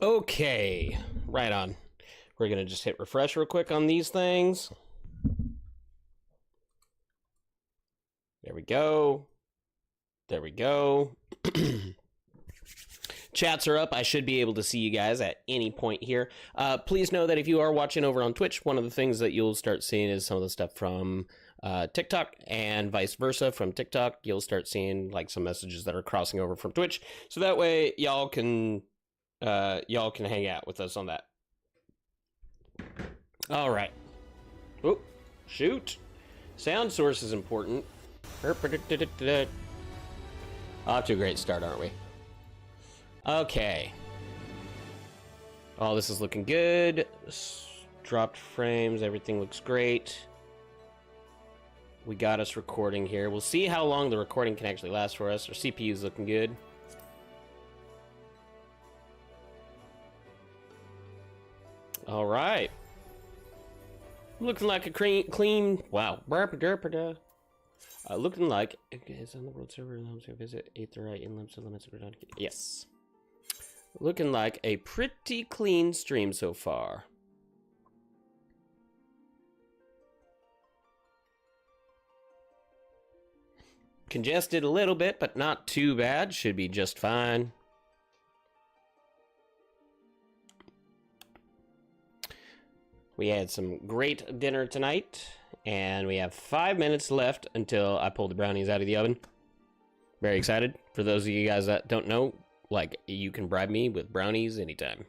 Okay, right on. We're gonna just hit refresh real quick on these things. There we go. There we go. Chats are up. I should be able to see you guys at any point here. Please know that if you are watching over on Twitch, one of the things that you'll start seeing is some of the stuff from TikTok, and vice versa. From TikTok, you'll start seeing like some messages that are crossing over from Twitch. So that way y'all can hang out with us on that. All right. Oh, shoot. Sound source is important. Off to a great start, aren't we? Okay. Oh, this is looking good. Dropped frames. Everything looks great. We got us recording here. We'll see how long the recording can actually last for us. Our CPU is looking good. All right. Looking like a clean. Wow. Looking like it's on the world server. Visit Aetheryte in Limsa limits. Yes. Looking like a pretty clean stream so far. Congested a little bit, but not too bad. Should be just fine. We had some great dinner tonight, and we have 5 minutes left until I pull the brownies out of the oven. Very excited. For those of you guys that don't know, like, you can bribe me with brownies anytime.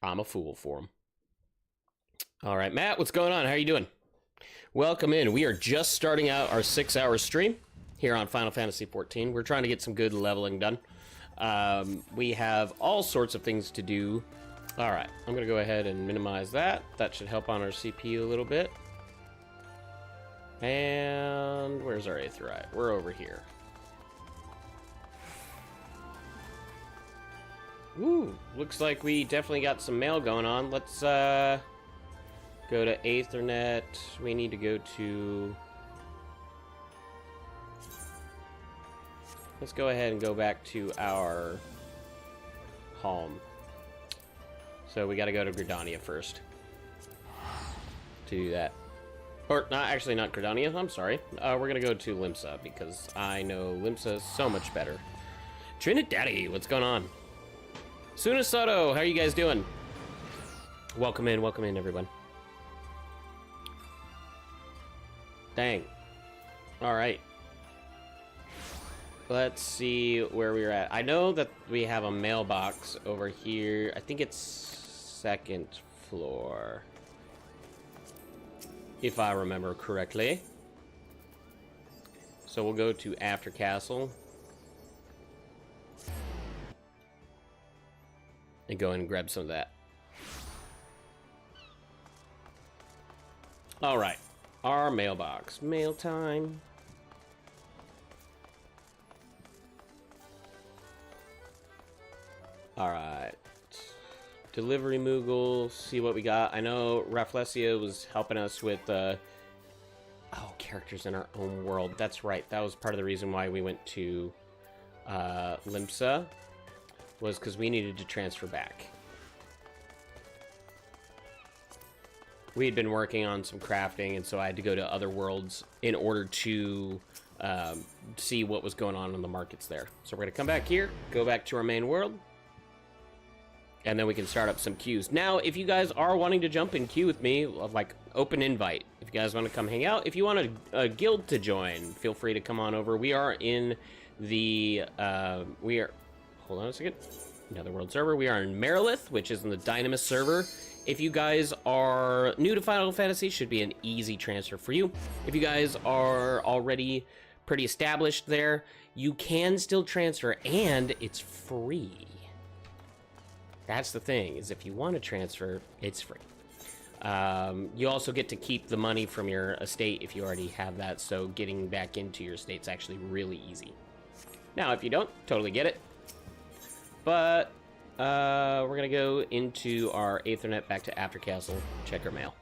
I'm a fool for them. All right, Matt, what's going on? How are you doing? Welcome in. We are just starting out our 6-hour stream here on Final Fantasy XIV. We're trying to get some good leveling done. We have all sorts of things to do. All right, I'm going to go ahead and minimize that. That should help on our CPU a little bit. And where's our Aetheryte? We're over here. Ooh, looks like we definitely got some mail going on. Let's go to Aethernet. We need to go to... Let's go ahead and go back to our home. So we got to go to Gridania first to do that. Or, not actually, not Gridania, I'm sorry. We're going to go to Limsa because I know Limsa so much better. Trinidaddy, what's going on? Suna Soto, how are you guys doing? Welcome in, everyone. Dang. All right. Let's see where we're at. I know that we have a mailbox over here. I think it's 2nd floor, if I remember correctly. So we'll go to After Castle and go and grab some of that. All right, our mailbox. Mail time. All right. Delivery Moogle, see what we got. I know Rafflesia was helping us with characters in our own world. That's right. That was part of the reason why we went to Limsa, was because we needed to transfer back. We had been working on some crafting, and so I had to go to other worlds in order to see what was going on in the markets there. So we're going to come back here, go back to our main world, and then we can start up some queues. Now, if you guys are wanting to jump in queue with me, like, open invite. If you guys want to come hang out, if you want a guild to join, feel free to come on over. We are in the, hold on a second, another world server. We are in Marilith, which is in the Dynamis server. If you guys are new to Final Fantasy, should be an easy transfer for you. If you guys are already pretty established there, you can still transfer, and it's free. That's the thing, is if you want to transfer, it's free. You also get to keep the money from your estate if you already have that, so getting back into your estate's actually really easy. Now, if you don't, totally get it. But we're going to go into our Aethernet back to After Castle, check our mail.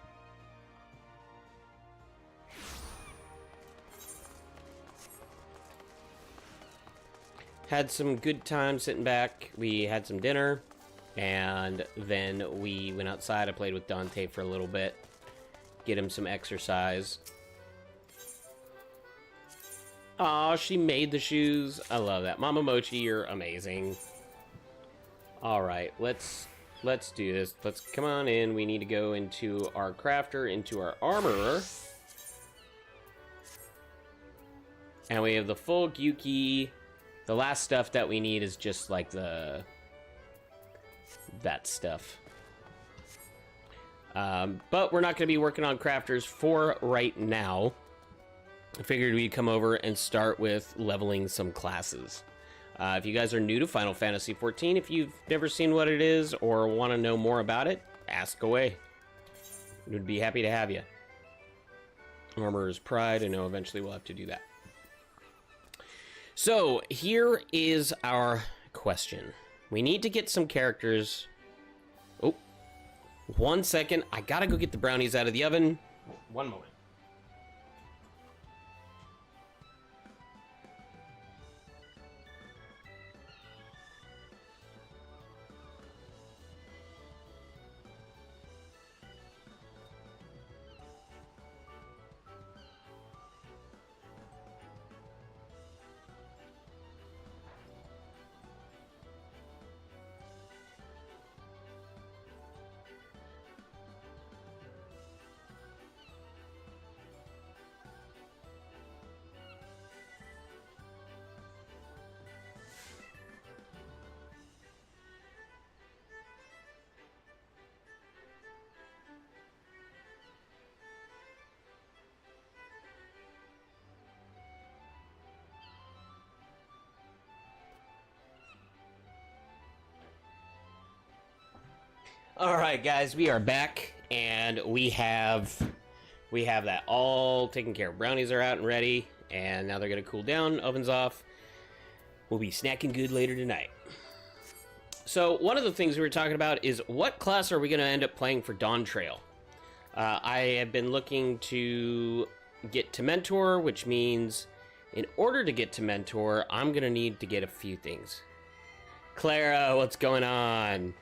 Had some good time sitting back. We had some dinner, and then we went outside. I played with Dante for a little bit, get him some exercise. Aw, she made the shoes. I love that. Mama Mochi, you're amazing. All right, let's do this. Let's come on in. We need to go into our crafter, into our armorer. And we have the full Gyuki. The last stuff that we need is just like that stuff. But we're not going to be working on crafters for right now. I figured we'd come over and start with leveling some classes. If you guys are new to Final Fantasy XIV, if you've never seen what it is or want to know more about it, ask away. We'd be happy to have you. Armorer's Pride, I know eventually we'll have to do that. So, here is our question. We need to get some characters. Oh, 1 second. I gotta go get the brownies out of the oven. 1 moment. All right, guys, we are back, and we have that all taken care of. Brownies are out and ready, and now they're gonna cool down. Oven's off. We'll be snacking good later tonight. So one of the things we were talking about is what class are we gonna end up playing for Dawntrail? I have been looking to get to Mentor, which means in order to get to Mentor, I'm gonna need to get a few things. Clara, what's going on?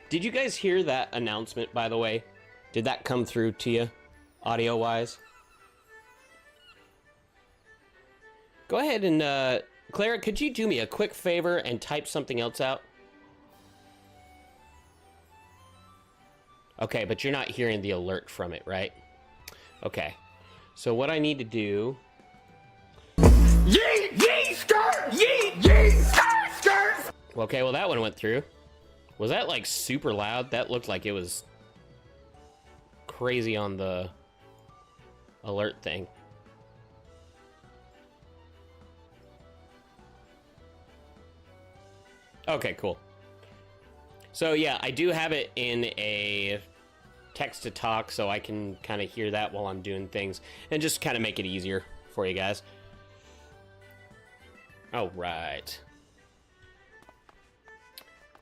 Did you guys hear that announcement, by the way? Did that come through to you, audio-wise? Go ahead and, Clara, could you do me a quick favor and type something else out? Okay, but you're not hearing the alert from it, right? Okay. So what I need to do... Yee! Yee! Skirt! Yee! Yee! Skirt! Skirt! Okay, well that one went through. Was that, like, super loud? That looked like it was crazy on the alert thing. Okay, cool. So, yeah, I do have it in a text-to-talk, so I can kind of hear that while I'm doing things, and just kind of make it easier for you guys. All right.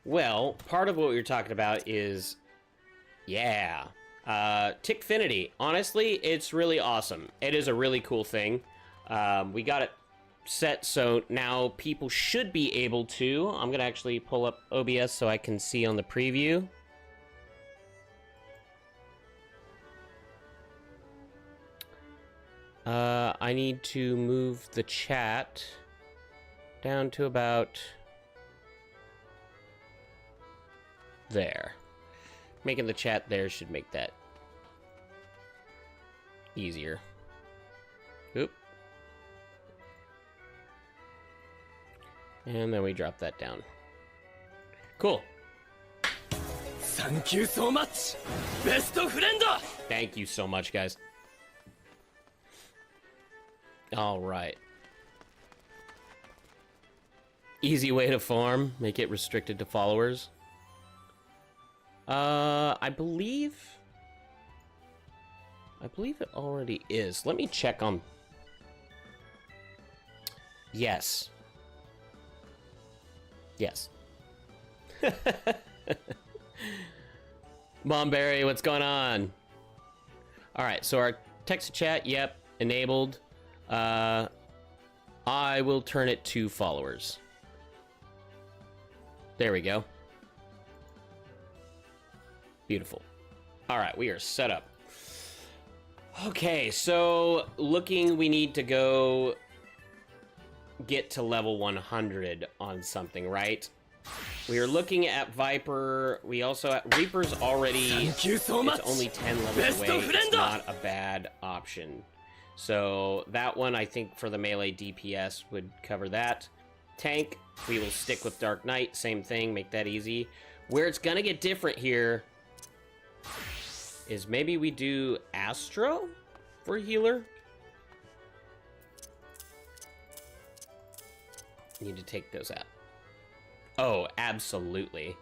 Well, part of what we were talking about is, yeah, Tickfinity. Honestly, it's really awesome. It is a really cool thing. We got it set so now people should be able to. I'm going to actually pull up OBS so I can see on the preview. I need to move the chat down to about... there. Making the chat there should make that easier. Oop. And then we drop that down. Cool. Thank you so much, best friend. Thank you so much, guys. All right. Easy way to farm. Make it restricted to followers. I believe it already is. Let me check on... Yes. Yes. Momberry, what's going on? Alright, so our text to chat, yep, enabled. I will turn it to followers. There we go. Beautiful. All right, we are set up. Okay, so looking, we need to go get to level 100 on something, right? We are looking at Viper. We also have Reaper's already. It's only 10 levels away. It's not a bad option. So that one, I think, for the melee DPS would cover that. Tank, we will stick with Dark Knight. Same thing, make that easy. Where it's gonna get different here is maybe we do Astro for healer. Need to take those out. Oh, absolutely.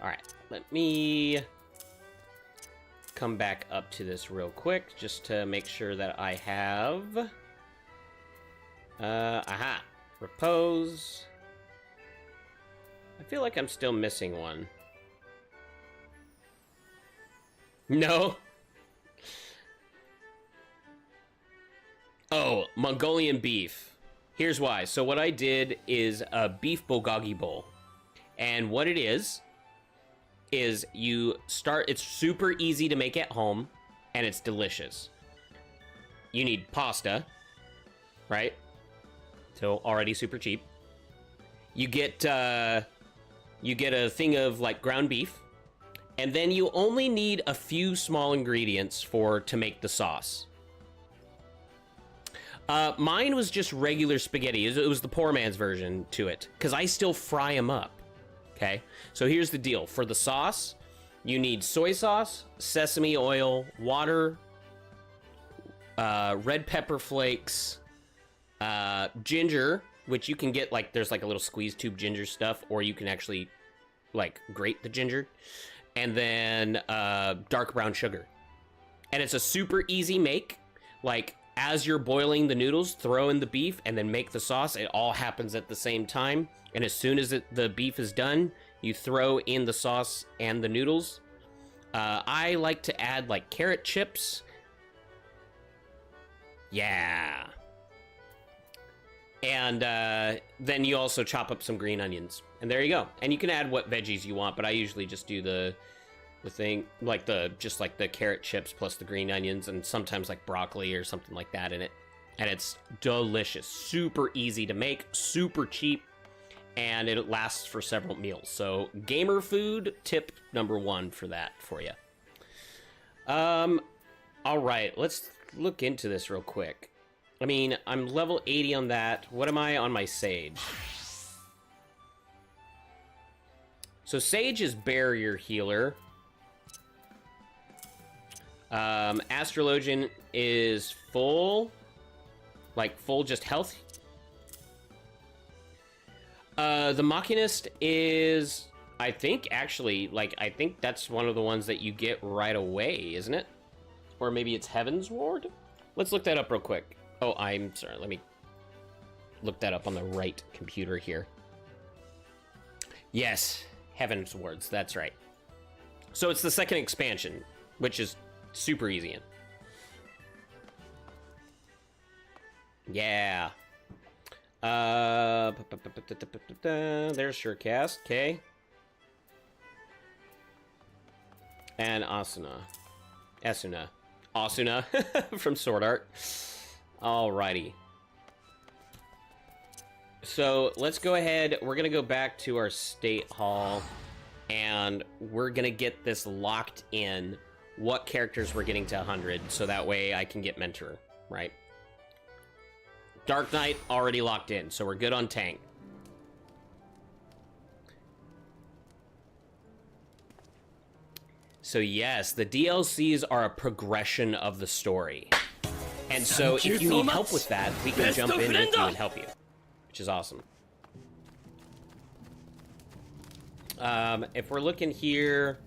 All right, let me come back up to this real quick just to make sure that I have... aha. Repose. I feel like I'm still missing one. No? Oh, Mongolian beef. Here's why. So what I did is a beef bulgogi bowl. And what it is you start, it's super easy to make at home, and it's delicious. You need pasta, right? So already super cheap. You get a thing of like ground beef, and then you only need a few small ingredients to make the sauce. Mine was just regular spaghetti. It was the poor man's version to it, because I still fry them up. Okay, so here's the deal. For the sauce, you need soy sauce, sesame oil, water, red pepper flakes, ginger, which you can get, like, there's like a little squeeze tube ginger stuff, or you can actually, like, grate the ginger, and then dark brown sugar. And it's a super easy make. Like, as you're boiling the noodles, throw in the beef and then make the sauce. It all happens at the same time. And as soon as the beef is done, you throw in the sauce and the noodles. I like to add like carrot chips. Yeah. And then you also chop up some green onions. And there you go. And you can add what veggies you want, but I usually just do the thing, like just like the carrot chips plus the green onions, and sometimes like broccoli or something like that in it. And it's delicious, super easy to make, super cheap, and it lasts for several meals. So gamer food tip number 1 for that for you. All right, let's look into this real quick. I mean, I'm level 80 on that. What am I on my Sage? So Sage is barrier healer. Astrologian is full just health. The Machinist is, I think, actually, like, I think that's one of the ones that you get right away, isn't it? Or maybe it's Heaven's Ward? Let's look that up real quick. Oh, I'm sorry, let me look that up on the right computer here. Yes, Heaven's Wards, that's right. So it's the second expansion, which is super easy. Yeah. There's Surecast, okay. And Asuna from Sword Art. Alrighty. So let's go ahead. We're gonna go back to our State Hall, and we're gonna get this locked in. What characters we're getting to 100, so that way I can get Mentor, right? Dark Knight already locked in, so we're good on tank. So yes, the DLCs are a progression of the story. And so if you need help with that, we can jump in with you and help you, which is awesome. If we're looking here,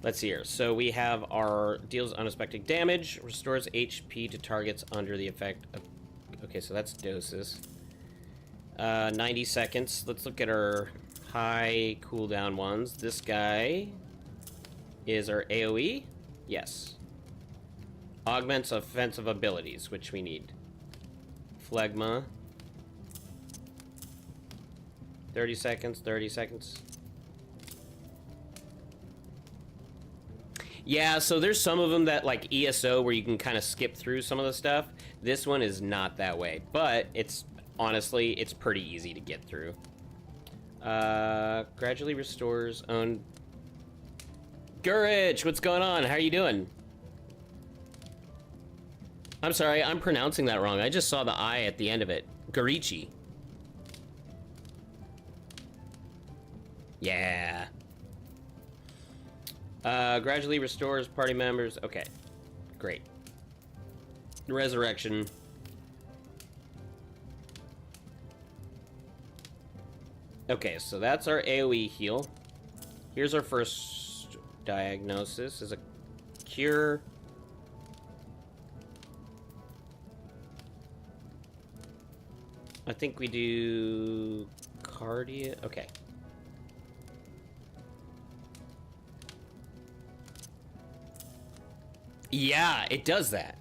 let's see here. So we have our deals unexpected damage, restores HP to targets under the effect of... Okay, so that's doses. 90 seconds. Let's look at our high cooldown ones. This guy is our AoE. Yes. Augments offensive abilities, which we need. Phlegma. 30 seconds, 30 seconds. Yeah, so there's some of them that like ESO where you can kind of skip through some of the stuff. This one is not that way, but it's honestly, it's pretty easy to get through. Gradually restores own. Gurich, what's going on? How are you doing? I'm sorry, I'm pronouncing that wrong. I just saw the I at the end of it. Gurichi. Yeah. Gradually restores party members. Okay, great. Resurrection. Okay, so that's our AoE heal. Here's our first diagnosis. Is a cure. I think we do cardia. Okay. Yeah, it does that.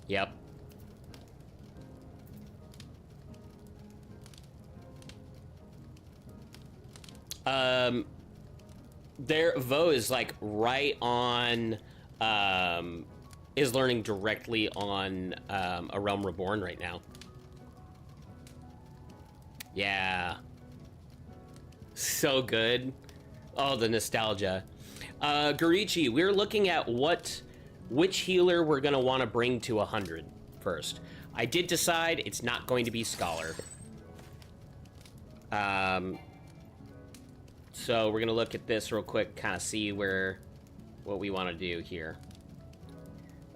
Yep. Their Vo is like right on, is learning directly on, A Realm Reborn right now. Yeah. So good. Oh, the nostalgia. Gurichi, we're looking at which healer we're gonna want to bring to 100 first. I did decide it's not going to be Scholar. So we're gonna look at this real quick, kind of see what we want to do here.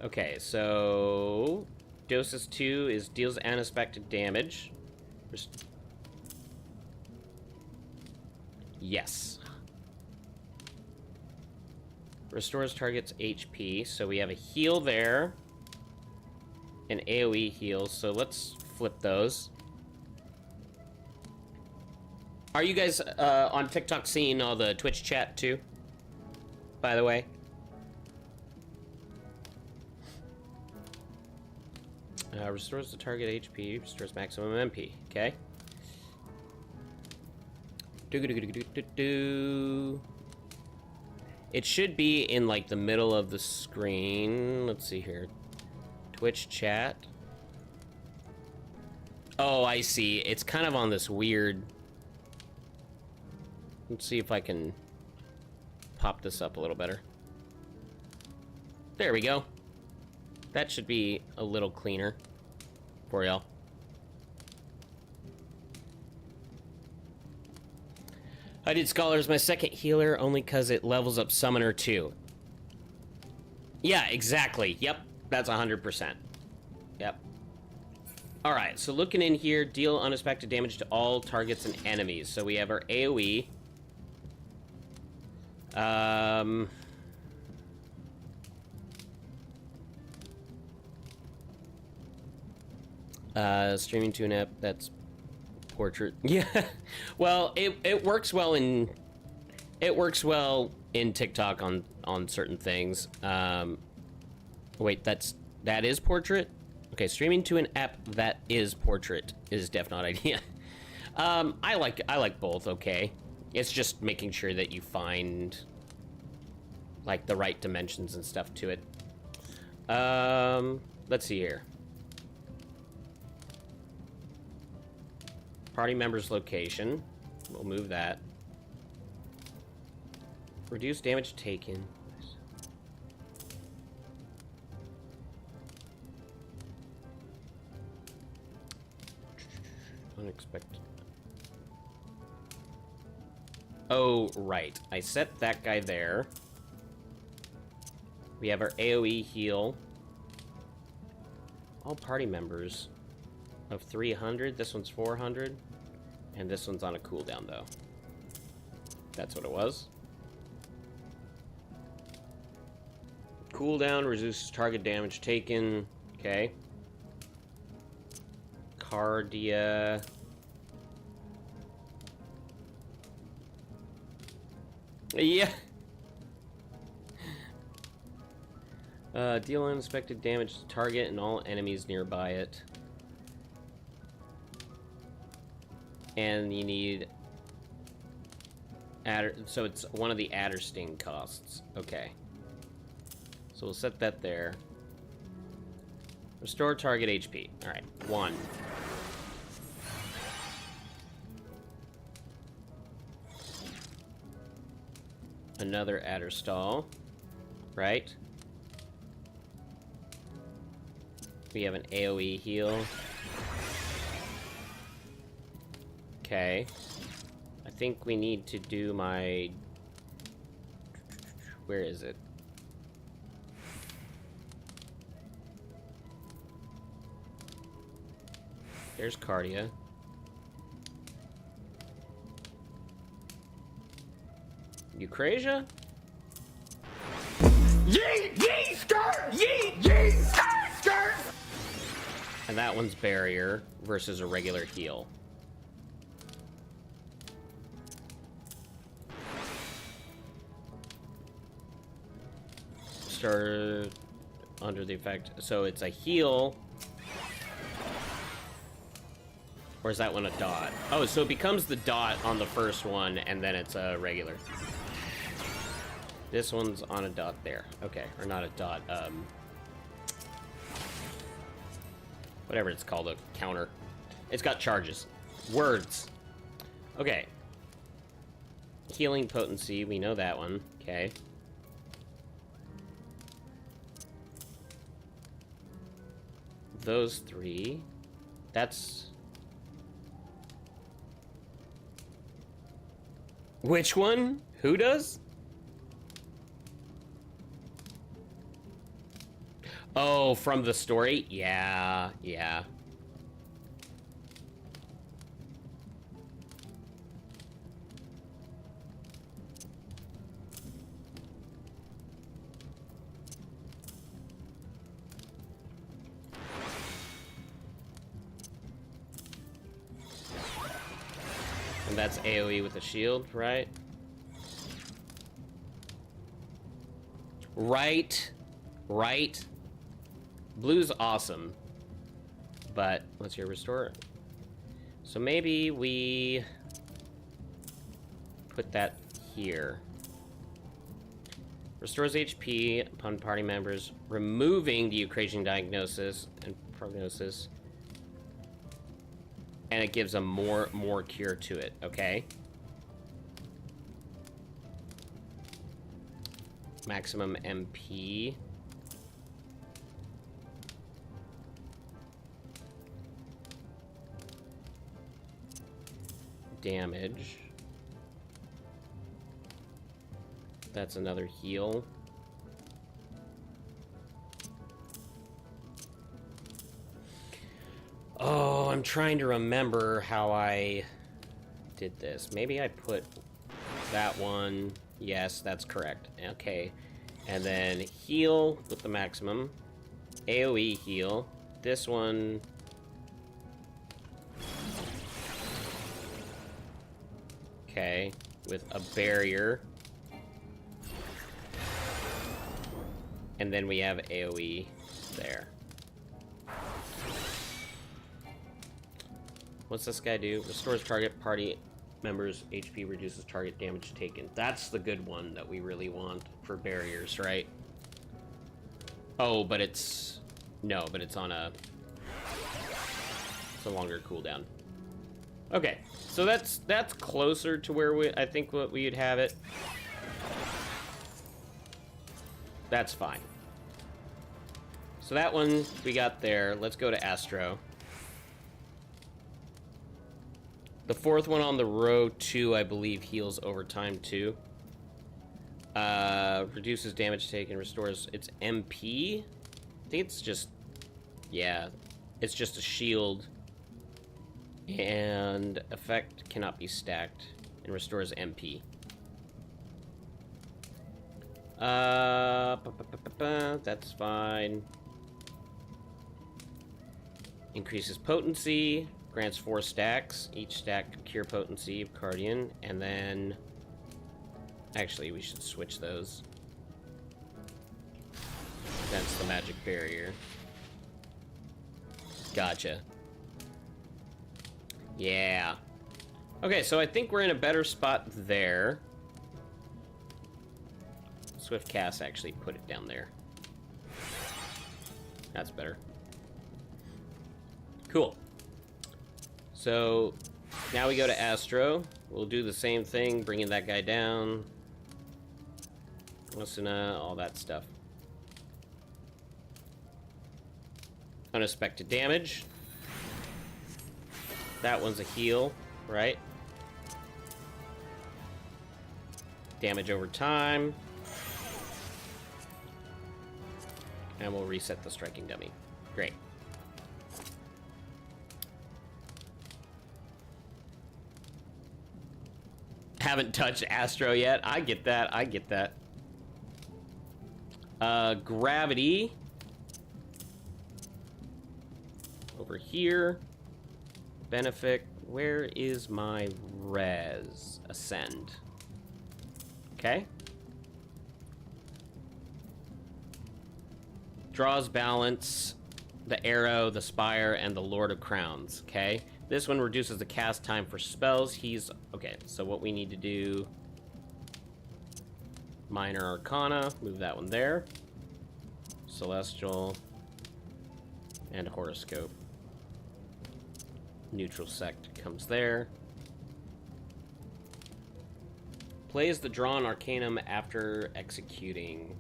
Okay, so Dosis 2 deals unexpected damage. Yes. Restores target's HP, so we have a heal there. An AoE heal, so let's flip those. Are you guys on TikTok seeing all the Twitch chat too? By the way. Restores the target HP, restores maximum MP, okay? It should be in like the middle of the screen. Let's see here. Twitch chat. Oh, I see. It's kind of on this weird... Let's see if I can pop this up a little better. There we go. That should be a little cleaner for y'all. I did Scholar as my second healer only because it levels up Summoner too. Yeah, exactly. Yep, that's 100%. Yep. Alright, so looking in here, deal unexpected damage to all targets and enemies. So we have our AoE. Streaming to an app that's portrait. Yeah. Well, it works well in TikTok on certain things. Wait, that is portrait? Okay, streaming to an app that is portrait is def not idea. I like both, okay. It's just making sure that you find like the right dimensions and stuff to it. Let's see here. Party member's location. We'll move that. Reduce damage taken. Unexpected. Oh, right. I set that guy there. We have our AoE heal. All party members of 300. This one's 400. And this one's on a cooldown, though. That's what it was. Cooldown reduces target damage taken. Okay. Cardia. Yeah. Deal unexpected damage to target and all enemies nearby it. And you need... so it's one of the Adder Sting costs. Okay. So we'll set that there. Restore target HP. Alright, 1. Another Adder Stall. Right? We have an AoE heal. Okay. I think we need to do my... Where is it? There's Cardia. Eucrasia? Yeet, yeet, skirt! Yeet, yeet, skirt, skirt! And that one's barrier versus a regular heal. Start under the effect. So it's a heal. Or is that one a dot? Oh, so it becomes the dot on the first one, and then it's a regular. This one's on a dot there. Okay, or not a dot. Whatever it's called, a counter. It's got charges. Words. Okay. Healing potency, we know that one. Okay. Those 3. That's... Which one? Who does? Oh, from the story? Yeah, yeah. And that's AoE with a shield, right? Right. Right. Blue's awesome. But let's hear restore. So maybe we put that here. Restores HP upon party members, removing the Eucrasian diagnosis and prognosis. And it gives a more cure to it, okay? Maximum MP. Damage. That's another heal. Oh, I'm trying to remember how I did this. Maybe I put that one. Yes, that's correct. Okay. And then heal with the maximum. AoE heal. This one... Okay. With a barrier. And then we have AoE there. What's this guy do? Restores target party members' HP, reduces target damage taken. That's the good one that we really want for barriers, right? Oh, but it's... No, but it's on a... It's a longer cooldown. Okay, so that's closer to where I think what we'd have it. That's fine. So that one we got there. Let's go to Astro. The fourth one on the row 2, I believe, heals over time too. Reduces damage taken, restores its MP. I think it's just... Yeah, it's just a shield. And effect cannot be stacked and restores MP. That's fine. Increases potency, grants 4 stacks. Each stack cure potency of Cardian, and then... Actually, we should switch those. sense, the magic barrier. Gotcha. Yeah. Okay, so I think we're in a better spot there. Swift cast actually put it down there. That's better. Cool. So now we go to Astro. We'll do the same thing, bringing that guy down. Asuna, all that stuff. Unexpected damage. That one's a heal, right? Damage over time. And we'll reset the striking dummy. Great. Haven't touched Astro yet. I get that. I get that. Gravity. Over here. Benefic. Where is my res? Ascend. Okay. Draws balance, the arrow, the spire, and the Lord of Crowns. Okay. This one reduces the cast time for spells. He's... Okay, so what we need to do... Minor Arcana. Move that one there. Celestial. And Horoscope. Neutral Sect comes there. Plays the Drawn Arcanum after executing.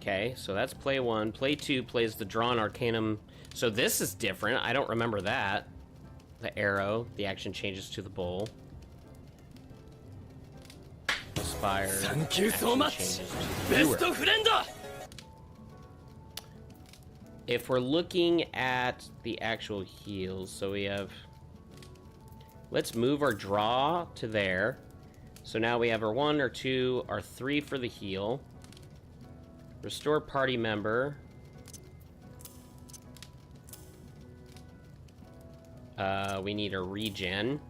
Okay, so that's play 1. Play 2 plays the Drawn Arcanum. So this is different. I don't remember that. The arrow. The action changes to the bowl. The spire. Thank you so much. Best of friend. If we're looking at the actual heals, so we have... Let's move our draw to there. So now we have our 1, our 2, our 3 for the heal. Restore party member. We need a regen.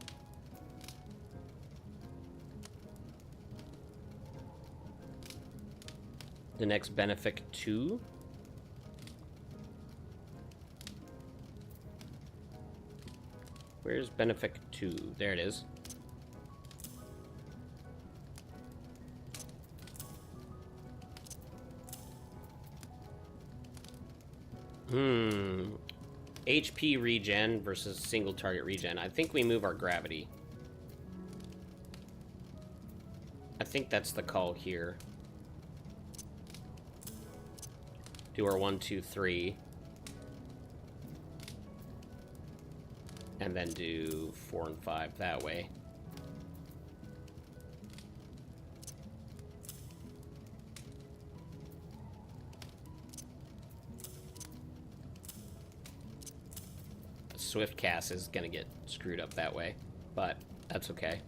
The next Benefic 2. Where's Benefic 2? There it is. HP regen versus single target regen. I think we move our gravity. I think that's the call here. Do our 1, 2, 3. And then do 4 and 5 that way. Swift cast is gonna get screwed up that way, but that's okay.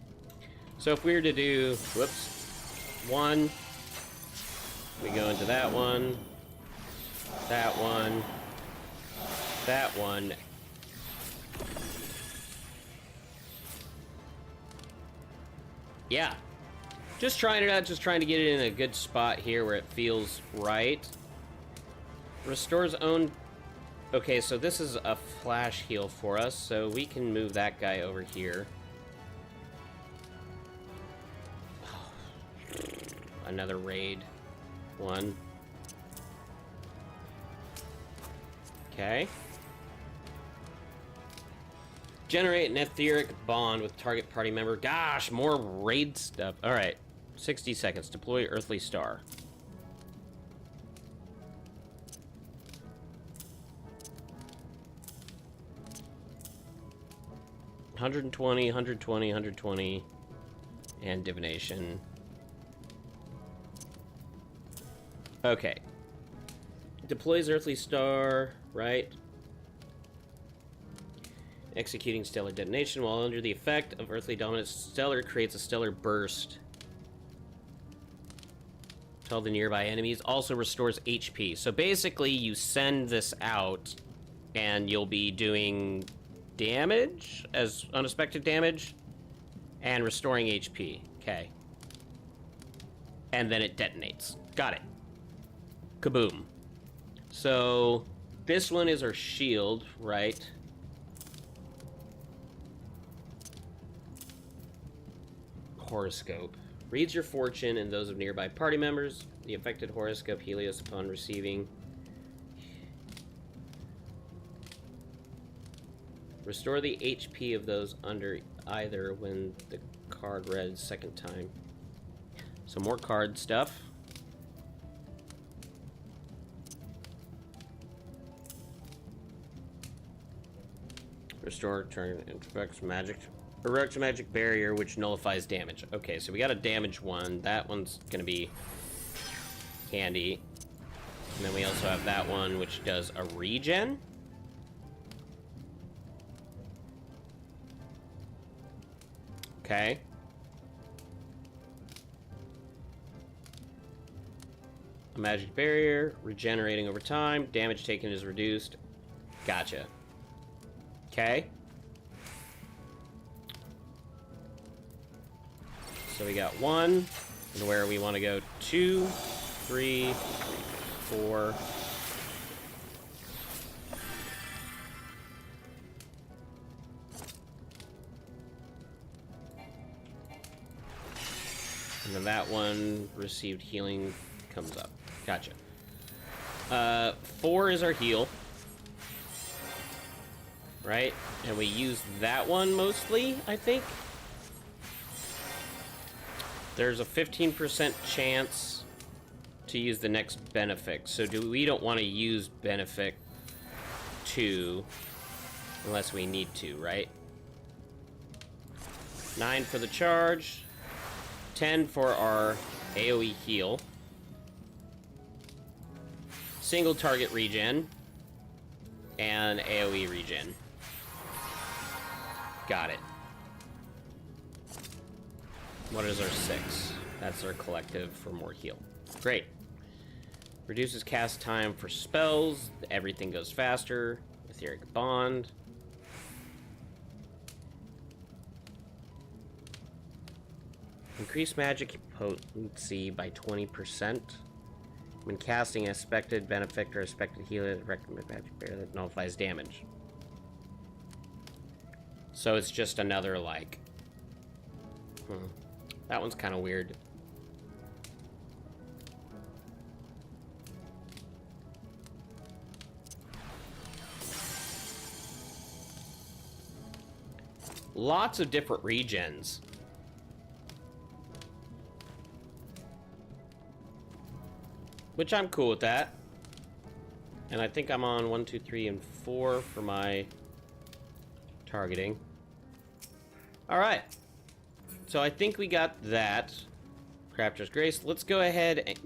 So if we were to do, whoops, 1, we go into that one, that one, that one. Yeah, just trying it out, just trying to get it in a good spot here where it feels right. Restores own. Okay, so this is a flash heal for us, so we can move that guy over here. Another raid. 1. Okay. Generate an etheric bond with target party member. Gosh, more raid stuff. Alright. 60 seconds. Deploy Earthly Star. $120, $120, $120, and divination. Okay. Deploys Earthly Star, right? Executing Stellar Detonation. While under the effect of Earthly Dominance, Stellar creates a stellar burst. Tell the nearby enemies. Also restores HP. So basically, you send this out, and you'll be doing damage as unexpected damage, and restoring HP. Okay. and then it detonates. Got it. Kaboom. So this one is our shield, right? Horoscope. Reads your fortune and those of nearby party members. The affected horoscope Helios upon receiving. Restore the HP of those under either when the card read second time. So more card stuff. Restore turn infects magic. Erects magic barrier which nullifies damage. Okay, so we got a damage one. That one's gonna be handy. And then we also have that one which does a regen. Okay. A magic barrier, regenerating over time, damage taken is reduced. Gotcha. Okay. So we got 1, and where we want to go 2, 3, 4. And then that one received healing comes up. Gotcha. 4 is our heal. Right? And we use that one mostly, I think. There's a 15% chance to use the next Benefic. So we don't want to use Benefic 2 unless we need to, right? 9 for the charge. 10 for our AoE heal. Single target regen. And AoE regen. Got it. What is our 6? That's our collective for more heal. Great. Reduces cast time for spells. Everything goes faster. Etheric Bond. Increase magic potency by 20%. When casting expected benefit or expected healer, recommend magic barrier that nullifies damage. So it's just another, like... That one's kind of weird. Lots of different regens. Which I'm cool with that. And I think I'm on 1, 2, 3, and 4 for my targeting. Alright. So I think we got that. Crafter's Grace. Let's go ahead and...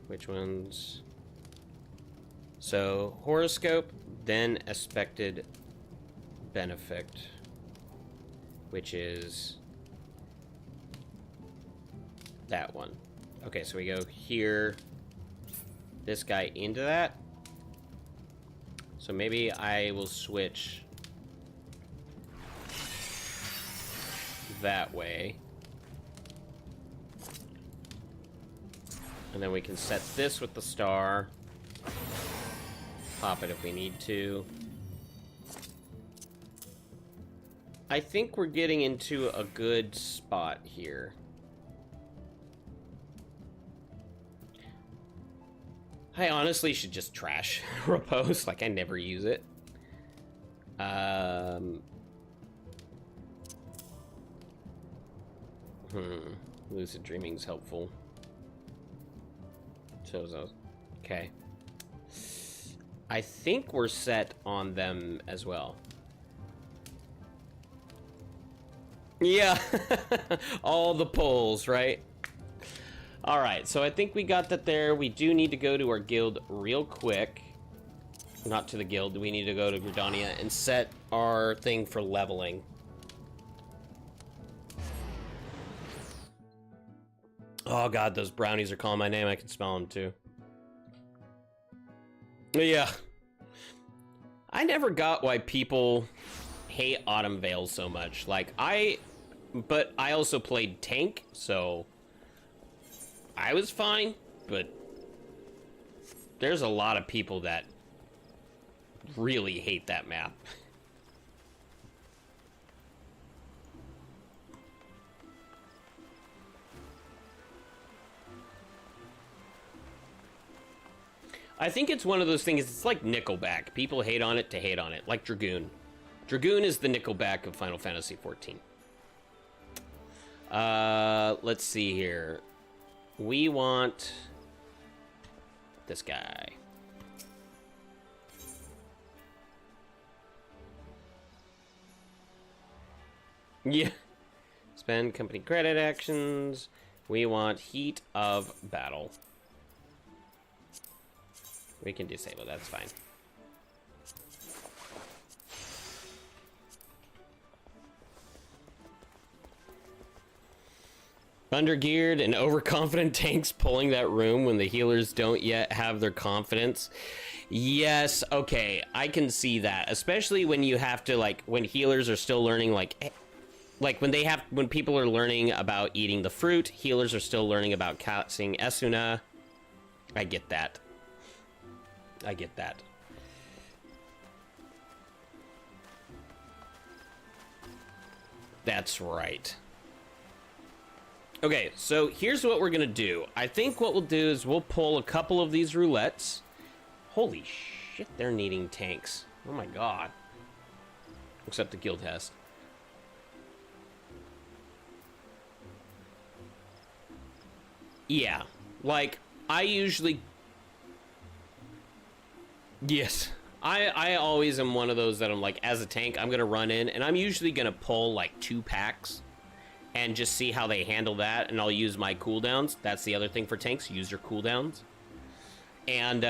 Which ones? So, Horoscope, then Expected Benefic. Which is... that one. Okay, so we go here, this guy into that. So maybe I will switch that way. And then we can set this with the star. Pop it if we need to. I think we're getting into a good spot here. I honestly should just trash Repose, like I never use it. Lucid Dreaming's helpful. So, okay. I think we're set on them as well. Yeah, all the polls, right? Alright, so I think we got that there. We do need to go to our guild real quick. Not to the guild, we need to go to Gridania and set our thing for leveling. Oh god, those brownies are calling my name. I can smell them too. Yeah. I never got why people hate Autumn Veil so much. Like, I but I also played tank, so I was fine, but there's a lot of people that really hate that map. I think it's one of those things, it's like Nickelback. People hate on it to hate on it, like Dragoon. Dragoon is the Nickelback of Final Fantasy XIV. Let's see here. We want this guy. Yeah. Spend company credit actions. We want Heat of Battle. We can disable, that's fine. Undergeared and overconfident tanks pulling that room when the healers don't yet have their confidence. Yes, okay, I can see that. Especially when you have to, like, when healers are still learning, like when people are learning about eating the fruit, healers are still learning about casting Esuna. I get that. I get that. That's right. Okay, so here's what we're gonna do. I think what we'll do is we'll pull a couple of these roulettes. Holy shit, they're needing tanks. Oh my god. Except the guild has. Yeah, like, I usually... Yes. I always am one of those that I'm like, as a tank, I'm gonna run in, and I'm usually gonna pull, like, 2 packs and just see how they handle that, and I'll use my cooldowns. That's the other thing for tanks, use your cooldowns. And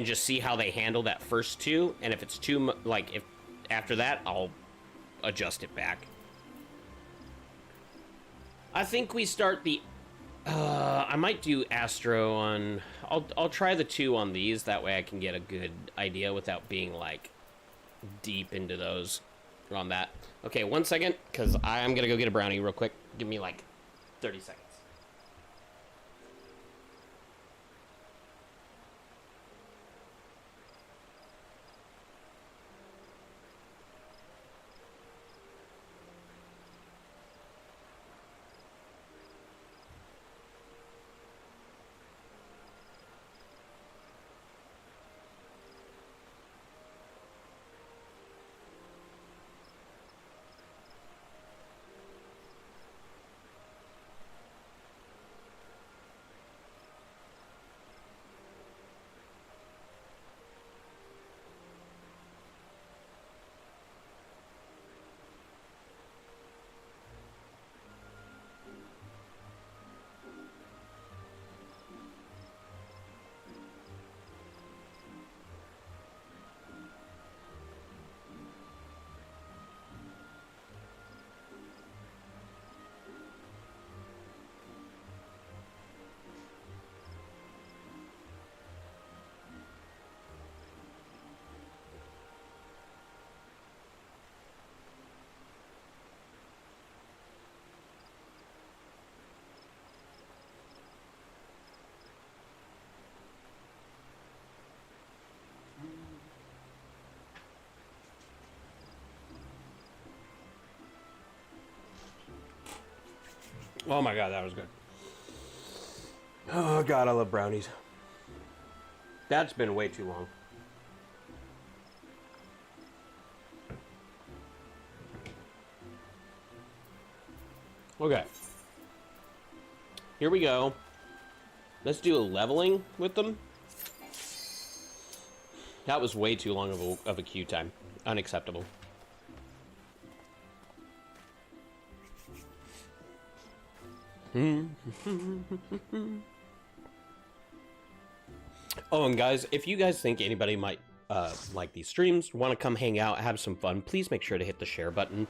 just see how they handle that first 2, and if it's too, like, if after that, I'll adjust it back. I think we start the... I might do Astro on... I'll try the 2 on these, that way I can get a good idea without being, like, deep into those on that. Okay, 1 second, because I'm gonna go get a brownie real quick. Give me, like, 30 seconds. Oh my god, that was good. Oh god, I love brownies. That's been way too long. Okay. Here we go. Let's do a leveling with them. That was way too long of a queue time. Unacceptable. Oh, and guys, if you guys think anybody might like these streams, want to come hang out, have some fun, please make sure to hit the share button.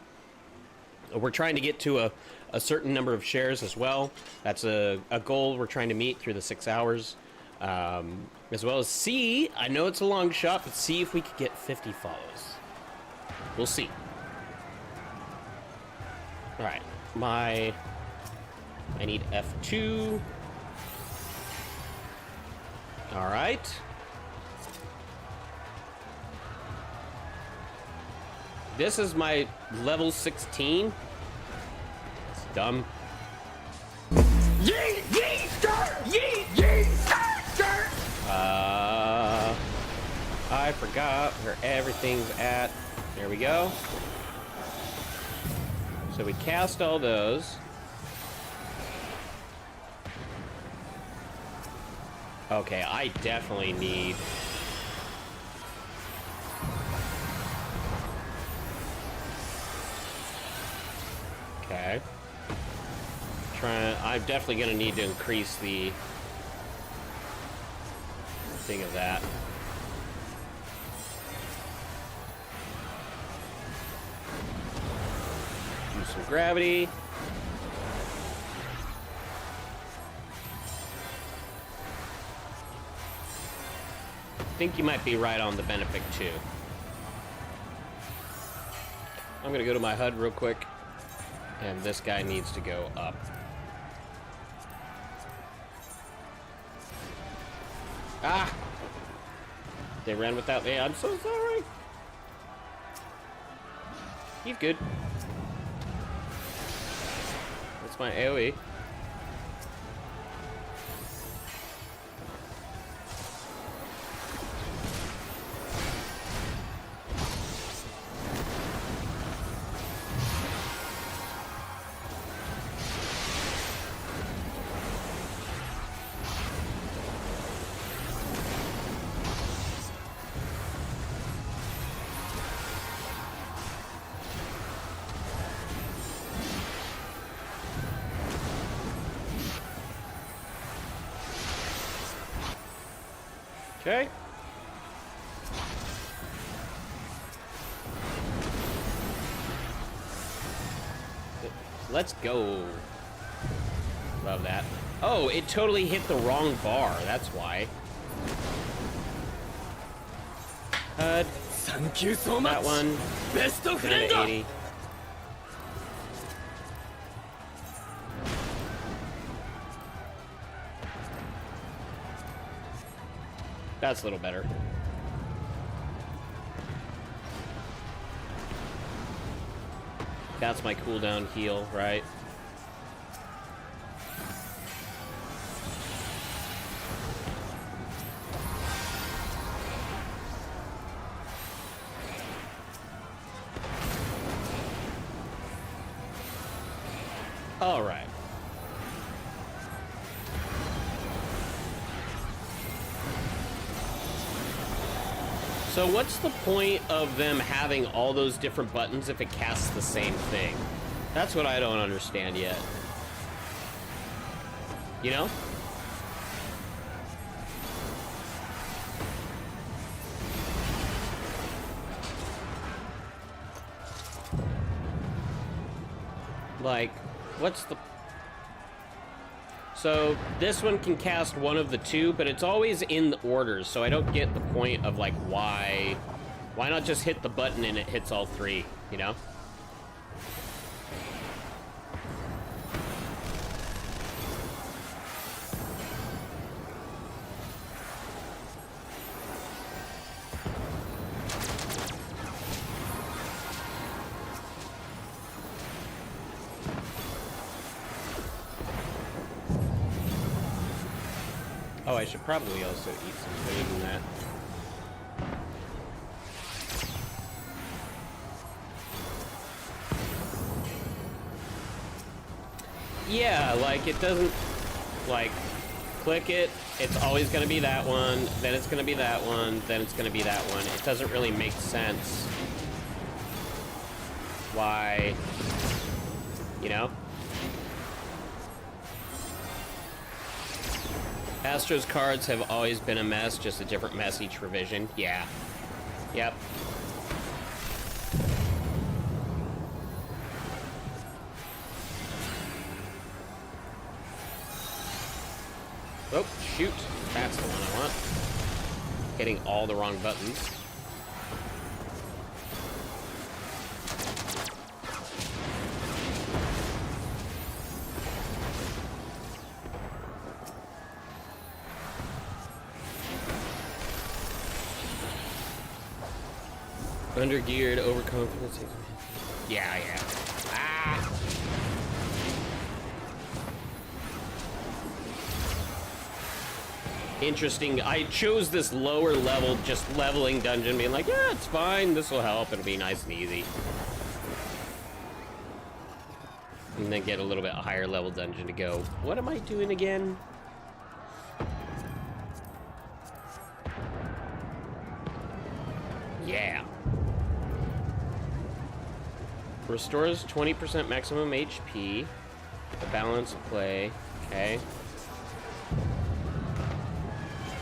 We're trying to get to a certain number of shares as well. That's a goal we're trying to meet through the 6 hours. As well as see, I know it's a long shot, but see if we could get 50 follows. We'll see. All right. my... I need F2. Alright. This is my level 16. It's dumb. Yeet, yeet, skirt! Yeet, yeet, skirt, skirt! I forgot where everything's at. There we go. So we cast all those. Okay, I definitely need... Okay. I'm definitely gonna need to increase the thing of that. Do some gravity. I think you might be right on the benefit too. I'm gonna go to my HUD real quick, and this guy needs to go up. Ah! They ran without me. I'm so sorry. He's good. That's my AoE. Okay. Let's go. Love that. Oh, it totally hit the wrong bar. That's why. Thank you so much. That one. Best of Down to 80. That's a little better. That's my cooldown heal, right? All right. So what's the point of them having all those different buttons if it casts the same thing? That's what I don't understand yet. You know? Like, what's the... So, this one can cast one of the two, but it's always in the orders, so I don't get the point of, like, why not just hit the button and it hits all three, you know? Oh, I should probably also eat some food in that. Yeah, like, it doesn't, like, click it, it's always gonna be that one, then it's gonna be that one, then it's gonna be that one. It doesn't really make sense why, you know? Astro's cards have always been a mess, just a different mess each revision. Yeah. Yep. Oh, shoot. That's the one I want. Hitting all the wrong buttons. Undergeared, overconfidence. Yeah, yeah. Ah! Interesting. I chose this lower level, just leveling dungeon, being like, yeah, it's fine. This will help. It'll be nice and easy. And then get a little bit higher level dungeon to go. What am I doing again? Yeah. Restores 20% maximum HP. The balance play. Okay.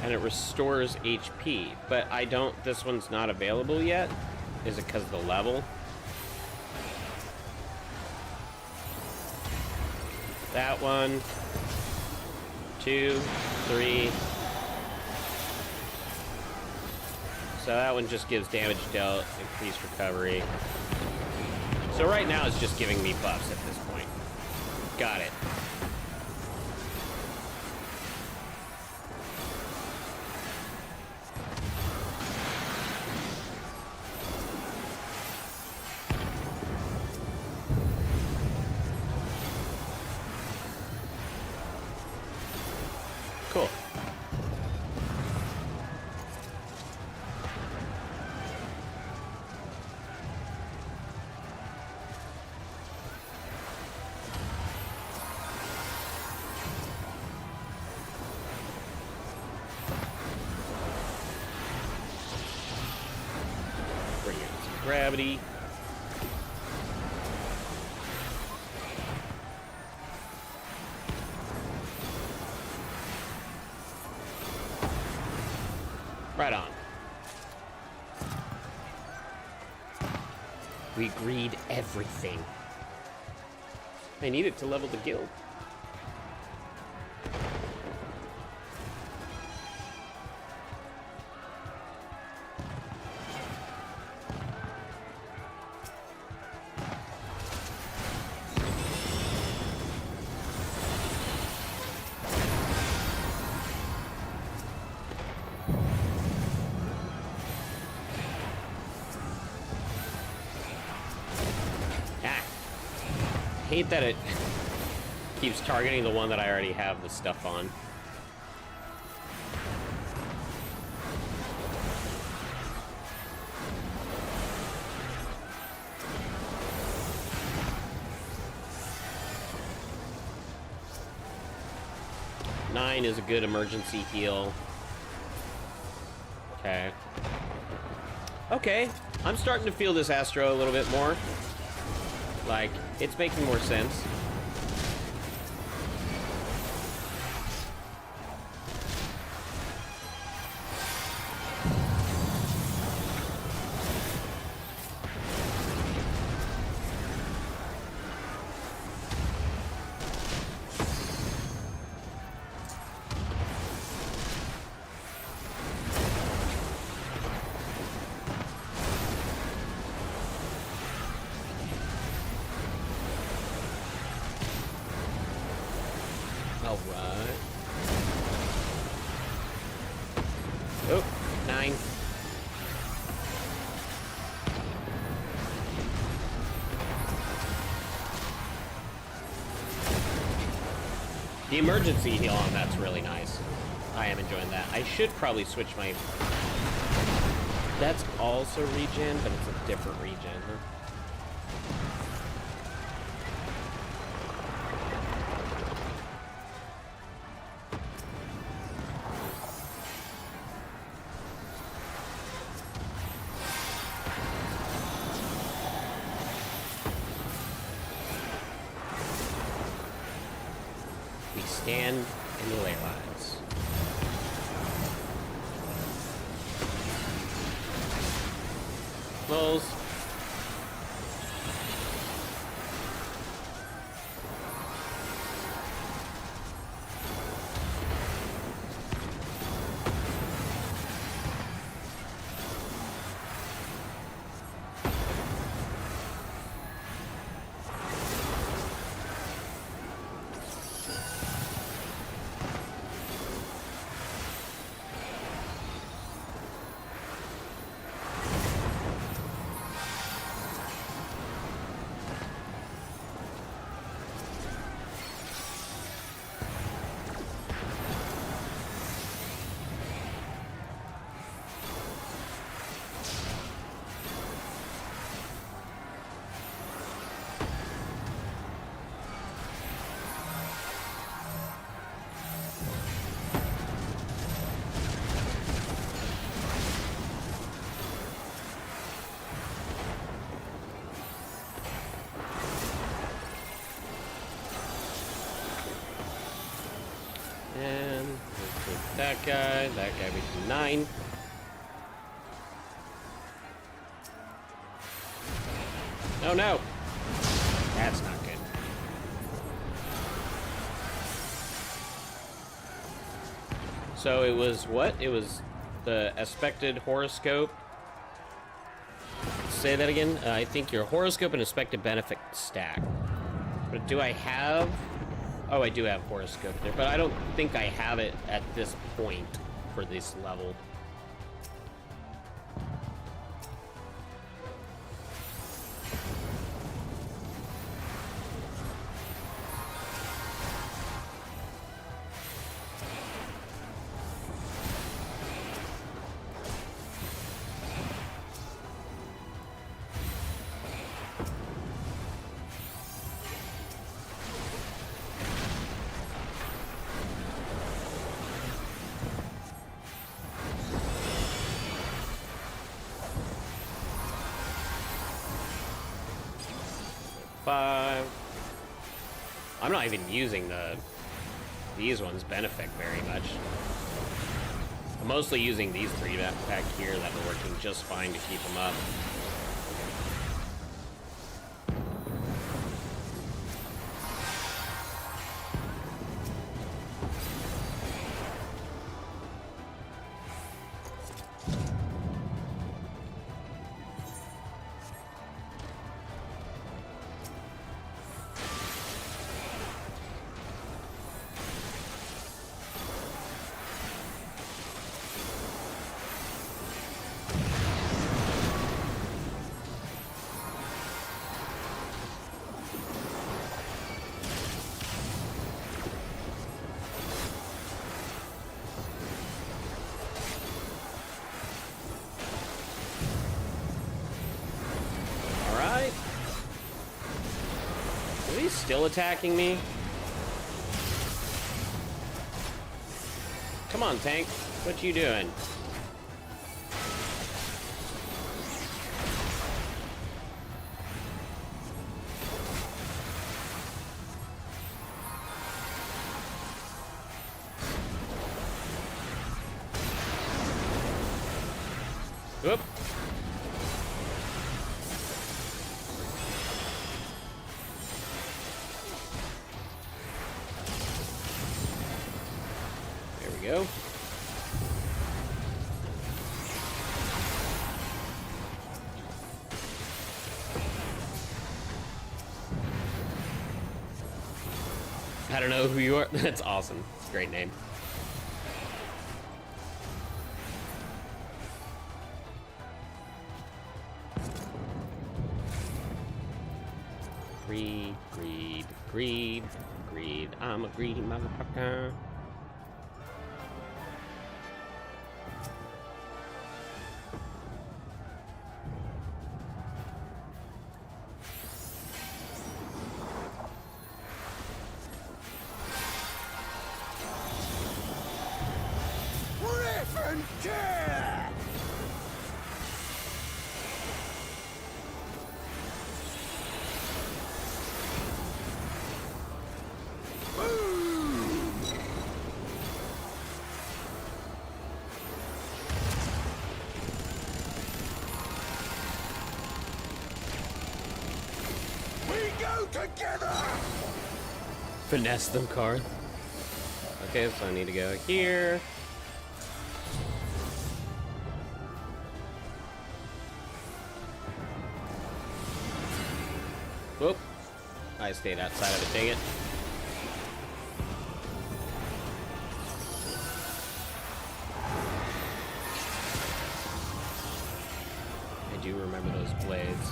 And it restores HP. But I don't... This one's not available yet. Is it because of the level? That one. 2, 3. So that one just gives damage dealt, increased recovery. So right now it's just giving me buffs at this point. Got it. Cool. Bring in some gravity. Right on. We agreed everything. I need it to level the guild. Hate that it keeps targeting the one that I already have the stuff on. Nine is a good emergency heal. Okay. Okay, I'm starting to feel this Astro a little bit more. Like, it's making more sense. Alright. Oh, 9. The emergency heal on that's really nice. I am enjoying that. I should probably switch my... That's also regen, but it's a different regen, huh? We stand in the ley lines. Close. 10. Let's take that guy. That guy we do 9. Oh no! That's not good. So it was what? It was the expected horoscope. Say that again. I think your horoscope and expected benefit stack. But do I have... Oh, I do have horoscope there, but I don't think I have it at this point for this level. I'm not even using these ones benefit very much. I'm mostly using these 3 back here that are working just fine to keep them up. Still attacking me? Come on, tank. What you doing? Whoop. Go. I don't know who you are. That's awesome. It's a great name. Greed, greed, greed, greed. I'm a greedy motherfucker. Together! Finesse them, Karth. Okay, so I need to go here. Whoop. I stayed outside of it, dang it. I do remember those blades.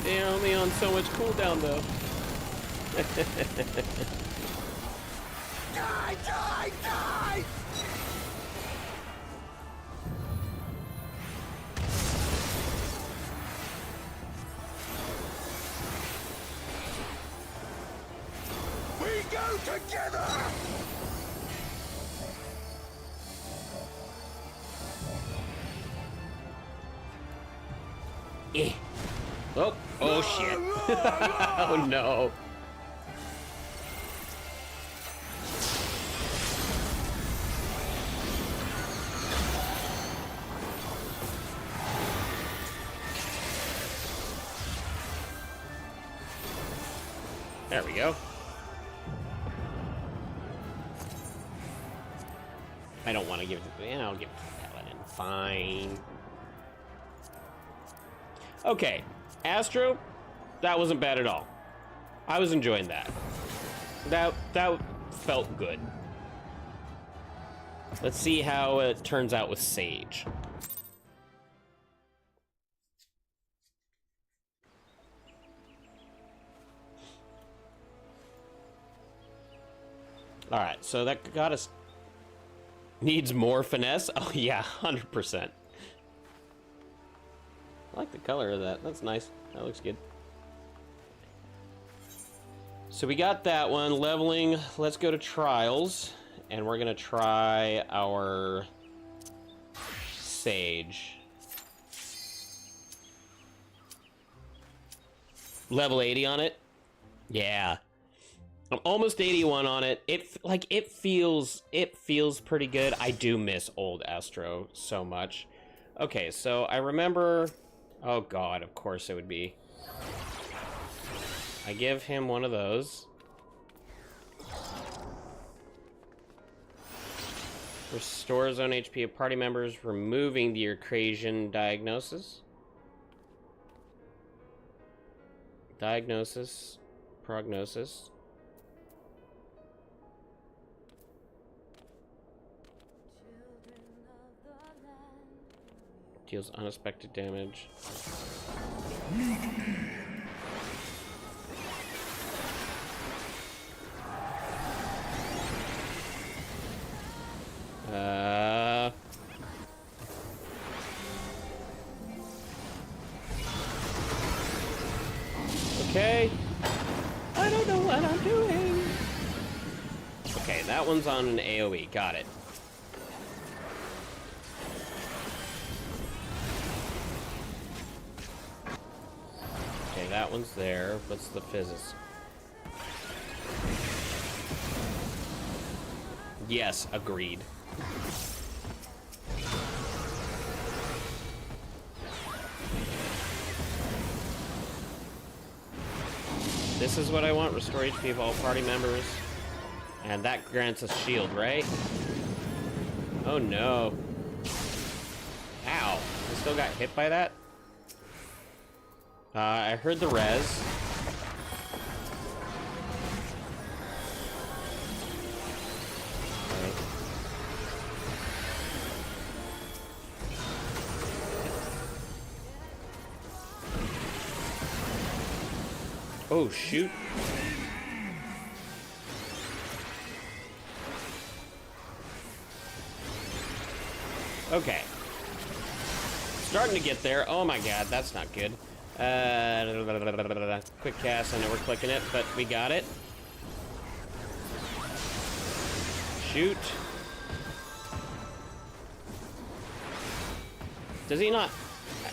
They're only on so much cooldown though. Die, die, die! go together! Eh. Oh, oh shit. Oh no. There we go. I don't want to give it to... I'll give it to Paladin. Fine. Okay. Astro, that wasn't bad at all. I was enjoying that. That felt good. Let's see how it turns out with Sage. Alright, so that got us... Needs more finesse? Oh yeah, 100%. I like the color of that. That's nice. That looks good. So we got that one. Leveling. Let's go to Trials. And we're going to try our Sage. Level 80 on it? Yeah. I'm almost 81 on it. It feels pretty good. I do miss old Astro so much. Okay, so I remember... Oh god, of course it would be. I give him one of those. Restores own HP of party members, removing the equation diagnosis. Diagnosis. Prognosis. Deals unexpected damage. Okay. I don't know what I'm doing. Okay, that one's on an AoE. Got it. Okay, that one's there. What's the physics? Yes, agreed. This is what I want. Restore HP of all party members. And that grants us shield, right? Oh no. Ow. I still got hit by that? I heard the res. Okay. Oh, shoot. Okay. Starting to get there. Oh my god, that's not good. Quick cast, I know we're clicking it, but we got it. Shoot. Does he not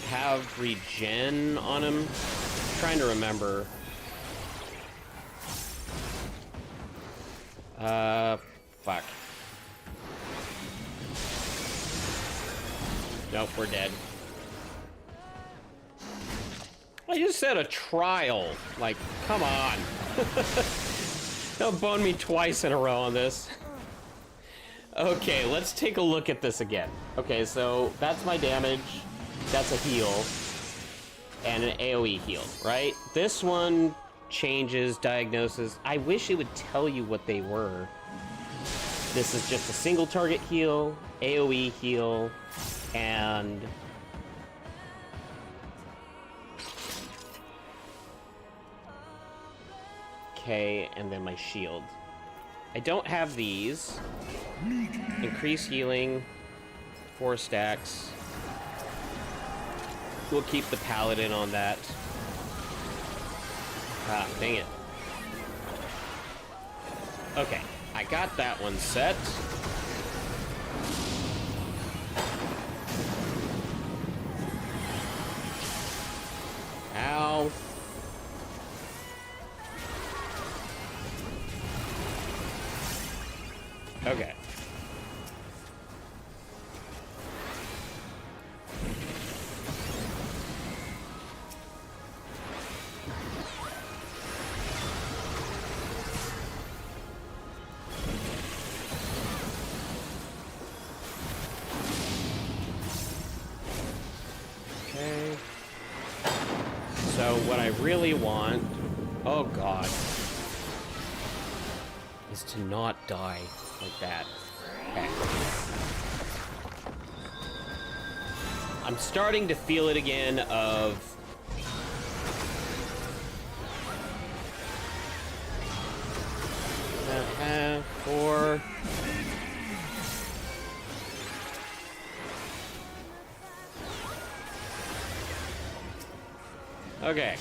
have regen on him? I'm trying to remember. Fuck. Nope, we're dead. I just said a trial. Like, come on. Don't bone me twice in a row on this. Okay, let's take a look at this again. Okay, so that's my damage. That's a heal. And an AoE heal, right? This one changes diagnosis. I wish it would tell you what they were. This is just a single target heal, AoE heal, and... Okay, and then my shield. I don't have these. Increase healing. 4 stacks. We'll keep the paladin on that. Ah, dang it. Okay, I got that one set. Ow. Okay. Okay. So what I really want, oh god, is to not die like that. Okay. I'm starting to feel it again of four. Okay.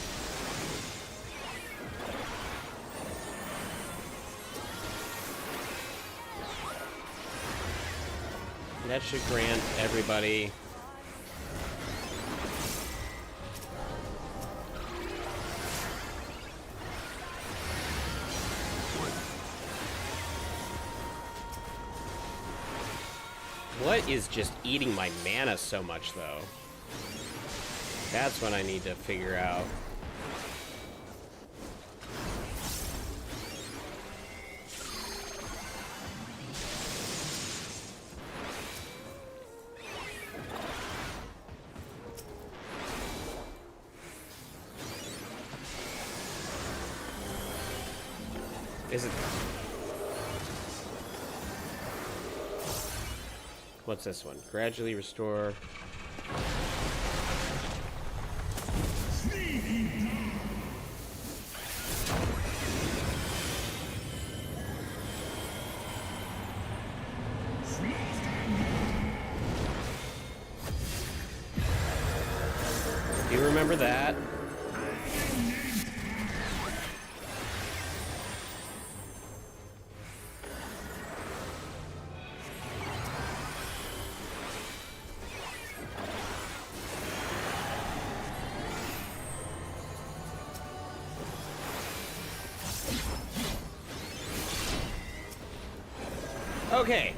That should grant everybody. What is just eating my mana so much, though? That's what I need to figure out. Is it... What's this one? Gradually restore... You remember that? Okay.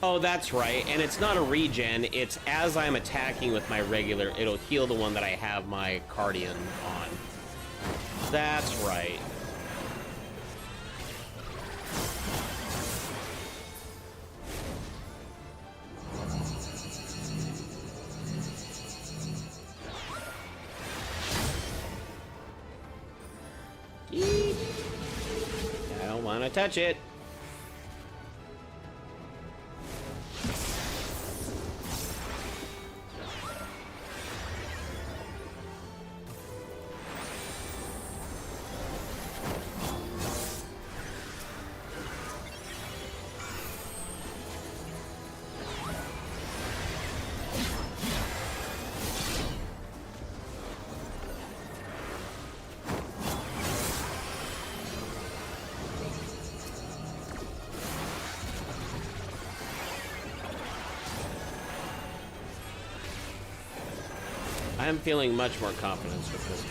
Oh, that's right. And it's not a regen. It's as I'm attacking with my regular, it'll heal the one that I have my Cardian on. That's right. Eek. I don't want to touch it. I'm feeling much more confidence with this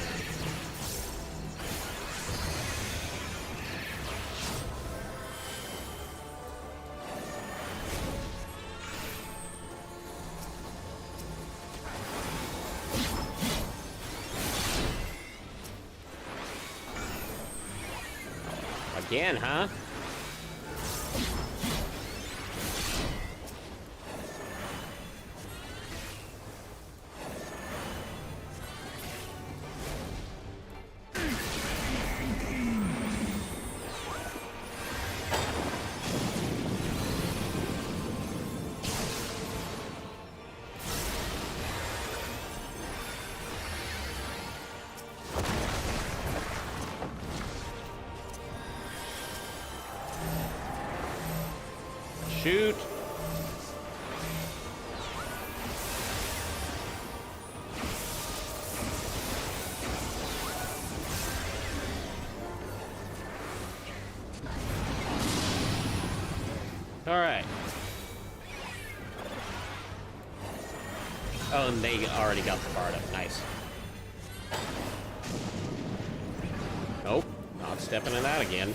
one. Again, huh? Shoot. Alright. Oh, and they already got the bard up. Nice. Nope. Not stepping in that again.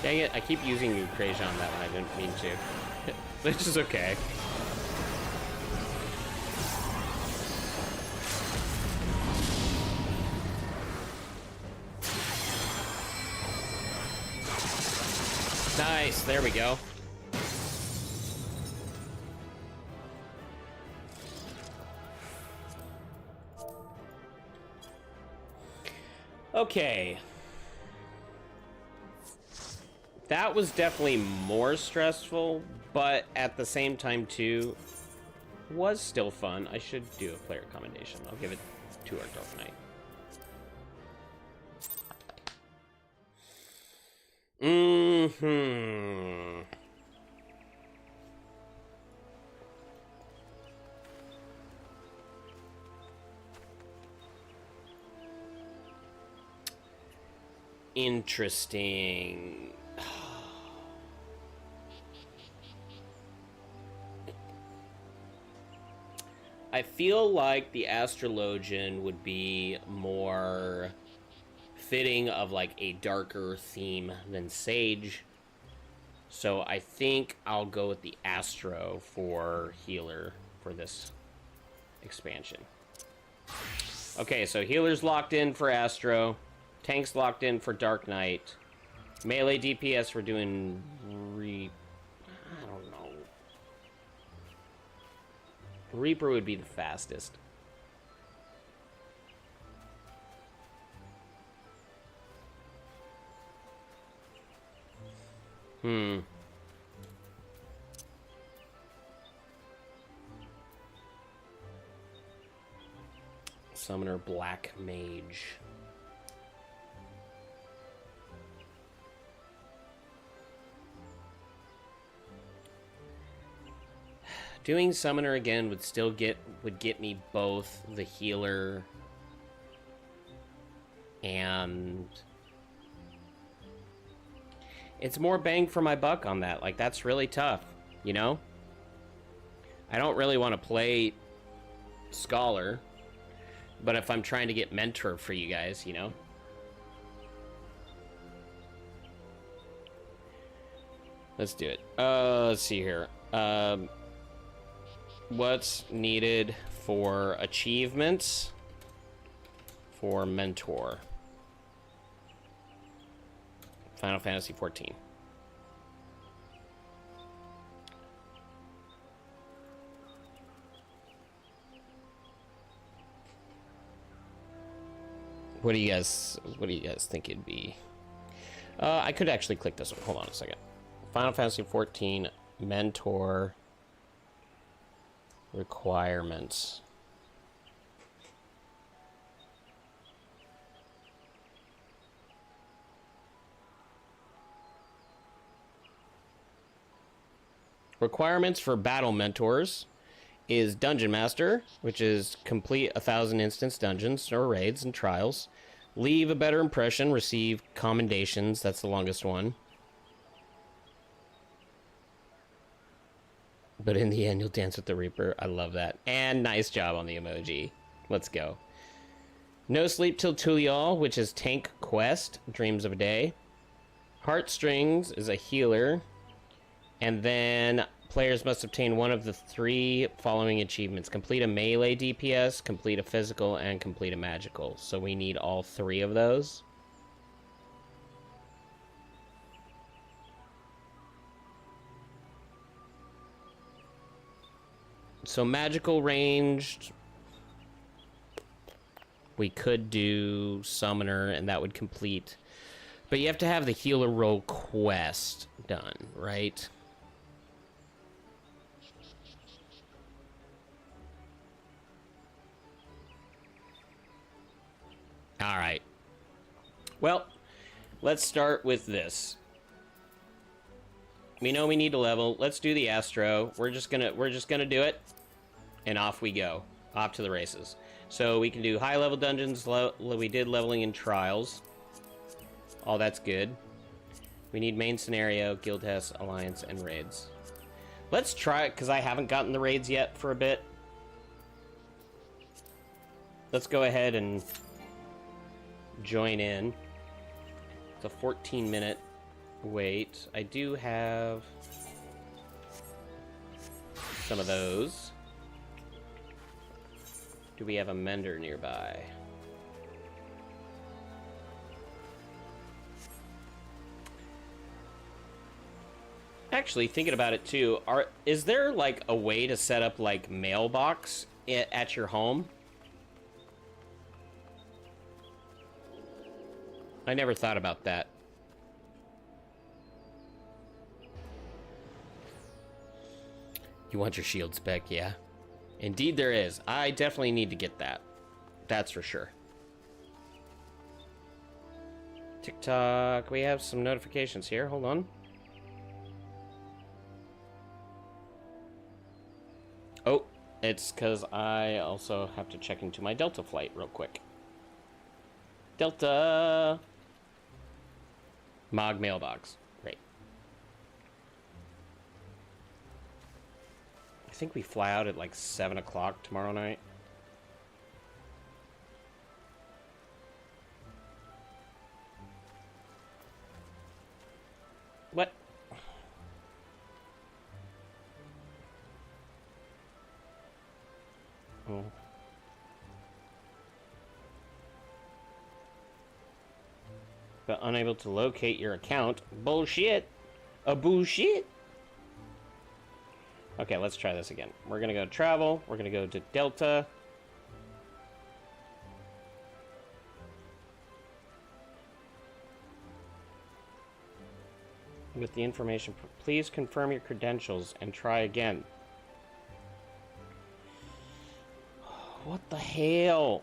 Dang it, I keep using Eucrasia on that one, I didn't mean to. Which is okay. Nice, there we go. Okay. That was definitely more stressful, but at the same time, too, was still fun. I should do a player commendation. I'll give it to our Dark Knight. Interesting. I feel like the Astrologian would be more fitting of like a darker theme than Sage. So I think I'll go with the Astro for healer for this expansion. Okay, so healer's locked in for Astro. Tank's locked in for Dark Knight. Melee DPS we're doing I don't know. Reaper would be the fastest. Summoner Black Mage. Doing Summoner again would still get me both the healer and it's more bang for my buck on that. Like, that's really tough, you know? I don't really want to play Scholar, but if I'm trying to get Mentor for you guys, you know? Let's do it. Let's see here. What's needed for achievements for Mentor? Final Fantasy 14. What do you guys think it'd be? I could actually click this one. Hold on a second. Final Fantasy 14 Mentor requirements. Requirements for battle mentors is Dungeon Master, which is complete 1,000 instance dungeons or raids and trials. Leave a better impression, receive commendations. That's the longest one. But in the end, you'll dance with the Reaper. I love that. And nice job on the emoji. Let's go. No Sleep Till Tulial, which is Tank Quest, Dreams of a Day. Heartstrings is a healer. And then players must obtain one of the 3 following achievements. Complete a melee DPS, complete a physical, and complete a magical. So we need all 3 of those. So magical ranged, we could do summoner, and that would complete. But you have to have the healer role quest done, right? All right. Well, let's start with this. We know we need to level. Let's do the Astro. We're just gonna do it, and off we go, off to the races. So we can do high level dungeons. We did leveling in trials. All that's good. We need main scenario, guild tests, alliance, and raids. Let's try it because I haven't gotten the raids yet for a bit. Let's go ahead and join in. It's a 14-minute wait. I do have some of those. Do we have a mender nearby? Actually, thinking about it too, is there like a way to set up like mailbox at your home? I never thought about that. You want your shield spec, yeah? Indeed there is. I definitely need to get that. That's for sure. TikTok, we have some notifications here. Hold on. Oh, it's because I also have to check into my Delta flight real quick. Delta! Mog mailbox. Great. I think we fly out at like 7 o'clock tomorrow night. What? Oh. But unable to locate your account. Bullshit. A bullshit. Okay, let's try this again. We're gonna go travel. We're gonna go to Delta. With the information, please confirm your credentials and try again. What the hell?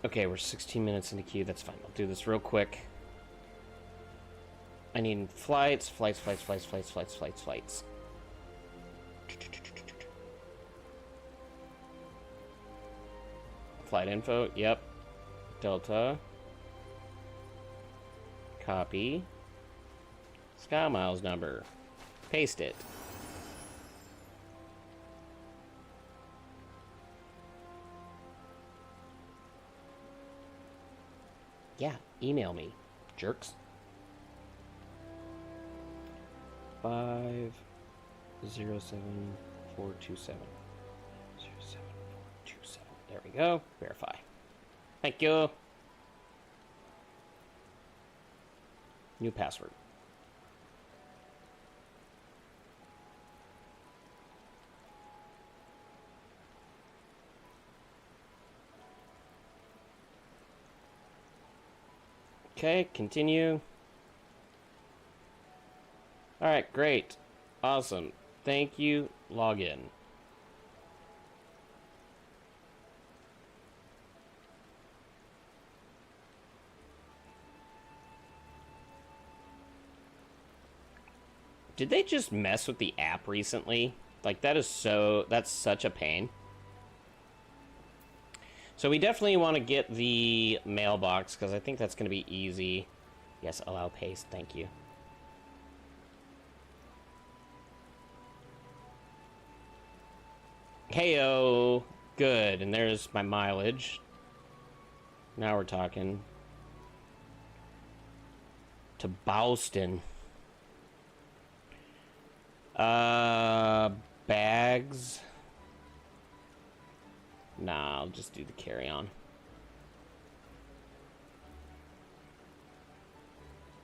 Okay, we're 16 minutes into queue. That's fine. I'll do this real quick. I need flights. Flight info. Yep. Delta. Copy. Sky Miles number. Paste it. Yeah, email me, jerks. 507427. 07427. There we go. Verify. Thank you. New password. Okay, continue. Alright, great. Awesome. Thank you. Login. Did they just mess with the app recently? Like, that's such a pain. So we definitely want to get the mailbox, because I think that's going to be easy. Yes, allow paste. Thank you. Heyo. Good. And there's my mileage. Now we're talking. To Boston. Bags. Nah, I'll just do the carry-on.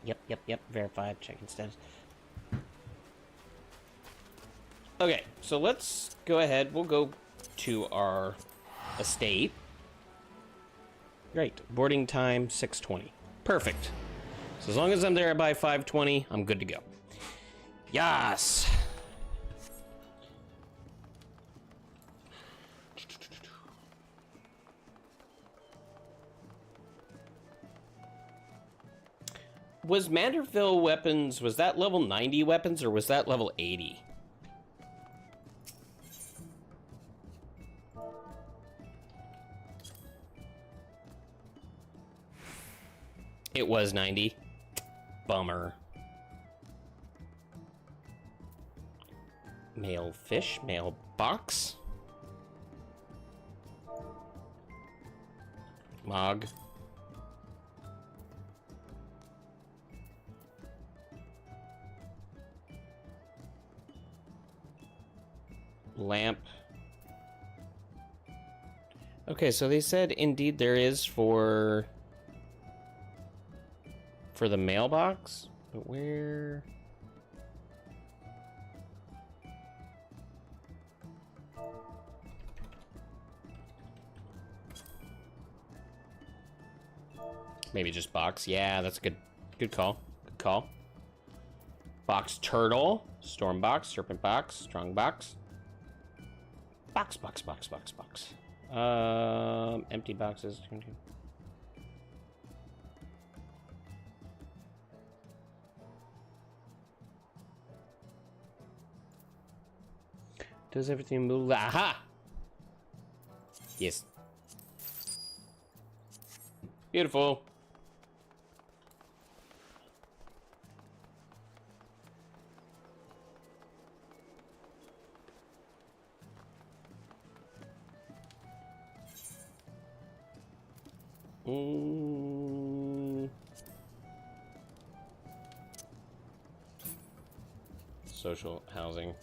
Yep. Verified. Checking status. Okay, so let's go ahead. We'll go to our estate. Great. Boarding time 6:20. Perfect. So as long as I'm there by 5:20, I'm good to go. Yes. Was Manderville weapons, was that level 90 weapons or was that level 80? It was 90. Bummer. Mail fish, mail box. Mog. Lamp. Okay, so they said indeed there is for the mailbox, but where? Maybe just box. Yeah, that's a good call. Good call. Box turtle, storm box, serpent box, strong box. Box. Empty boxes. Does everything move? Aha! Yes. Beautiful. Social housing.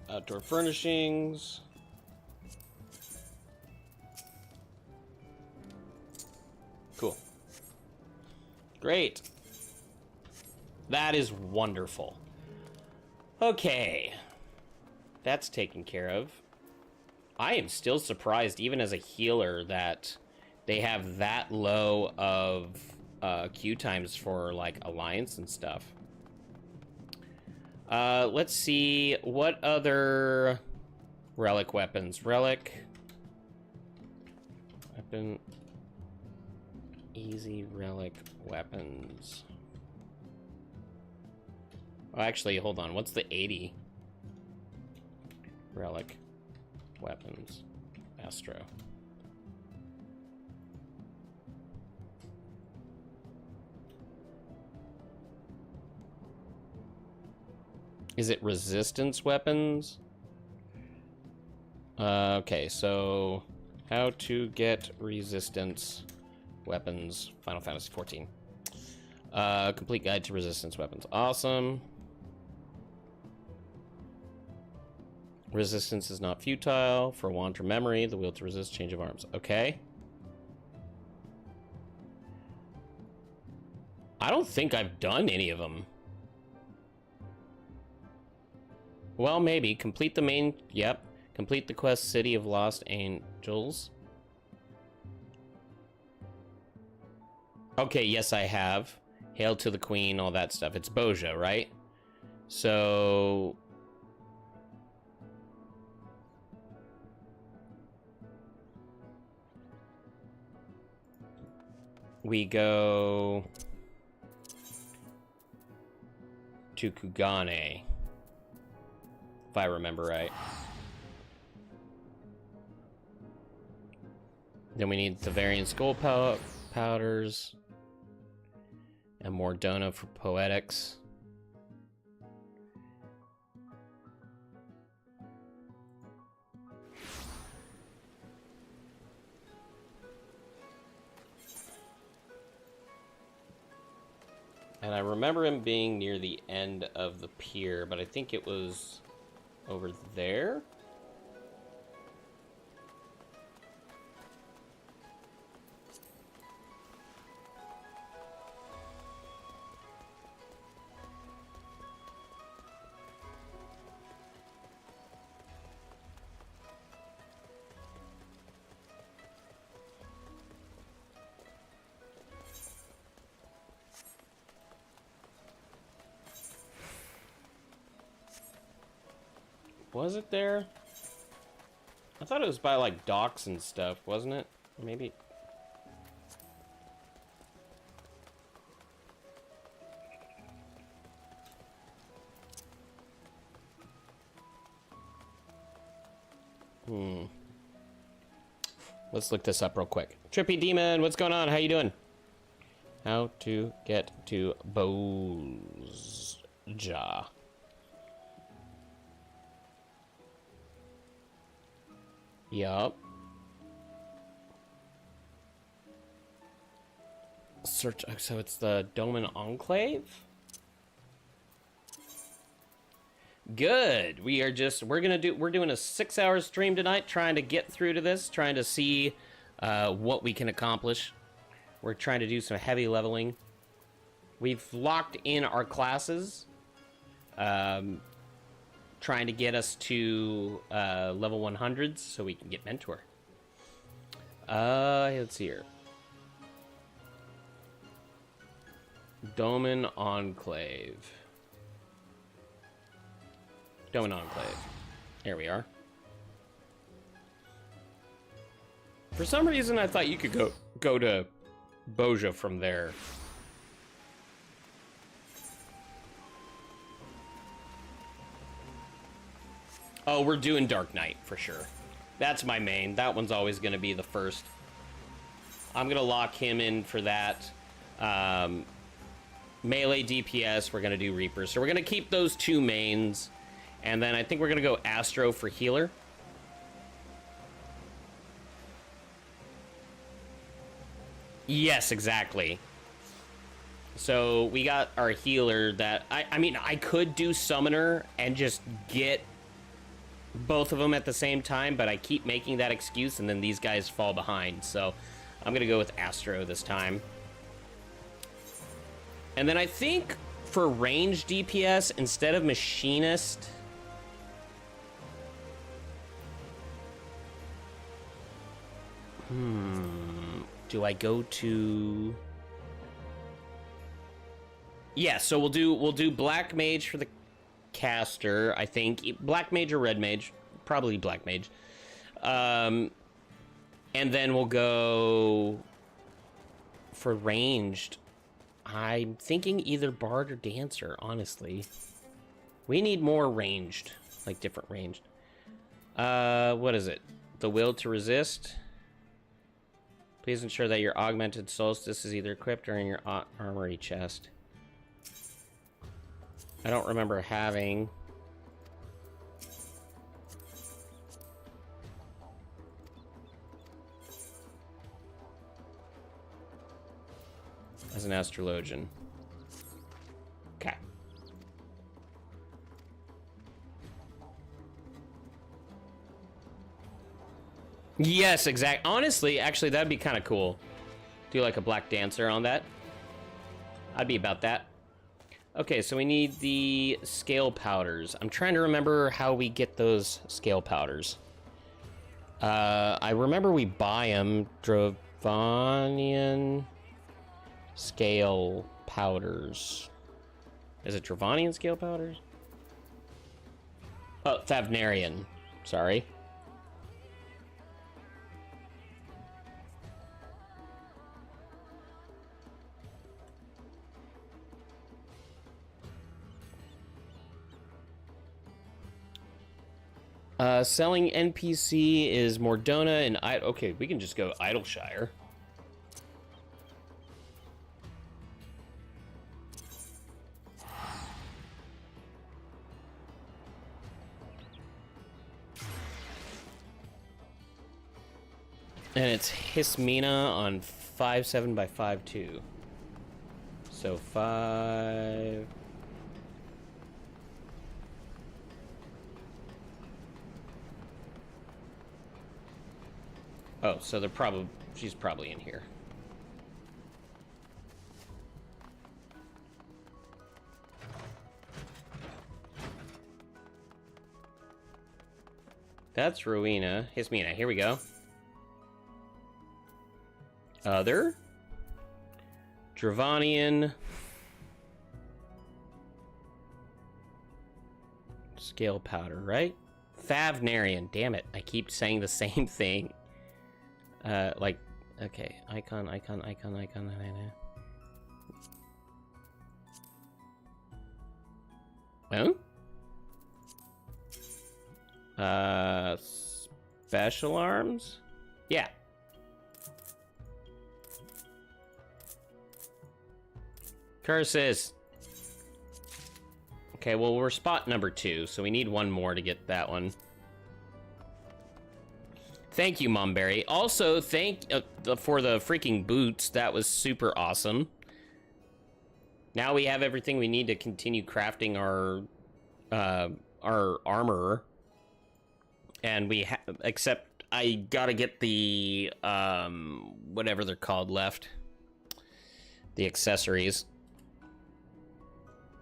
Outdoor furnishings. Cool. Great. That is wonderful. Okay. That's taken care of. I am still surprised, even as a healer, that they have that low of queue times for, like, Alliance and stuff. Let's see, what other relic weapons? Relic. Weapon. Easy relic weapons. Oh, actually, hold on. What's the 80? Relic weapons. Astro. Is it resistance weapons? Okay, so how to get resistance weapons. Final Fantasy XIV. Complete guide to resistance weapons. Awesome. Resistance is not futile. For want or memory, the will to resist change of arms. Okay. I don't think I've done any of them. Well, maybe. Complete the main... Yep. Complete the quest City of Lost Angels. Okay, yes, I have. Hail to the Queen, all that stuff. It's Bozja, right? So... we go... to Kugane. If I remember right. Then we need the variant skull powders. And more Dona for poetics. And I remember him being near the end of the pier, but I think it was over there. Was it there? I thought it was by, like, docks and stuff, wasn't it? Maybe... Let's look this up real quick. Trippy Demon, what's going on? How you doing? How to get to Bozja. Yup. Search, so it's the Doman Enclave? Good. We're doing a 6-hour stream tonight, trying to get through to this, trying to see what we can accomplish. We're trying to do some heavy leveling. We've locked in our classes, trying to get us to level 100s so we can get mentor. Let's see here. Doman Enclave. Doman Enclave. There we are. For some reason, I thought you could go to Bozja from there. Oh, we're doing Dark Knight for sure. That's my main. That one's always going to be the first. I'm going to lock him in for that. Melee DPS, we're going to do Reaper. So we're going to keep those two mains. And then I think we're going to go Astro for healer. Yes, exactly. So we got our healer that... I mean, I could do Summoner and just get both of them at the same time, but I keep making that excuse, and then these guys fall behind. So I'm going to go with Astro this time. And then I think for range DPS, instead of Machinist... do I go to... Yeah, so we'll do Black Mage for the caster, I think. Black Mage or Red Mage? Probably Black Mage. And then we'll go for ranged. I'm thinking either Bard or Dancer, honestly. We need more ranged, like different ranged. What is it? The Will to Resist. Please ensure that your Augmented Solstice is either equipped or in your armory chest. I don't remember having... as an astrologian. Okay. Yes, exact. Honestly, actually, that'd be kind of cool. Do like a Black Dancer on that. I'd be about that. Okay, so we need the scale powders. I'm trying to remember how we get those scale powders. I remember we buy them. Dravanian scale powders. Is it Dravanian scale powders? Oh, Thavnarian. Sorry. Selling NPC is Mordona and okay, we can just go Idleshire. And it's Hismina on 5/7 by 5/2. So 5. Oh, so she's probably in here. That's Rowena. Hismina, here we go. Other. Dravanian. Scale powder, right? Favnarian. Damn it. I keep saying the same thing. Like, okay. Icon. Oh? Special arms? Yeah. Curses. Okay, well, we're spot number 2, so we need one more to get that one. Thank you, Momberry. Also, thank for the freaking boots. That was super awesome. Now we have everything we need to continue crafting our armor. And we except I gotta get the whatever they're called left. The accessories.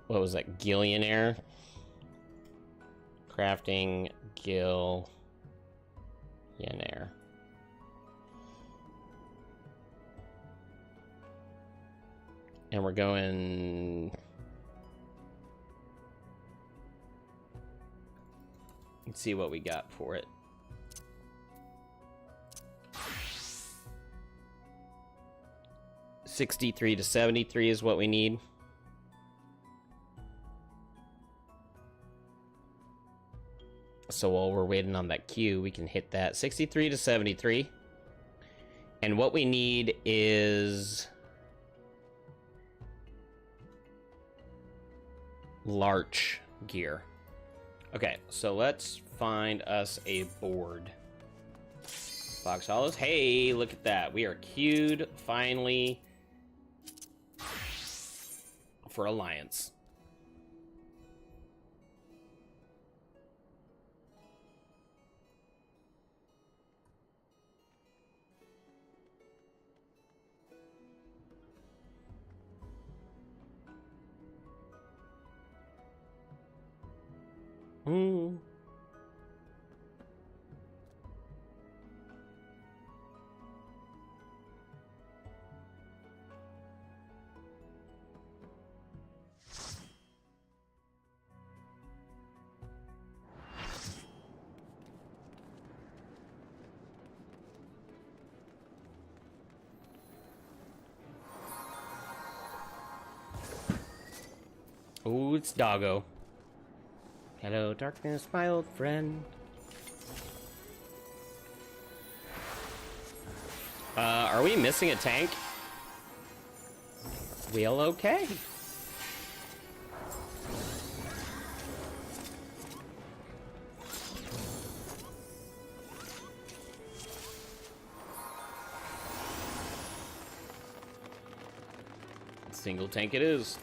What was that? Gillionaire? Crafting Gillionaire. And we're going... Let's see what we got for it. $63 to $73 is what we need. So while we're waiting on that queue, we can hit that. 63 to 73. And what we need is... larch gear. Okay, so let's find us a board. Box Hollows. Hey, look at that. We are queued, finally, for Alliance. Hmm. Oh, it's Doggo. Hello, darkness, my old friend. Are we missing a tank? Well, okay. Single tank it is.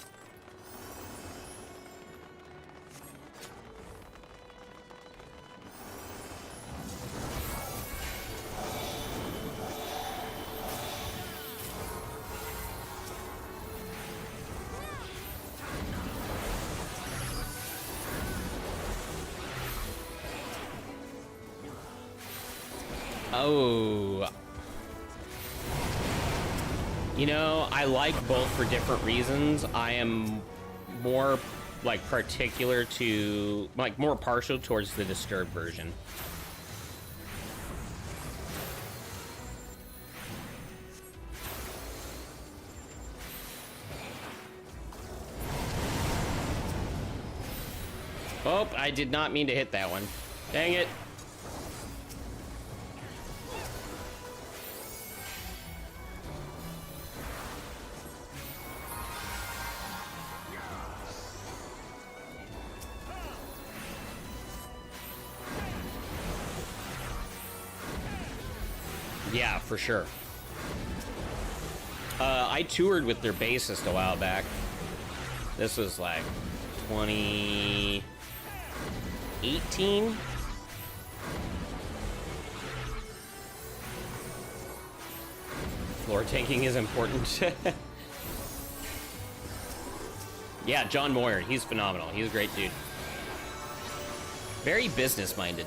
Oh. You know, I like both for different reasons. I am more, like, particular to, like, more partial towards the Disturbed version. Oh, I did not mean to hit that one. Dang it. Yeah, for sure. I toured with their bassist a while back. This was like 2018. Floor tanking is important. Yeah, John Moyer, he's phenomenal. He's a great dude. Very business-minded.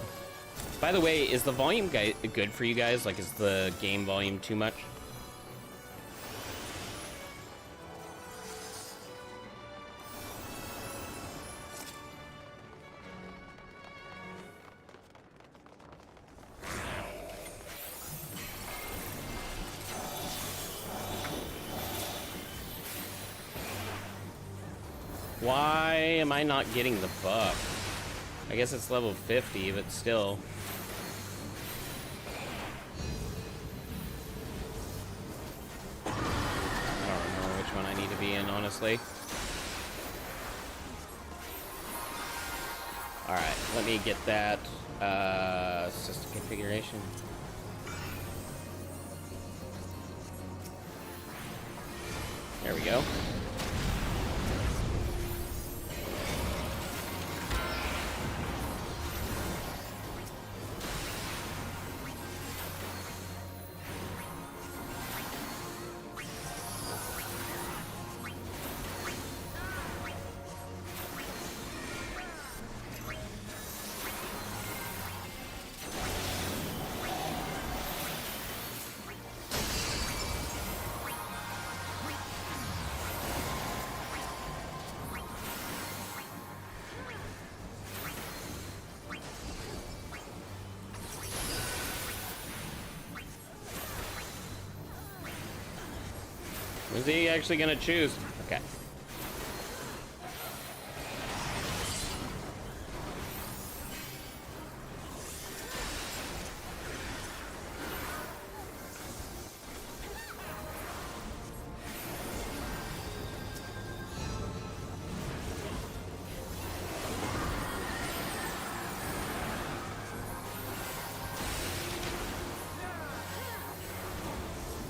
By the way, is the volume good for you guys? Like, is the game volume too much? Why am I not getting the buff? I guess it's level 50, but still. I don't remember which one I need to be in, honestly. Alright, let me get that system configuration. There we go. Is he actually gonna choose? Okay.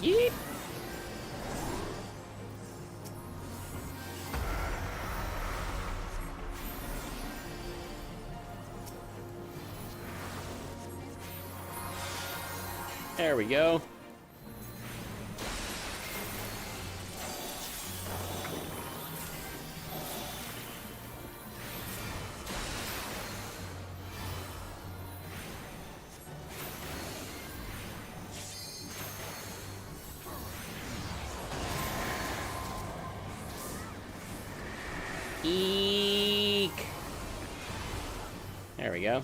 Yeet. There we go. Eek. There we go.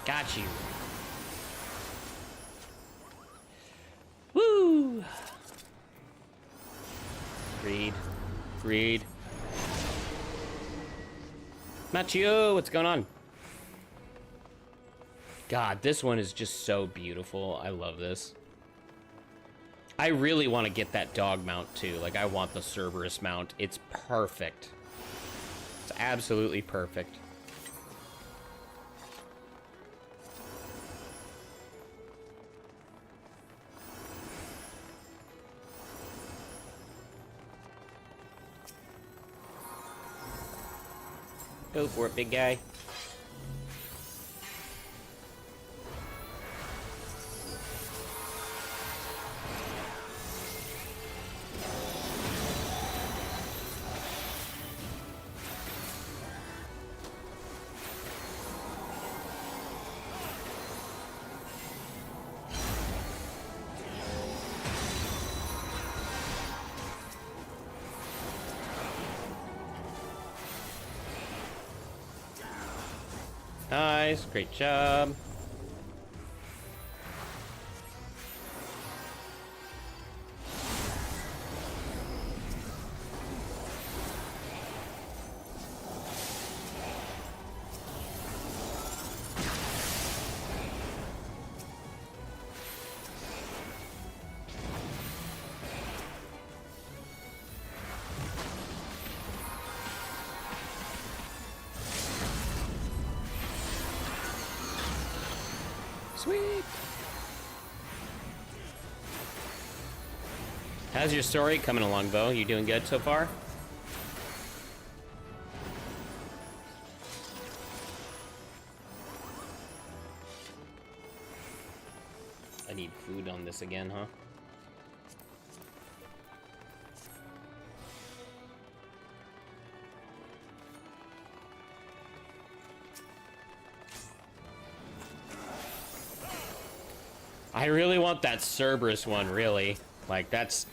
Got you. Woo! Greed. Greed. Machio, what's going on? God, this one is just so beautiful. I love this. I really want to get that dog mount too. Like, I want the Cerberus mount. It's perfect. It's absolutely perfect. Go for it, big guy. Nice, great job. Sweet. How's your story coming along, Bo? You doing good so far? I need food on this again, huh? I really want that Cerberus one, really. Like, that's...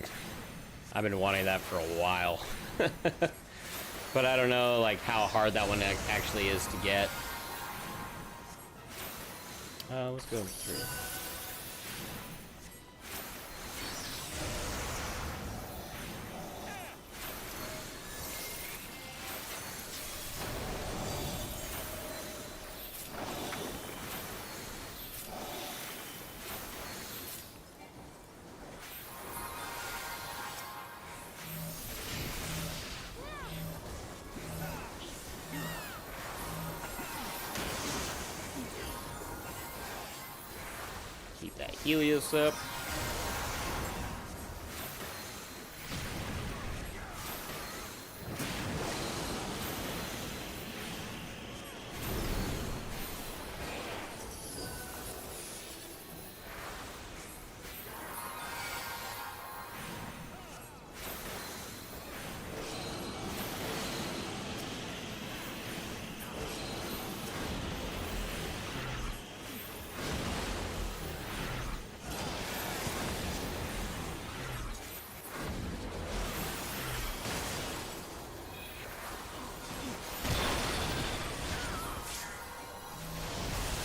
I've been wanting that for a while. But I don't know, like, how hard that one actually is to get. Let's go through. Keep that Helios up.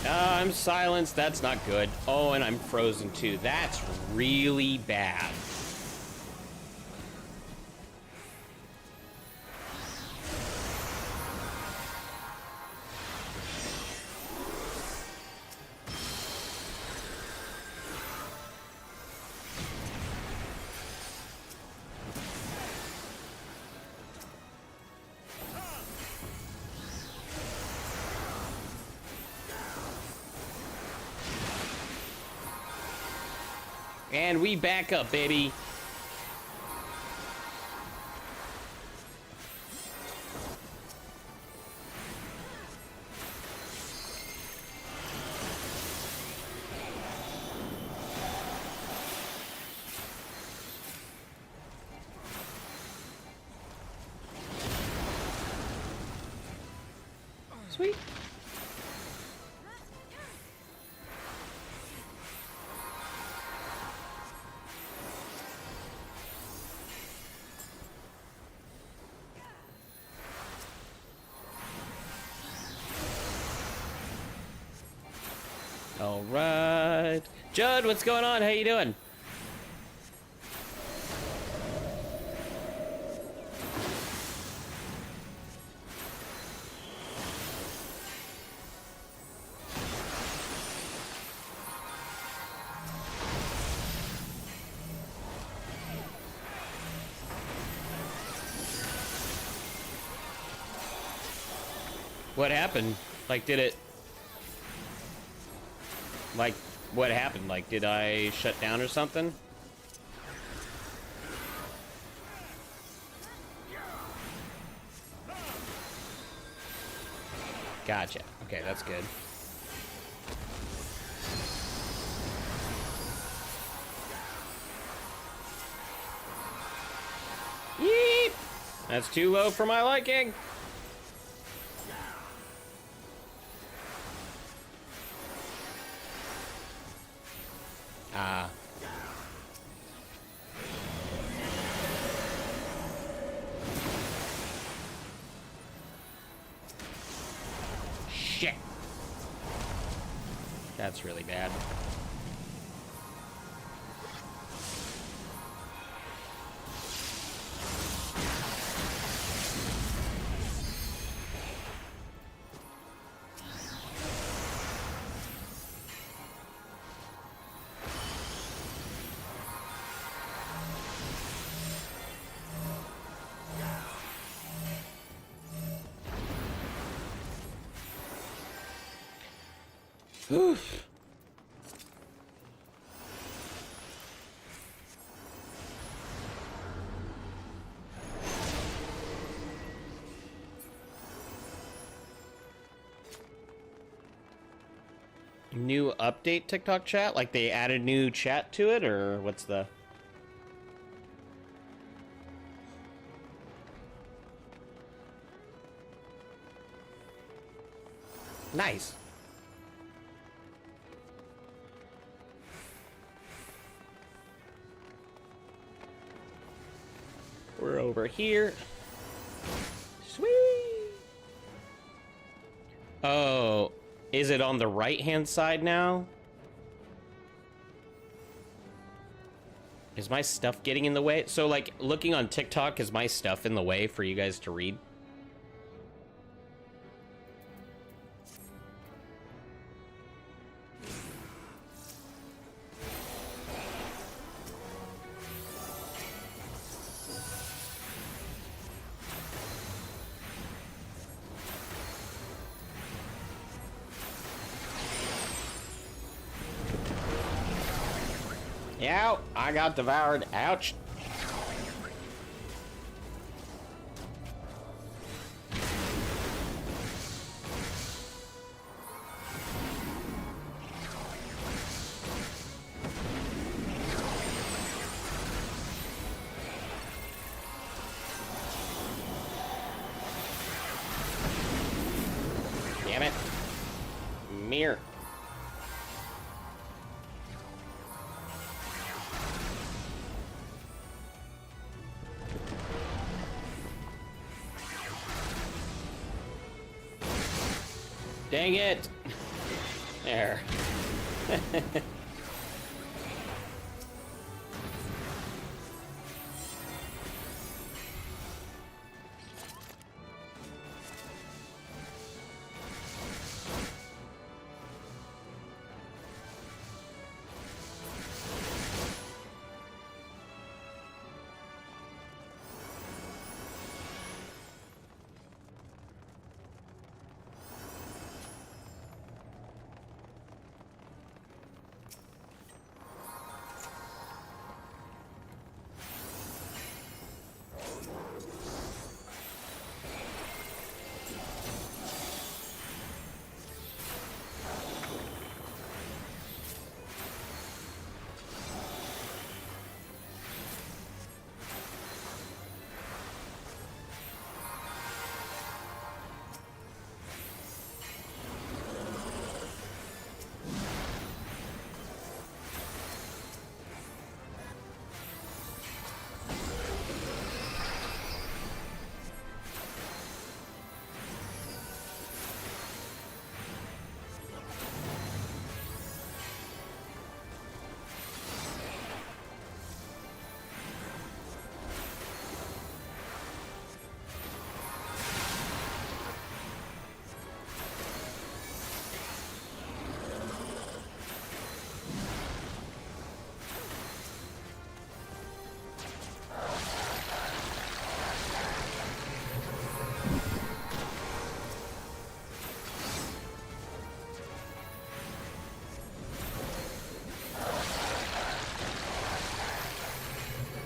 I'm silenced. That's not good. Oh, and I'm frozen too. That's really bad. And we back up, baby. Sweet. All right. Judd, what's going on? How you doing? What happened? Like, did it... Like, what happened? Like, did I shut down or something? Gotcha. Okay, that's good. Yeet! That's too low for my liking. Ah. Shit. That's really bad. Oof. New update TikTok chat? Like they added new chat to it, or what's the... Nice. over here. Sweet. Oh, is it on the right-hand side now? Is my stuff getting in the way? So, like, looking on TikTok, is my stuff in the way for you guys to read? Ow! I got devoured. Ouch. Damn it. Mirror. Dang it! There.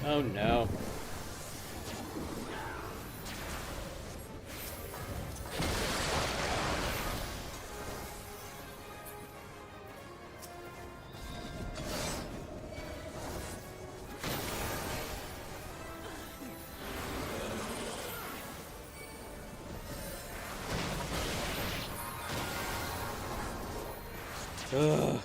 Oh no. Ugh.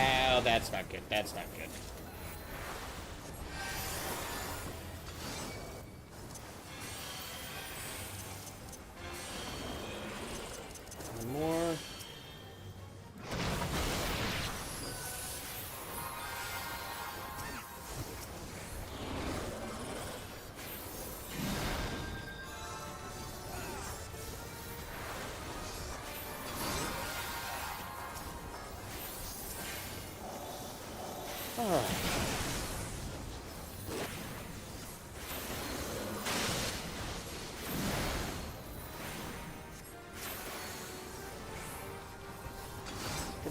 Oh, that's not good. That's not good. One more. Oh.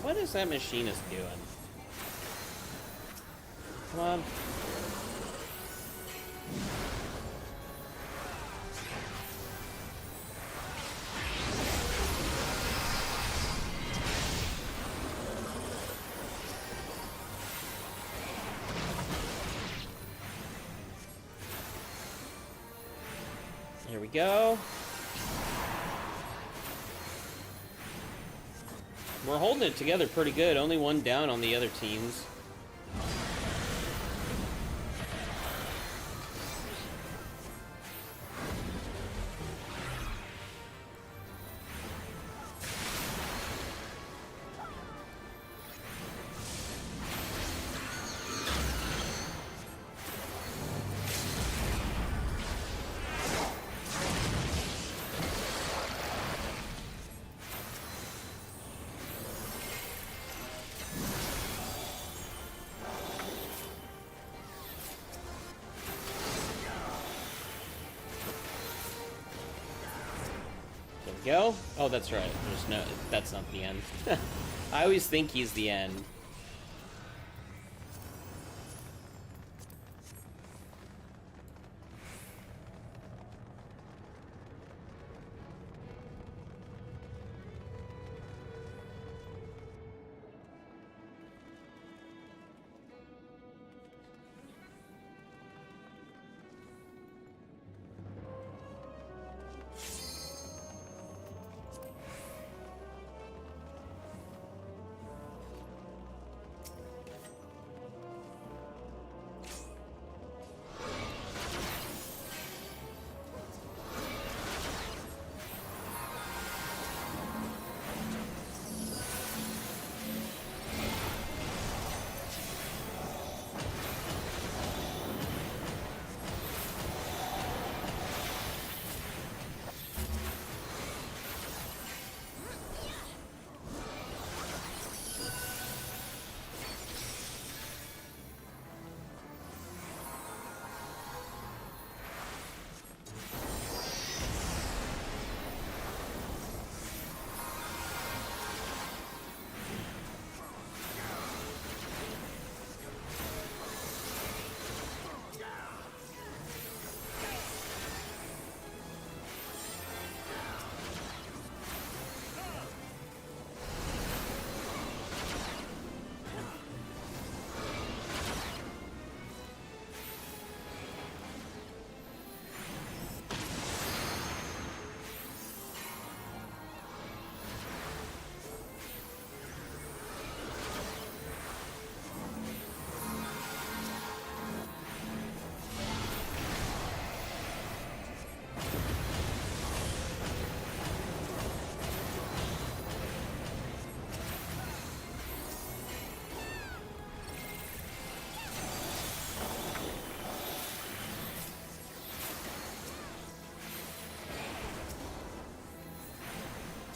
What is that machinist doing? Come on. Here we go. We're holding it together pretty good. Only one down on the other teams. Go? Oh, that's right. There's no... That's not the end. I always think he's the end.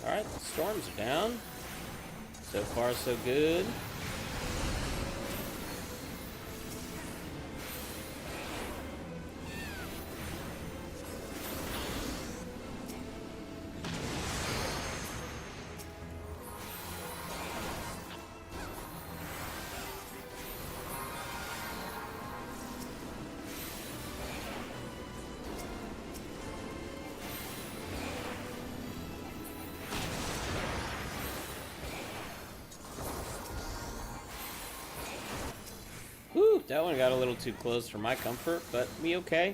Alright, the storms are down. So far, so good. Whew, that one got a little too close for my comfort, but we okay.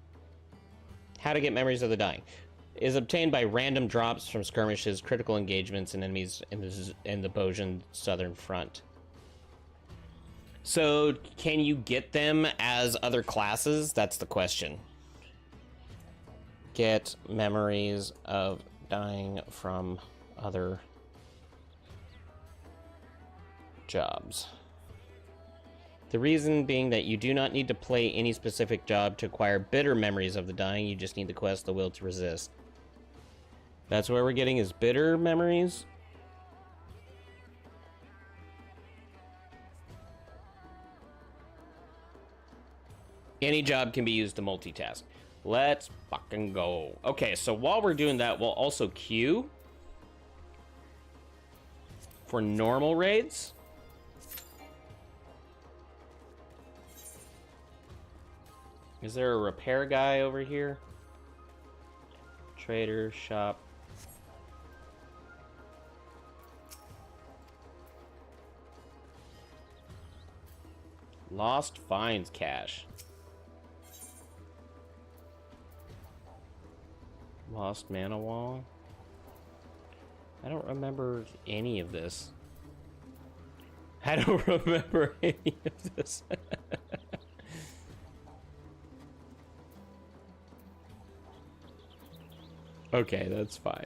How to get memories of the dying is obtained by random drops from skirmishes, critical engagements, and enemies in the Boshan Southern Front. So, can you get them as other classes? That's the question. Get memories of dying from other jobs. The reason being that you do not need to play any specific job to acquire bitter memories of the dying. You just need the quest, The Will to Resist. That's where we're getting his bitter memories. Any job can be used to multitask. Let's fucking go. Okay, so while we're doing that, we'll also queue for normal raids. Is there a repair guy over here? Trader, shop. Lost finds cache. Lost mana wall. I don't remember any of this. I don't remember any of this. Okay, that's fine.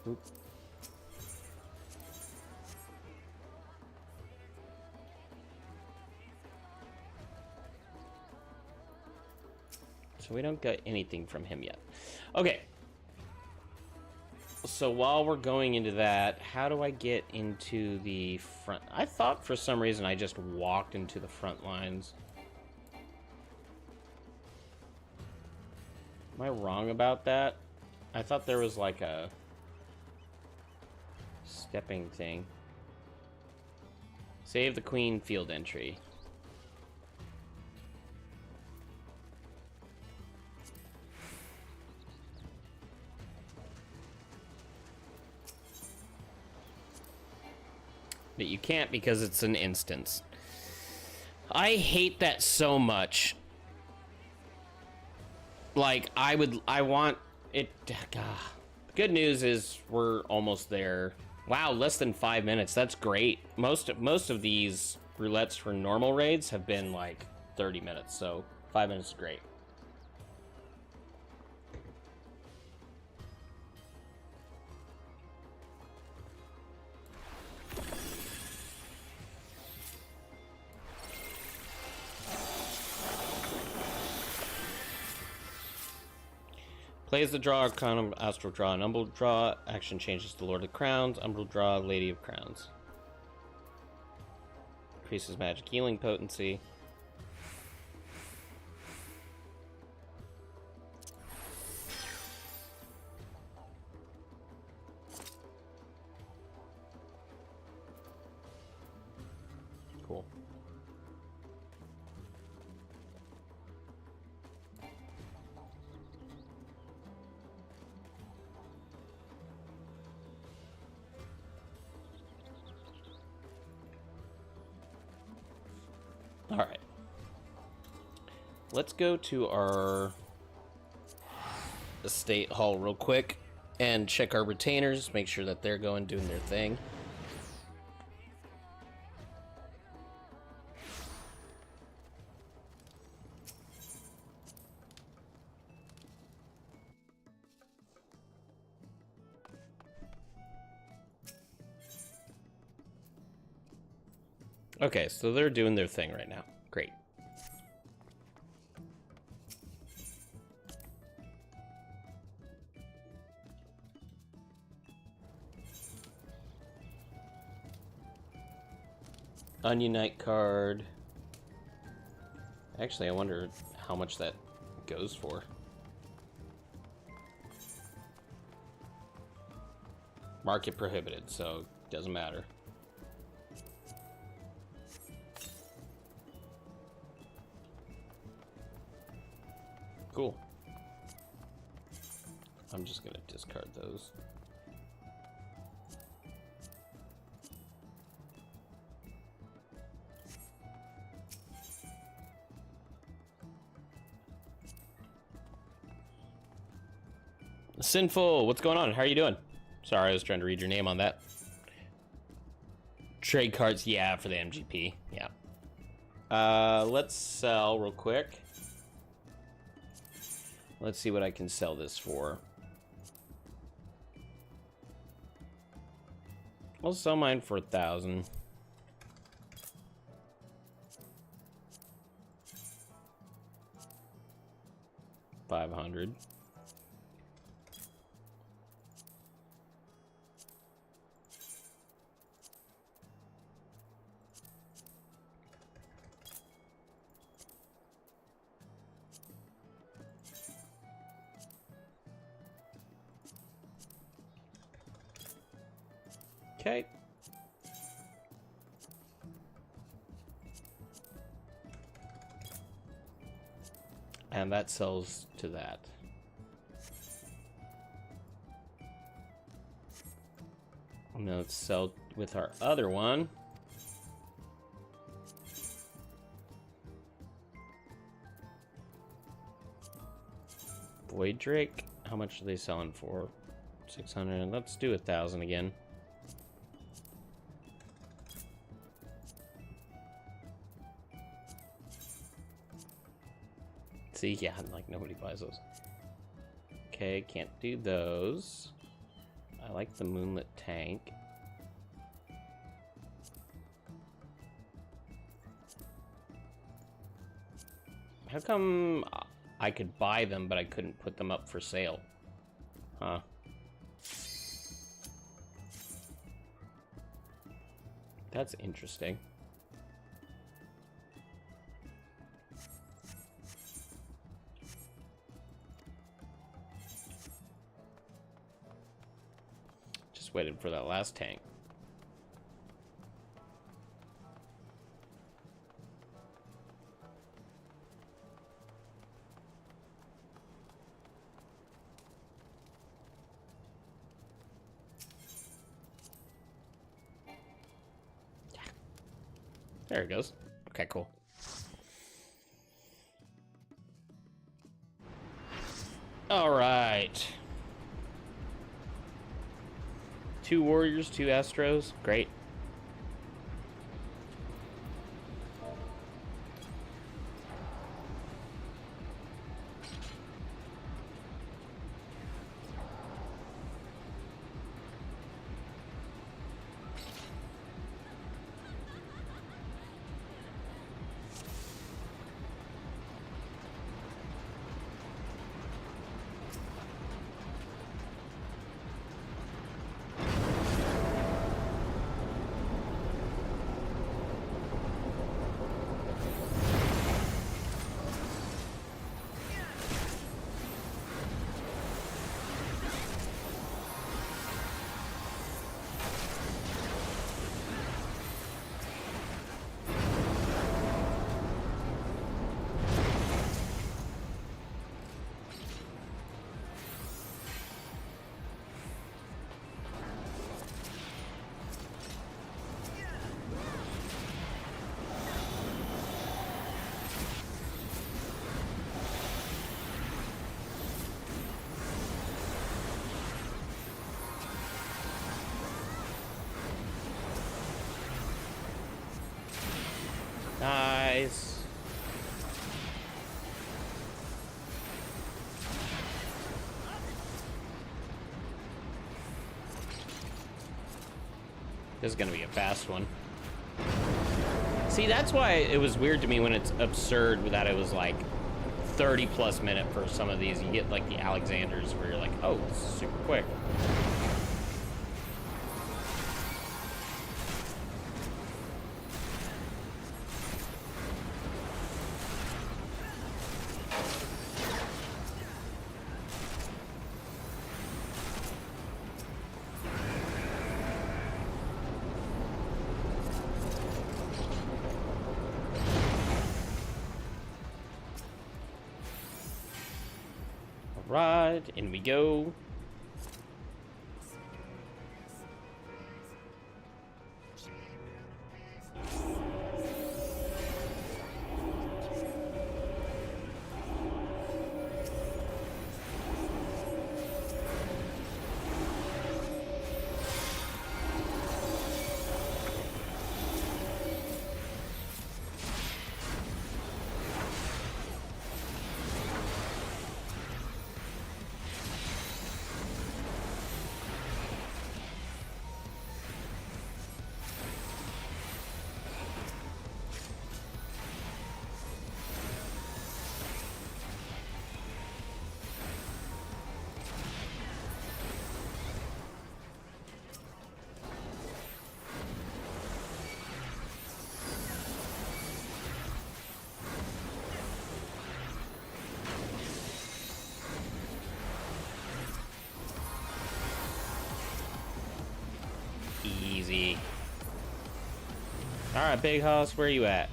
Oop. So we don't get anything from him yet. Okay. So while we're going into that, how do I get into the front? I thought for some reason I just walked into the front lines. Am I wrong about that? I thought there was like a stepping thing. Save the Queen field entry. But you can't because it's an instance. I hate that so much. Like, I want it. God. Good news is we're almost there. Wow, less than 5 minutes. That's great. Most of these roulettes for normal raids have been like 30 minutes, so 5 minutes is great. Plays the draw, Arcanum, Astral Draw, and Umbral Draw. Action changes to Lord of Crowns, Umbral Draw, Lady of Crowns. Increases magic healing potency. Cool. All right. Let's go to our estate hall real quick and check our retainers, make sure that they're doing their thing. Okay, so they're doing their thing right now. Great. Ununite card. Actually, I wonder how much that goes for. Market prohibited, so it doesn't matter. Cool. I'm just gonna discard those. Sinful, what's going on? How are you doing? Sorry, I was trying to read your name on that. Trade cards, yeah, for the MGP, yeah. Let's sell real quick. Let's see what I can sell this for. I'll sell mine for 1,000. $500. Okay. And that sells to that. And then let's sell with our other one. Void Drake. How much are they selling for? 600. Let's do 1,000 again. See, yeah, like nobody buys those. Okay, can't do those. I like the Moonlit Tank. How come I could buy them, but I couldn't put them up for sale? Huh. That's interesting. Just waited for that last tank. There it goes. Okay, cool. All right. 2 warriors, 2 Astros. Great. Nice. This is gonna be a fast one. See, that's why it was weird to me when it's absurd that it was like 30+ minute for some of these. You get like the Alexanders where you're like, oh, it's super quick. Right, in we go. Easy. Alright, Big Hoss, where you at?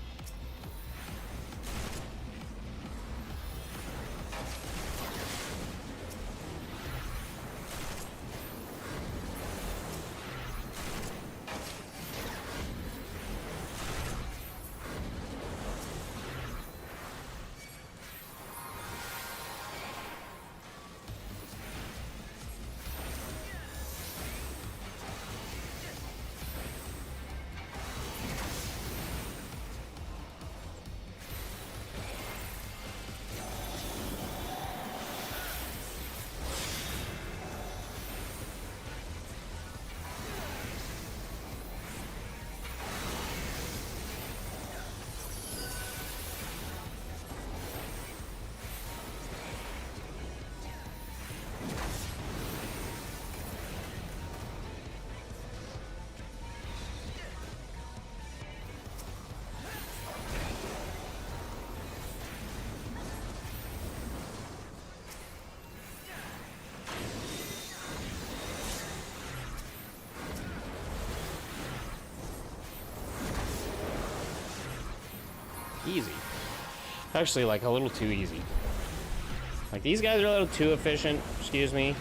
Easy. Actually, like, a little too easy. Like, these guys are a little too efficient, excuse me.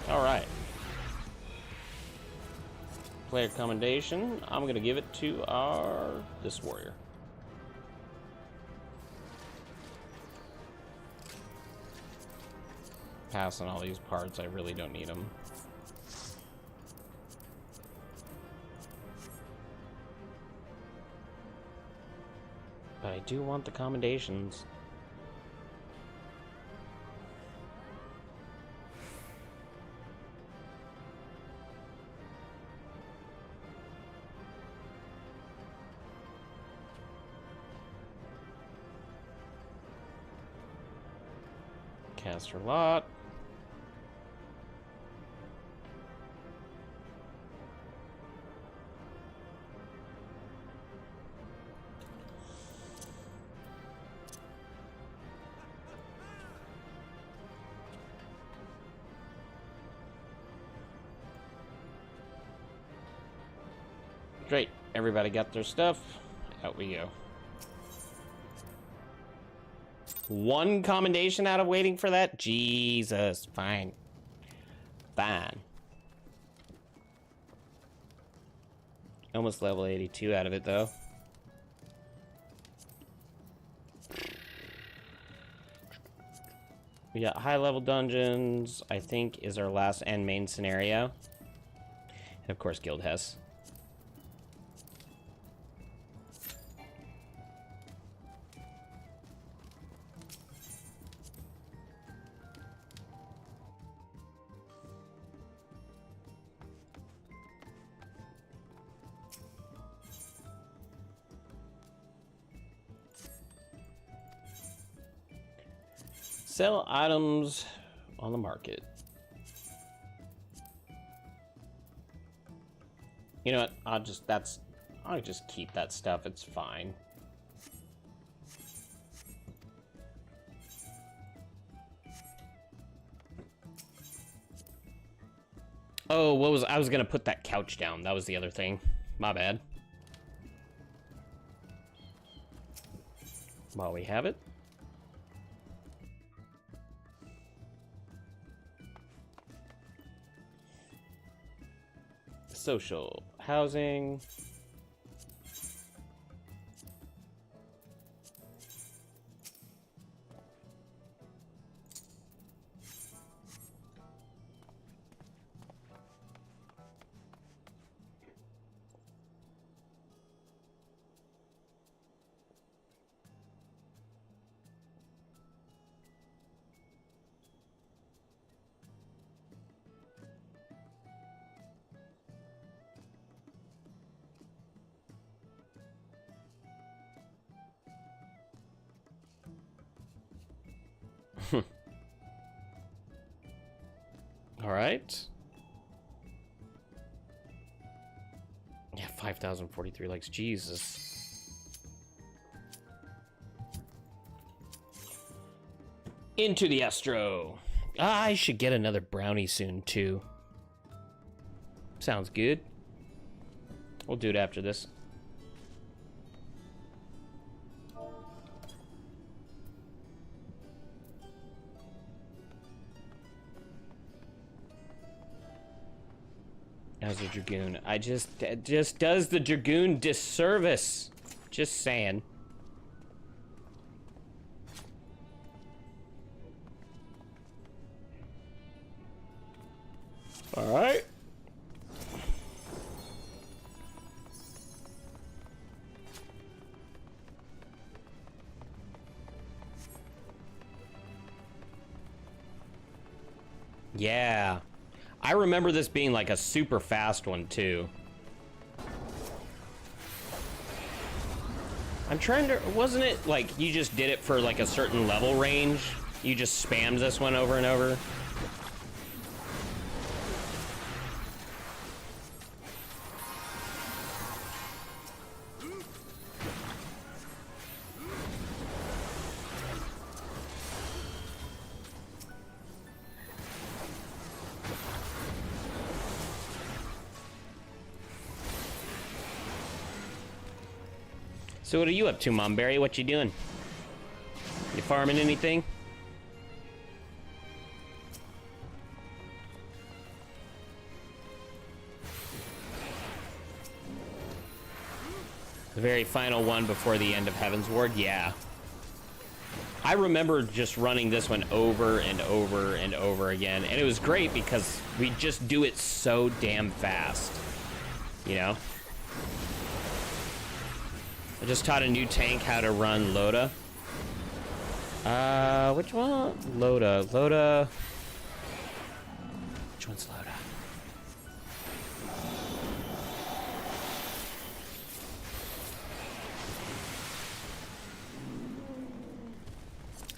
Alright. Player commendation. I'm gonna give it to this warrior. Pass on all these parts, I really don't need them. But I do want the commendations. Caster lot. Great. Everybody got their stuff. Out we go. One commendation out of waiting for that? Jesus. Fine. Fine. Almost level 82 out of it, though. We got high-level dungeons, I think, is our last and main scenario. And, of course, Guild Hess. Sell items on the market. You know what? I'll just keep that stuff. It's fine. Oh, I was gonna put that couch down. That was the other thing. My bad. While we have it. Social housing. All right. Yeah, 5,043 likes. Jesus. Into the Astro. I should get another brownie soon, too. Sounds good. We'll do it after this. As a Dragoon. It just does the Dragoon disservice. Just saying. All right. Yeah. I remember this being like a super fast one too. I'm trying to, wasn't it like you just did it for like a certain level range? You just spammed this one over and over? So what are you up to, Mom Berry? What you doing? You farming anything? The very final one before the end of Heaven's Ward? Yeah. I remember just running this one over and over and over again, and it was great because we just do it so damn fast. You know? I just taught a new tank how to run Loda. Which one? Loda. Which one's Loda?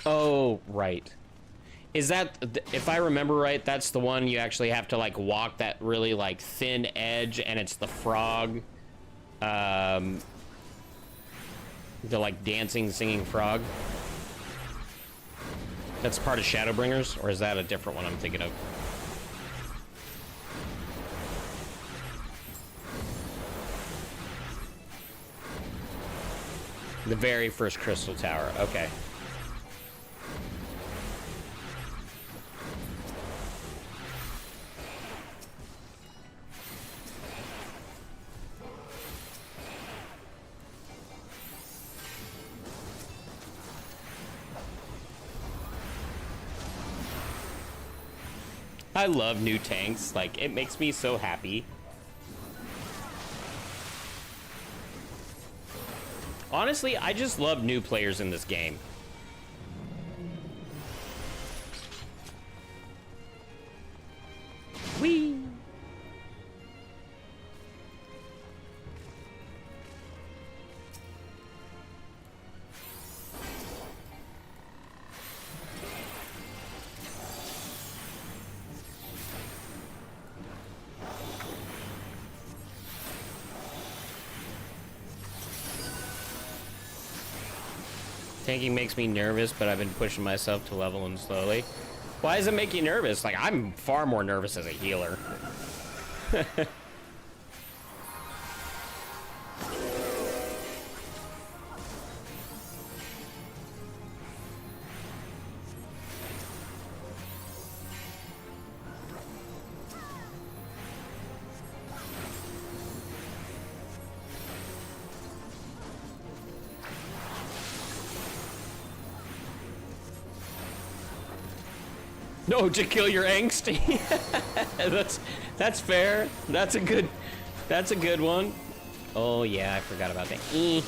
Oh, right. Is that, if I remember right, that's the one you actually have to like walk that really like thin edge, and it's the frog. The like dancing, singing frog. That's part of Shadowbringers, or is that a different one I'm thinking of? The very first Crystal Tower, okay. I love new tanks. Like, it makes me so happy. Honestly, I just love new players in this game. Whee! Tanking makes me nervous, but I've been pushing myself to level them slowly. Why does it make you nervous? Like, I'm far more nervous as a healer. No, to kill your angsty. that's fair. That's a good one. Oh yeah, I forgot about that. Eep.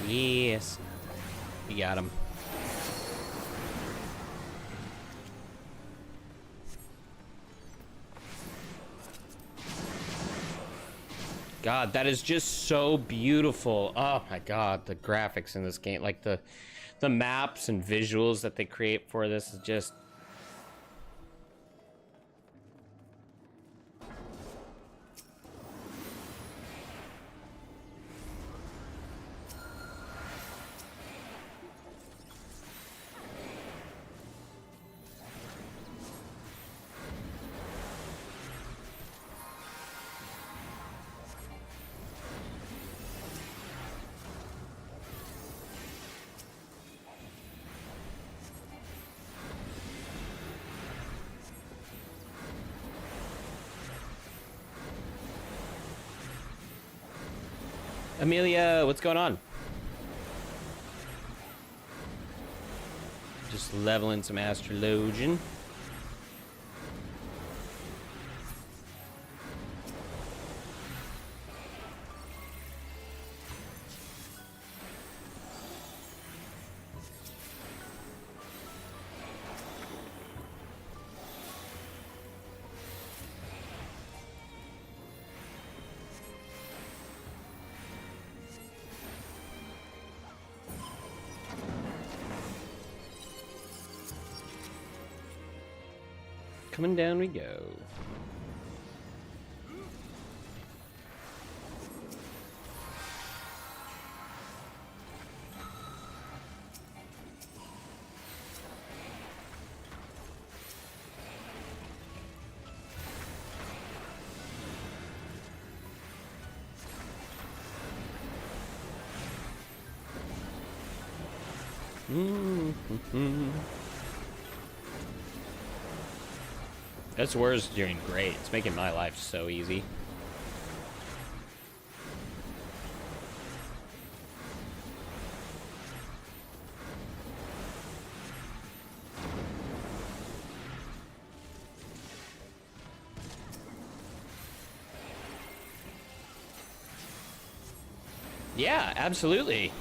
Yes. We got him. God, that is just so beautiful. Oh my God, the graphics in this game, like the maps and visuals that they create for this is just... Amelia, what's going on? Just leveling some Astrologian. Coming down we go. This war's doing great. It's making my life so easy. Yeah, absolutely.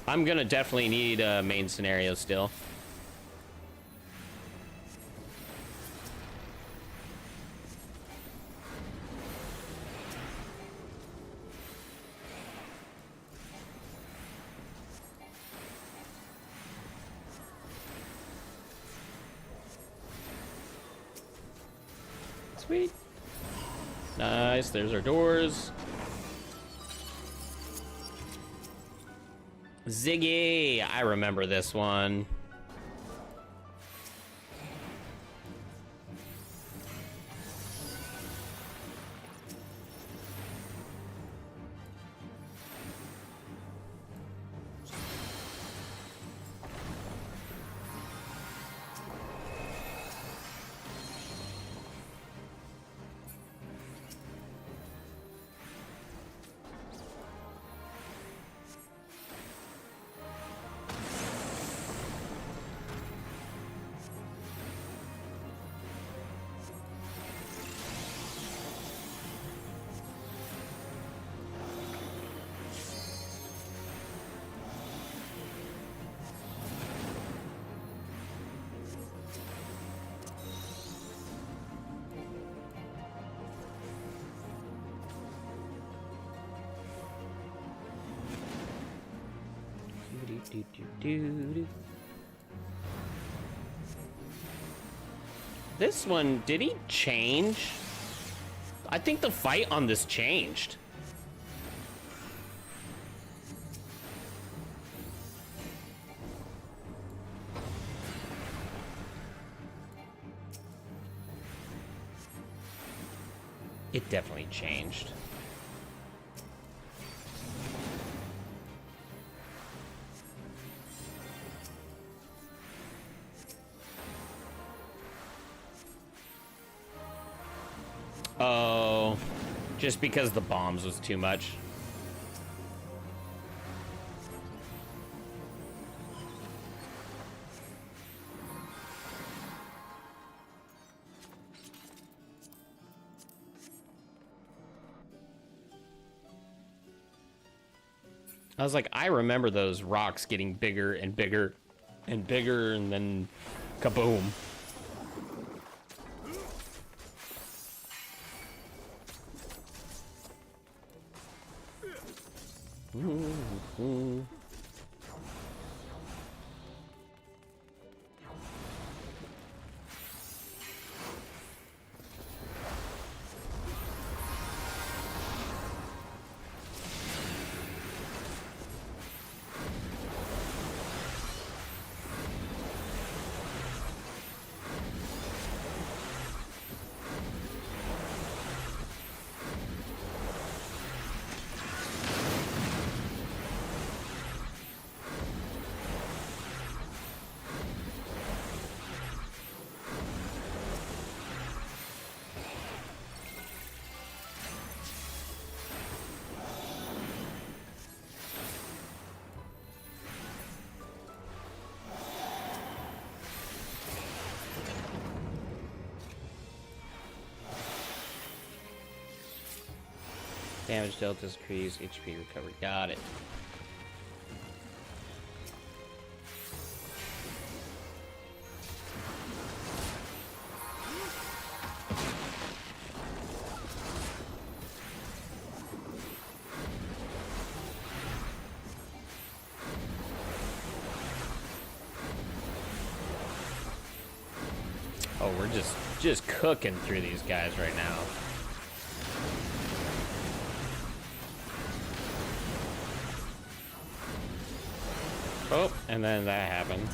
I'm gonna definitely need a main scenario still. Sweet. Nice, there's our doors. Ziggy! I remember this one. Doo-doo. This one, did he change? I think the fight on this changed. It definitely changed. Oh, just because the bombs was too much. I was like, I remember those rocks getting bigger and bigger and bigger, and then kaboom. Damage dealt is increased, HP recovery. Got it. Oh, we're just cooking through these guys right now. Oh, and then that happened.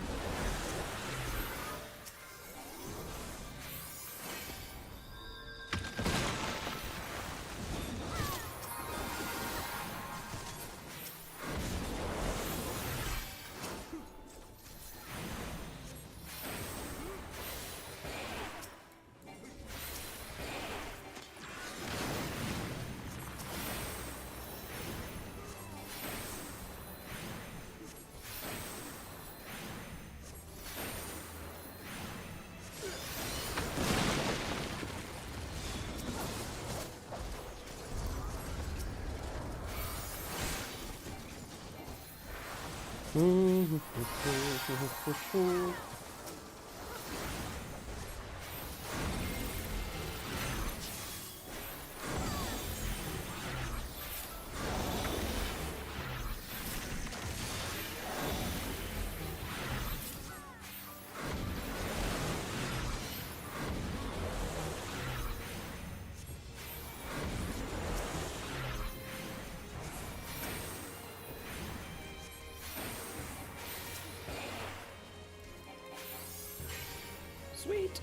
Sweet.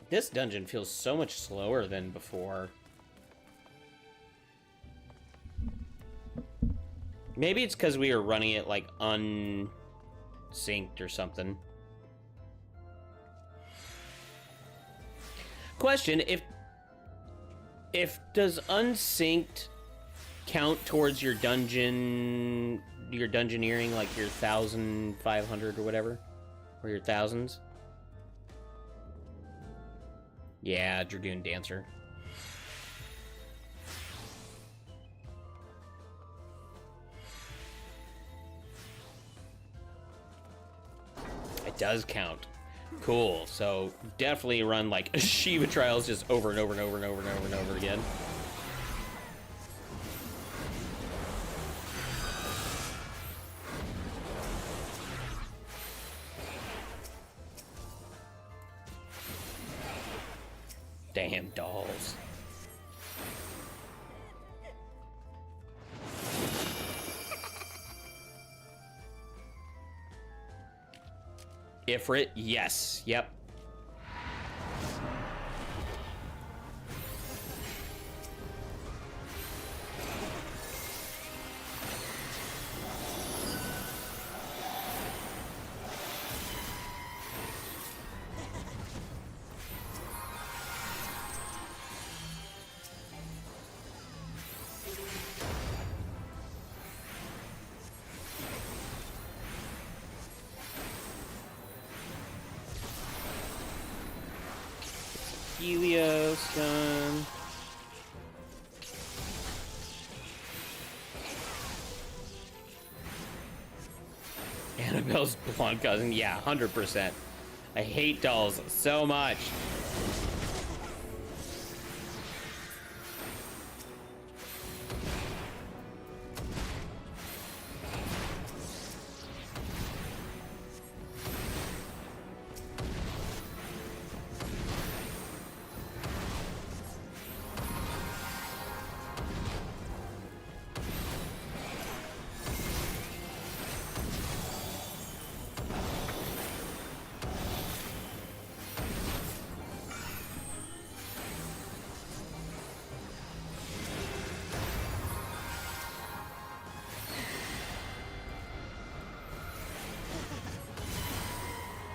This dungeon feels so much slower than before. Maybe it's because we were running it like unsynced or something. Question, if does unsynced count towards your dungeoneering, like your 1,500 or whatever? Or your thousands? Yeah, Dragoon Dancer. It does count. Cool. So definitely run like Shiva Trials just over and over and over and over and over and over again. Damn dolls. Ifrit, yes. Yep. Helios done. Annabelle's blonde cousin. Yeah, 100%. I hate dolls so much.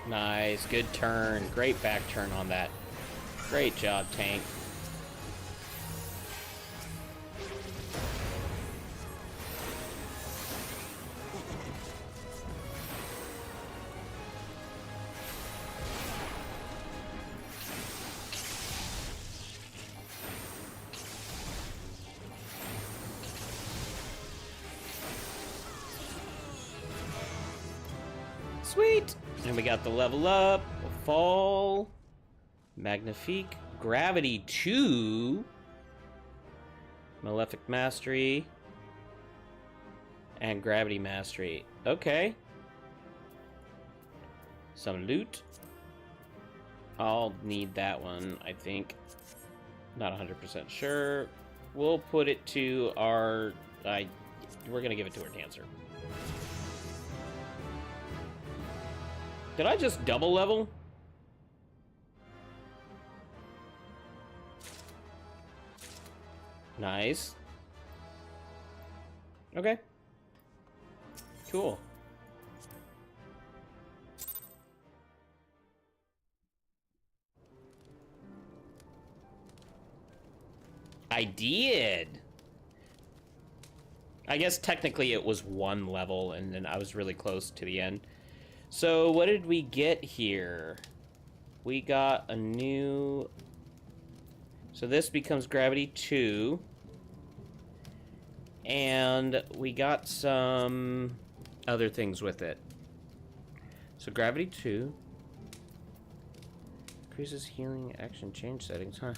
Nice, good turn. Great back turn on that. Great job, tank. Sweet! And we got the level up, fall, magnifique, gravity 2, malefic mastery, and gravity mastery. Okay. Some loot. I'll need that one, I think. Not 100% sure. We'll put it to our... we're gonna give it to our dancer. Did I just double level? Nice. Okay. Cool. I did. I guess technically it was one level and then I was really close to the end. So what did we get here? We got a new... So this becomes gravity 2. And we got some other things with it. So gravity 2. Increases healing action change settings, huh?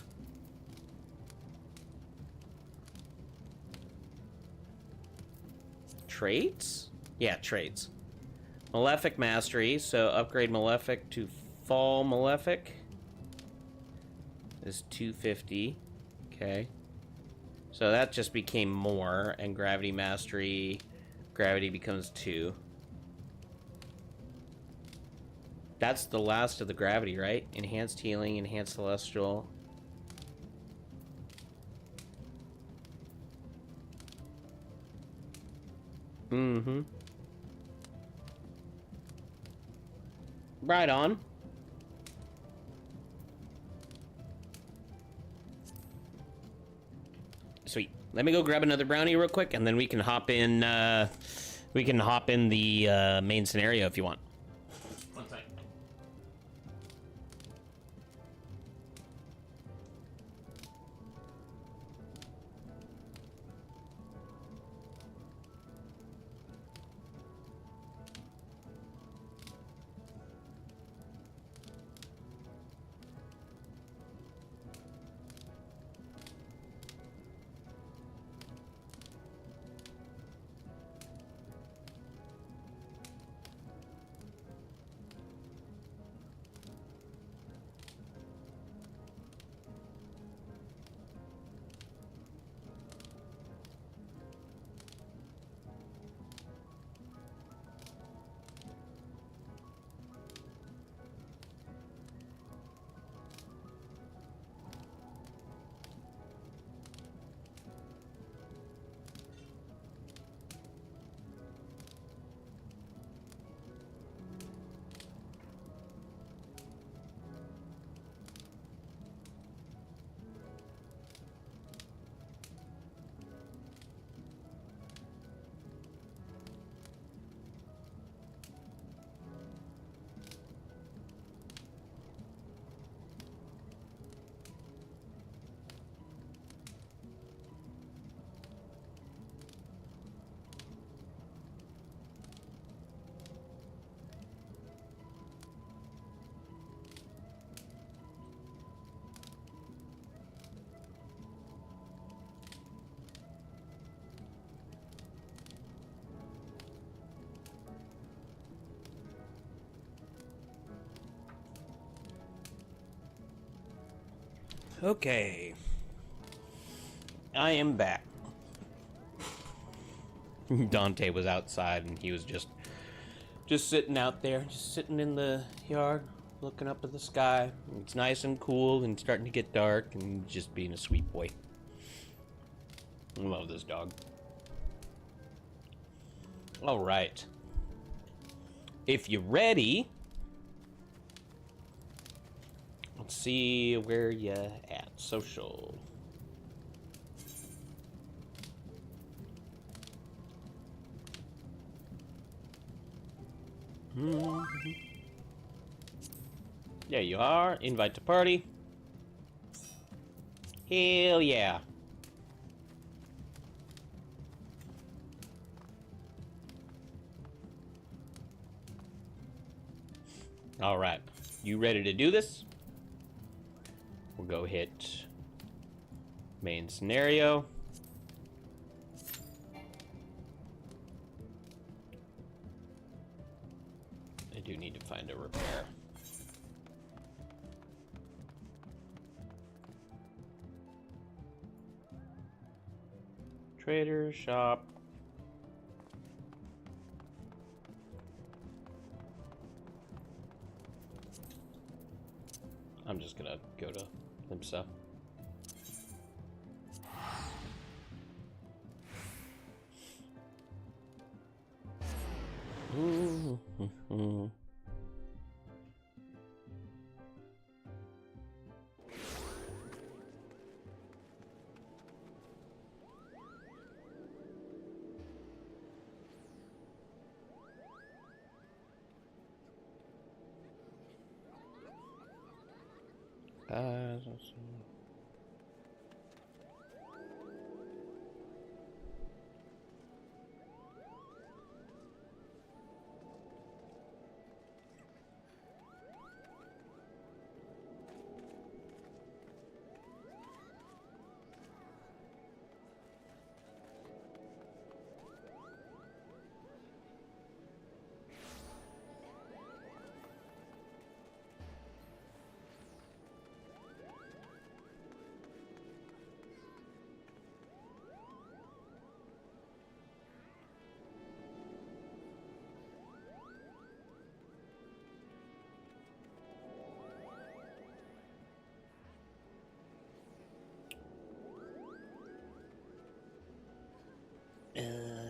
Traits? Yeah, traits. Malefic Mastery, so upgrade Malefic to Fall Malefic is 250. Okay. So that just became more, and Gravity Mastery, Gravity becomes 2. That's the last of the Gravity, right? Enhanced Healing, Enhanced Celestial. Mm-hmm. Right on. Sweet. Let me go grab another brownie real quick, and then we can hop in. We can hop in the main scenario if you want. One second. Okay. I am back. Dante was outside and he was just sitting out there, just sitting in the yard, looking up at the sky. It's nice and cool and starting to get dark and just being a sweet boy. I love this dog. All right. If you're ready, let's see where you at. Social. There you are. Invite to party. Hell yeah. All right. You ready to do this? We'll go hit main scenario. I do need to find a repair. Trader shop. I'm just gonna go to Limsa.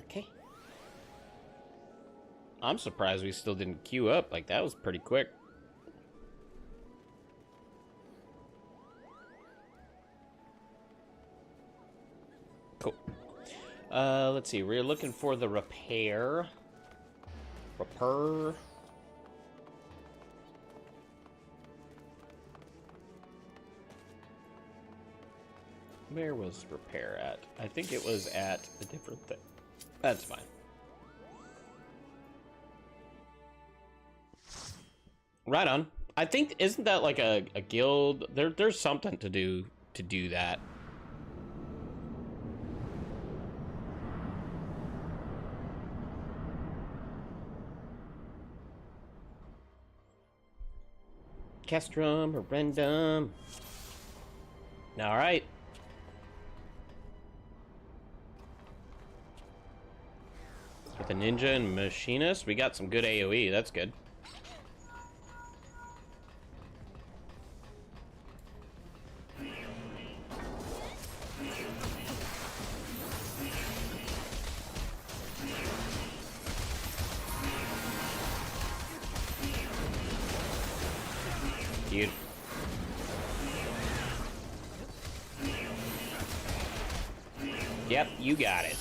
Okay. I'm surprised we still didn't queue up. Like, that was pretty quick. Cool. Let's see. We're looking for the repair. Repair. Where was repair at? I think it was at a different thing. That's fine. Right on. I think, isn't that like a guild? There's something to do that. Castrum or Rendum. All right. With the ninja and machinist, we got some good AoE. That's good. Dude. Yep, you got it.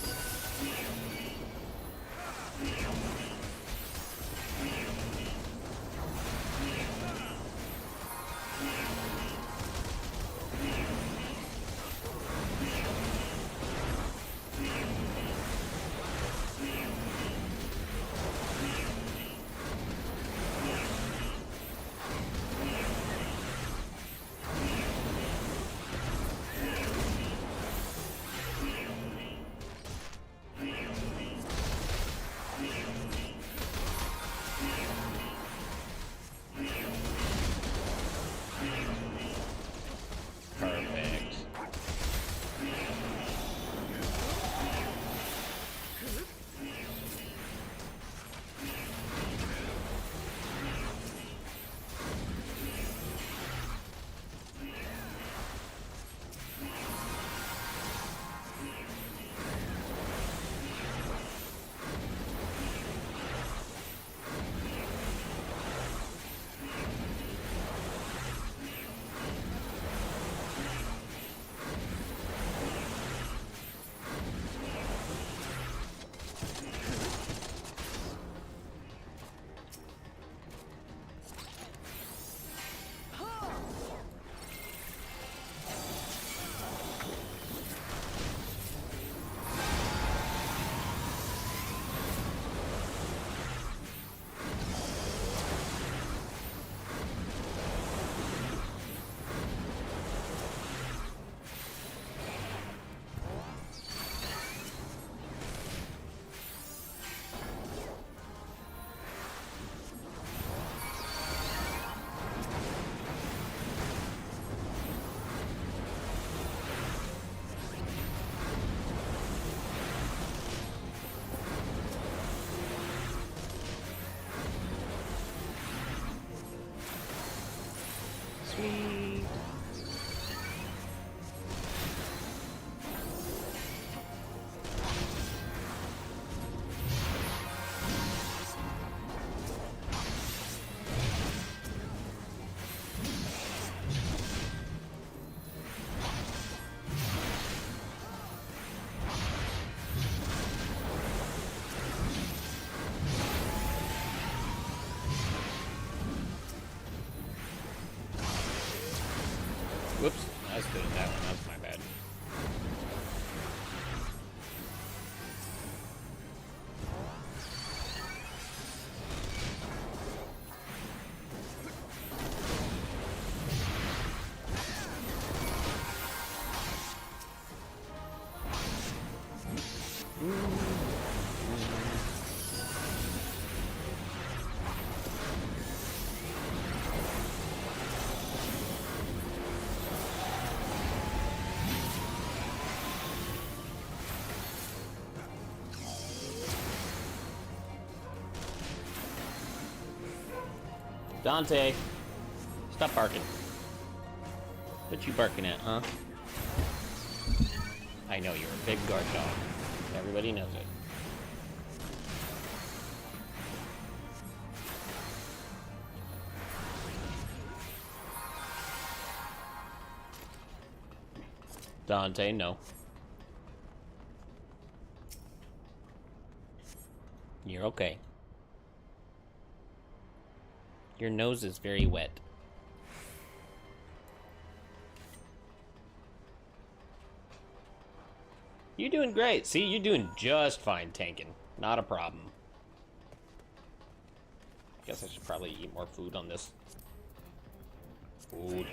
Dante, stop barking. What you barking at, huh? I know you're a big guard dog. Everybody knows it. Dante, no. You're okay. Your nose is very wet. You're doing great. See, you're doing just fine tanking. Not a problem. Guess I should probably eat more food on this. Food.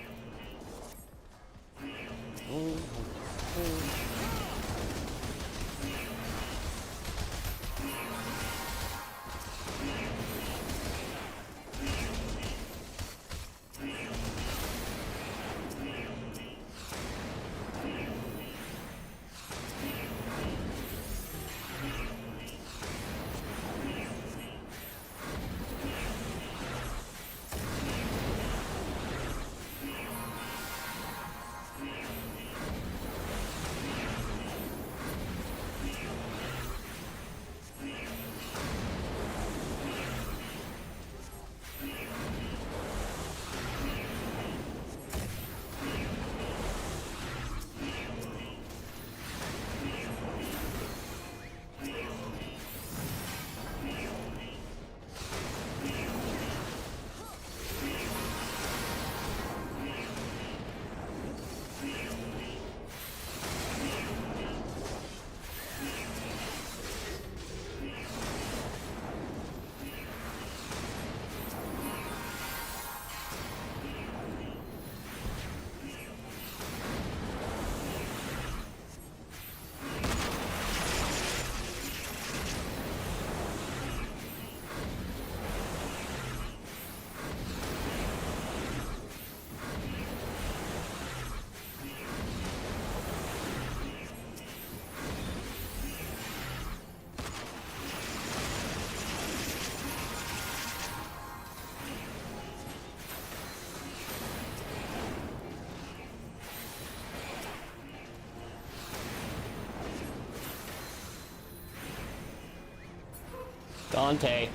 Dante.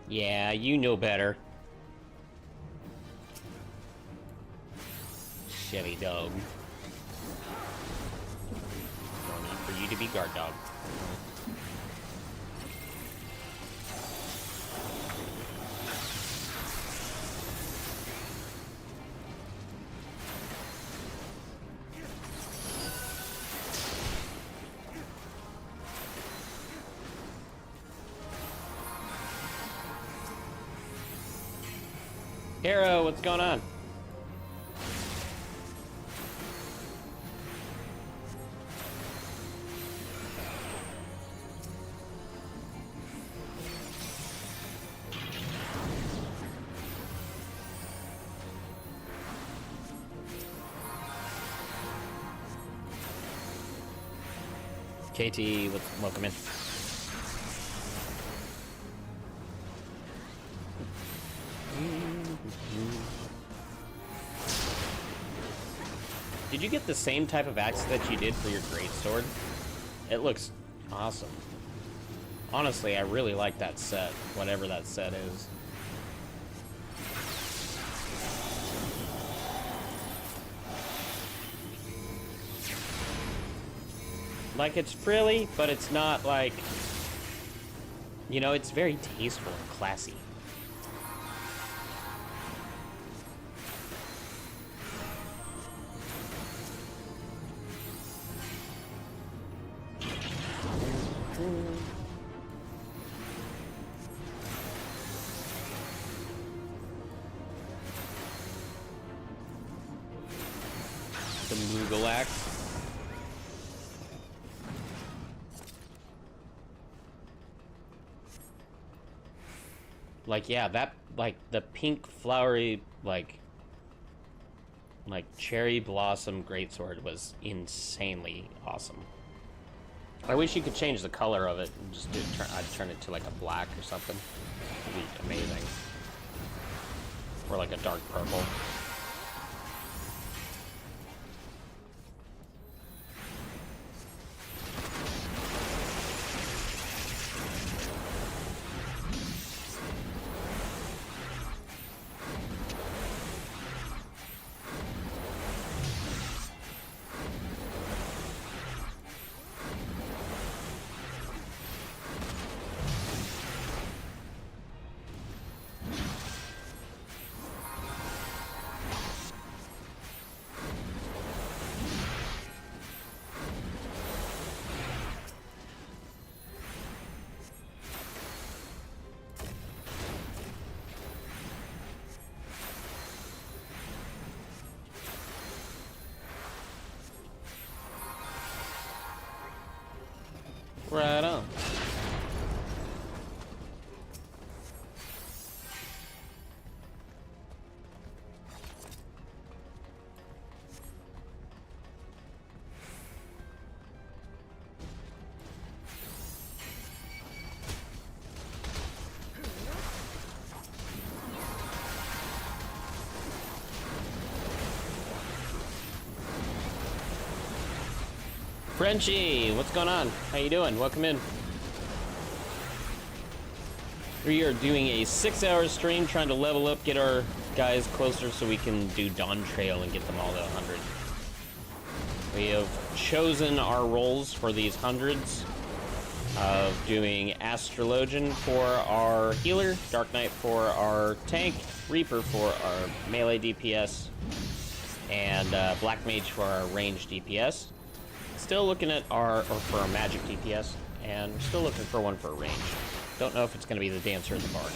Yeah, you know better. Chevy dog. No need for you to be guard dog. Hero, what's going on? KT, welcome in. Did you get the same type of axe that you did for your greatsword? It looks awesome. Honestly, I really like that set, whatever that set is. Like, it's frilly, but it's not like... You know, it's very tasteful and classy. The Moogle relax. Like, yeah, that, like, the pink flowery, like cherry blossom greatsword was insanely awesome. I wish you could change the color of it and just do I'd turn it to like a black or something. It'd be amazing. Or like a dark purple. Right on. Frenchie, what's going on? How you doing? Welcome in. We are doing a 6-hour stream trying to level up, get our guys closer so we can do Dawn Trail and get them all to 100. We have chosen our roles for these hundreds of doing Astrologian for our healer, Dark Knight for our tank, Reaper for our melee DPS, and Black Mage for our range DPS. Still looking at for our magic DPS, and still looking for one for range. Don't know if it's going to be the Dancer or the Bard.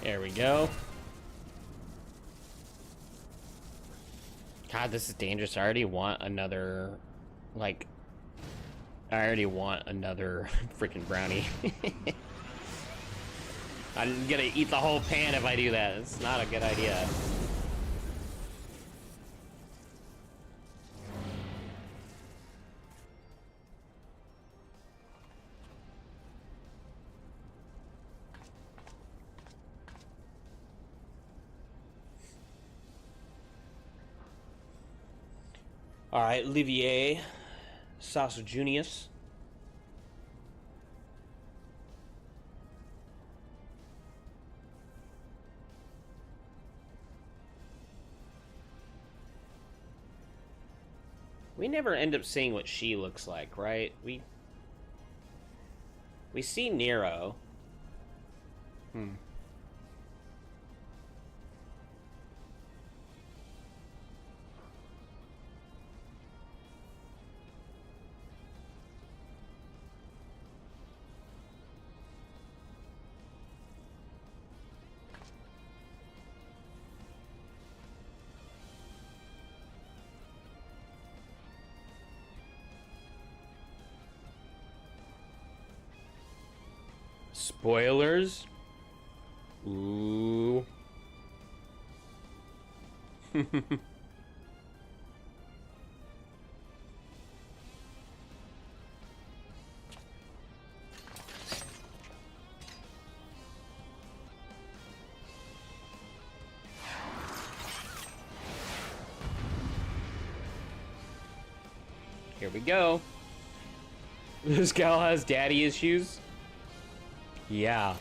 There we go. God, this is dangerous. I already want another, like, freaking brownie. I'm gonna eat the whole pan if I do that. It's not a good idea. All right, Olivier Sausagunius. We never end up seeing what she looks like, right? We see Nero. Spoilers? Ooh. Here we go. This gal has daddy issues. Yeah.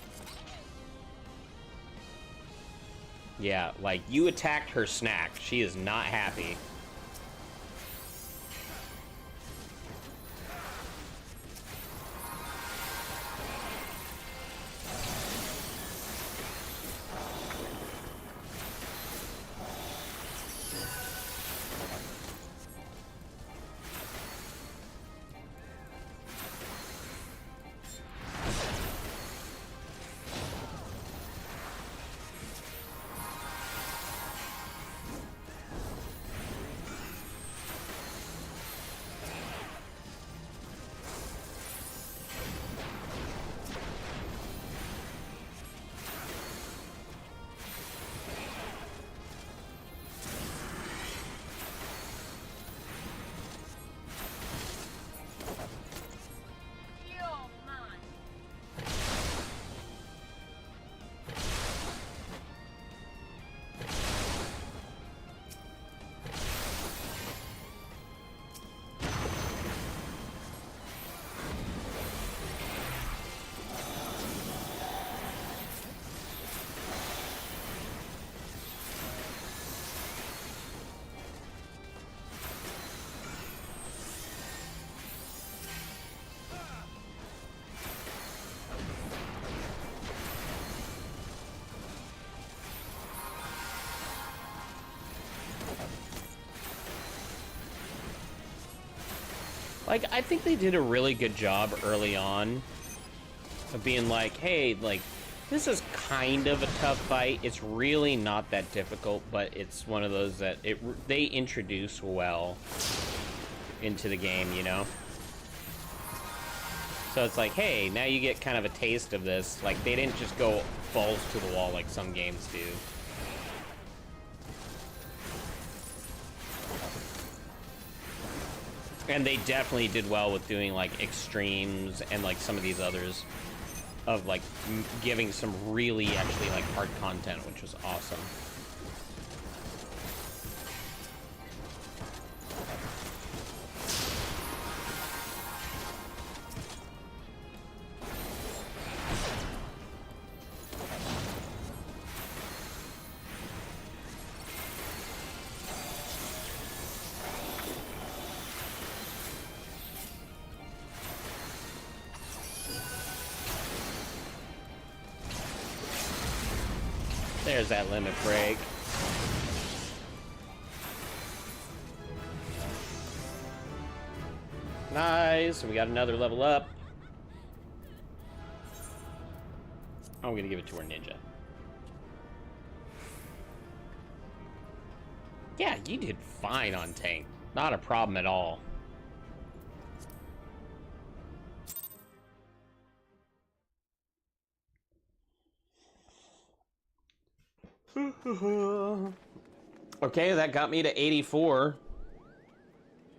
Yeah, like, you attacked her snack. She is not happy. Like, I think they did a really good job early on of being like, hey, like, this is kind of a tough fight. It's really not that difficult, but it's one of those that they introduce well into the game, you know? So it's like, hey, now you get kind of a taste of this. Like, they didn't just go balls to the wall like some games do. And they definitely did well with doing, like, extremes and, like, some of these others of, like, giving some really, actually, like, hard content, which was awesome. There's that limit break. Nice, we got another level up. I'm gonna give it to our ninja. Yeah, you did fine on tank. Not a problem at all. Okay, that got me to 84.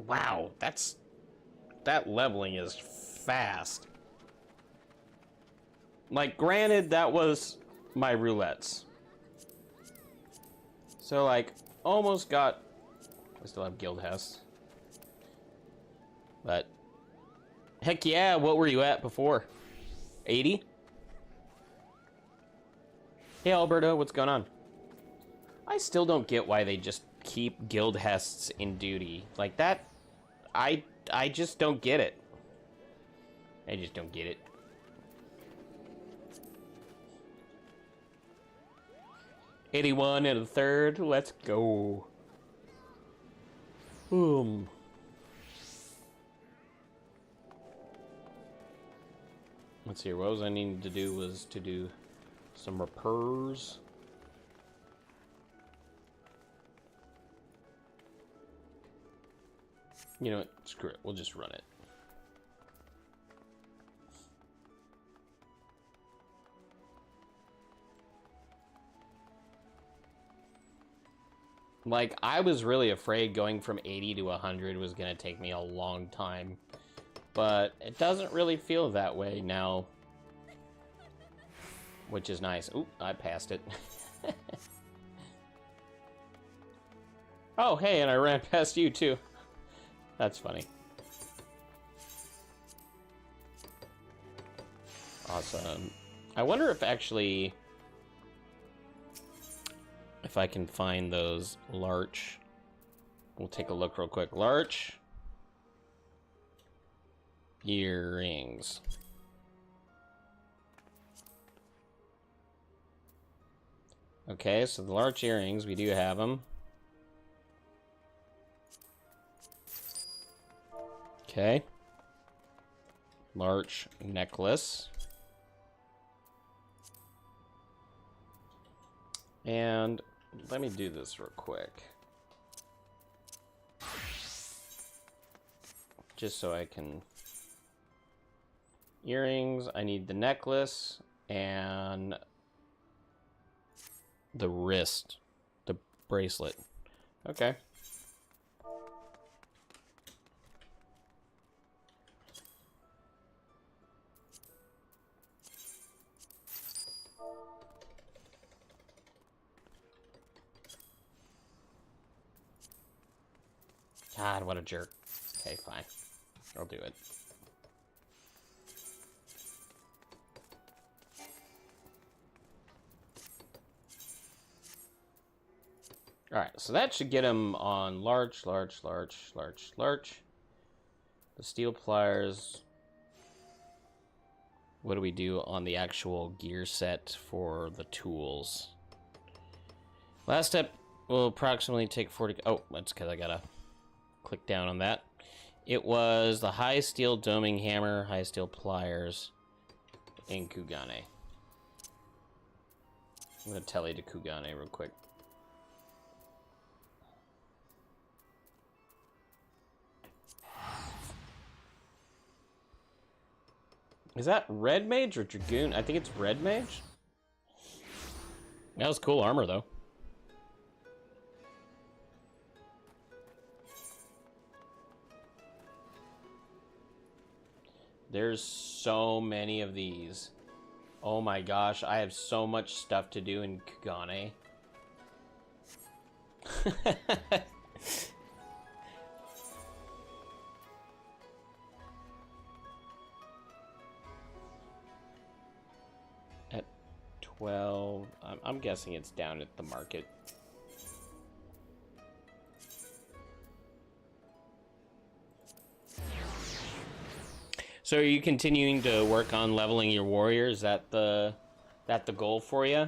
Wow, that leveling is fast. Like, granted, that was my roulettes. So, like, almost got... I still have Guildhest. But... Heck yeah, what were you at before? 80? Hey, Alberto, what's going on? I still don't get why they just keep Guildhests in duty. Like, that... I just don't get it. I just don't get it. '81 and a third. Let's go. Boom. Let's see. What was I needing to do was to do some repairs. You know what? Screw it. We'll just run it. Like, I was really afraid going from 80 to 100 was going to take me a long time. But it doesn't really feel that way now. Which is nice. Oop, I passed it. Oh, hey, and I ran past you, too. That's funny. Awesome. I wonder if actually... if I can find those larch. We'll take a look real quick. Larch earrings. Okay, so the larch earrings, we do have them. Okay. Larch necklace. And let me do this real quick. Just so I can... Earrings, I need the necklace and the wrist, the bracelet. Okay. God, what a jerk. Okay, fine. I'll do it. Alright, so that should get him on larch. The steel pliers. What do we do on the actual gear set for the tools? Last step will approximately take 40... Oh, that's because I gotta click down on that. It was the high steel doming hammer, high steel pliers, and Kugane. I'm gonna tally to Kugane real quick. Is that Red Mage or Dragoon? I think it's Red Mage. That was cool armor, though. There's so many of these. Oh my gosh, I have so much stuff to do in Kugane. At 12, I'm guessing it's down at the market. So are you continuing to work on leveling your warrior? Is that the goal for you?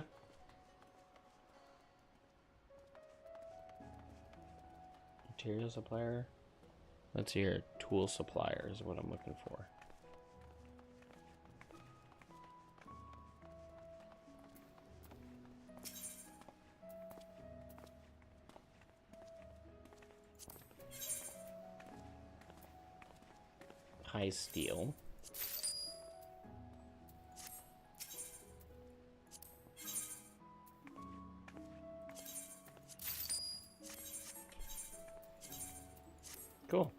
Material supplier? Let's hear. Tool supplier is what I'm looking for. High steel. Cool.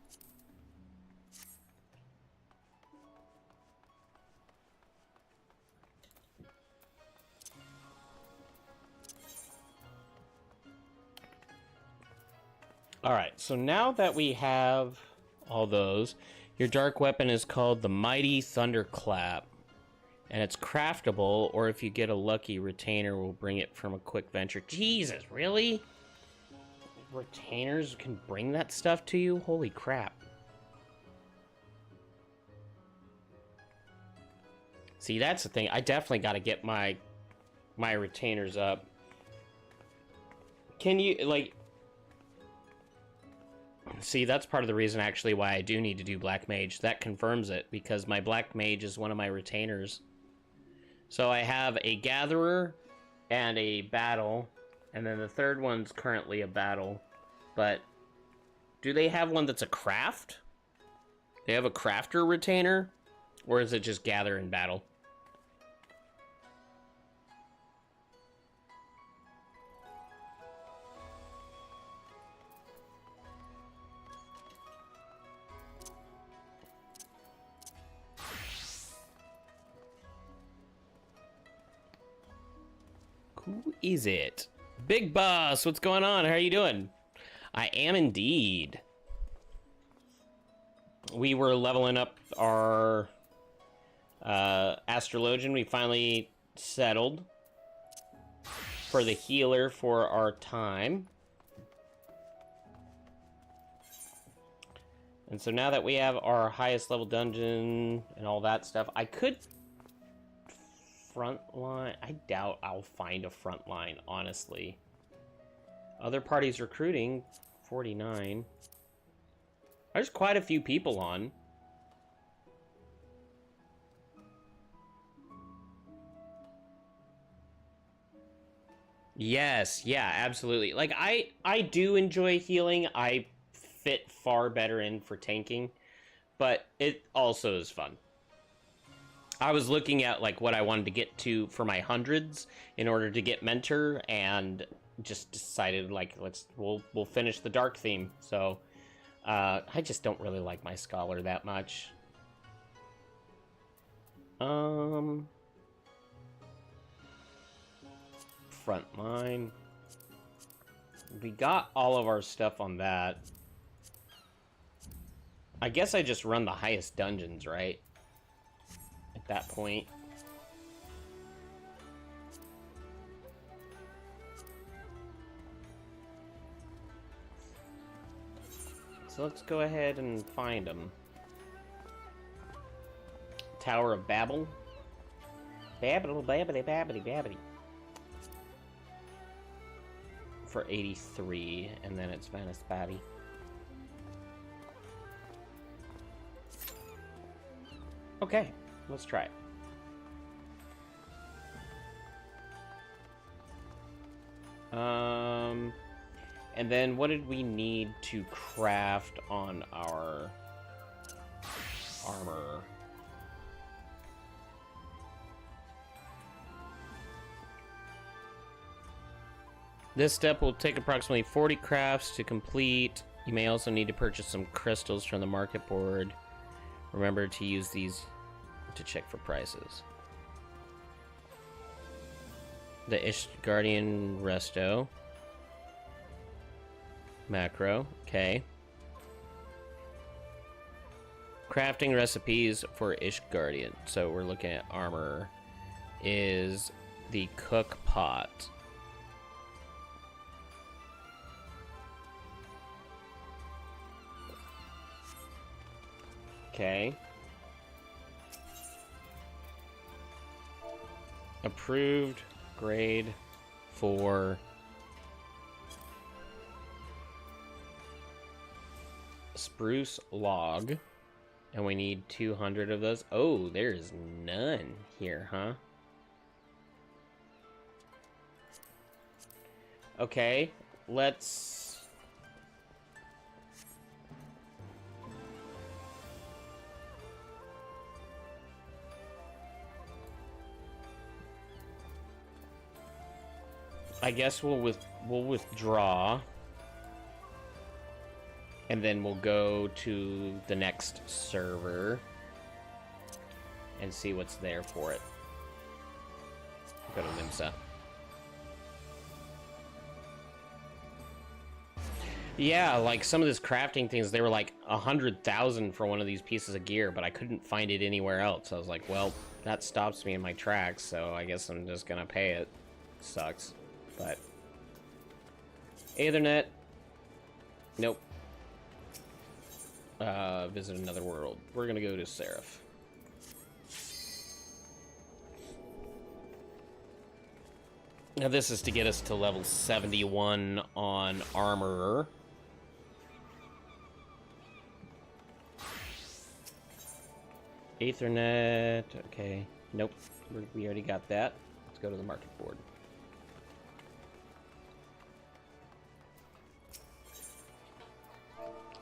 All right, so now that we have all those, your dark weapon is called the Mighty Thunderclap, and it's craftable, or if you get a lucky retainer, will bring it from a quick venture. Jesus, really? Retainers can bring that stuff to you? Holy crap. See, that's the thing. I definitely got to get my retainers up. Can you, like... See, that's part of the reason, actually, why I do need to do Black Mage. That confirms it, because my Black Mage is one of my retainers. So I have a Gatherer and a Battle, and then the third one's currently a Battle. But do they have one that's a Craft? They have a Crafter retainer? Or is it just Gather and Battle? Who is it? Big Boss, what's going on? How are you doing? I am indeed. We were leveling up our Astrologian. We finally settled. for the healer for our time. And so now that we have our highest level dungeon and all that stuff, I could frontline. I doubt I'll find a frontline, honestly. Other parties recruiting, 49. There's quite a few people on. Yes, yeah, absolutely. Like, I do enjoy healing. I fit far better in for tanking, but it also is fun. I was looking at, like, what I wanted to get to for my hundreds in order to get mentor, and just decided, like, we'll finish the dark theme. So, I just don't really like my scholar that much. Frontline. We got all of our stuff on that. I guess I just run the highest dungeons, right? At that point. So let's go ahead and find them. Tower of Babel. Babble, babbity, babbity, babbity. For 83, and then it's Venice Batty. Okay, let's try it. And then what did we need to craft on our armor? This step will take approximately 40 crafts to complete. You may also need to purchase some crystals from the market board. Remember to use these to check for prices. The Ishgardian Resto. Macro, okay. Crafting recipes for Ishgardian. So we're looking at armor. Is the cook pot. Okay. Approved grade 4 spruce log. And we need 200 of those. Oh, there's none here, huh? Okay, let's... I guess we'll withdraw, and then we'll go to the next server and see what's there for it. Go to Limsa. Yeah, like some of this crafting things, they were like 100,000 for one of these pieces of gear, but I couldn't find it anywhere else. I was like, well, that stops me in my tracks, so I guess I'm just gonna pay it. Sucks. But Aethernet, nope. Visit another world. We're gonna go to Seraph. Now this is to get us to level 71 on armor. Aethernet, okay. Nope, we already got that. Let's go to the market board.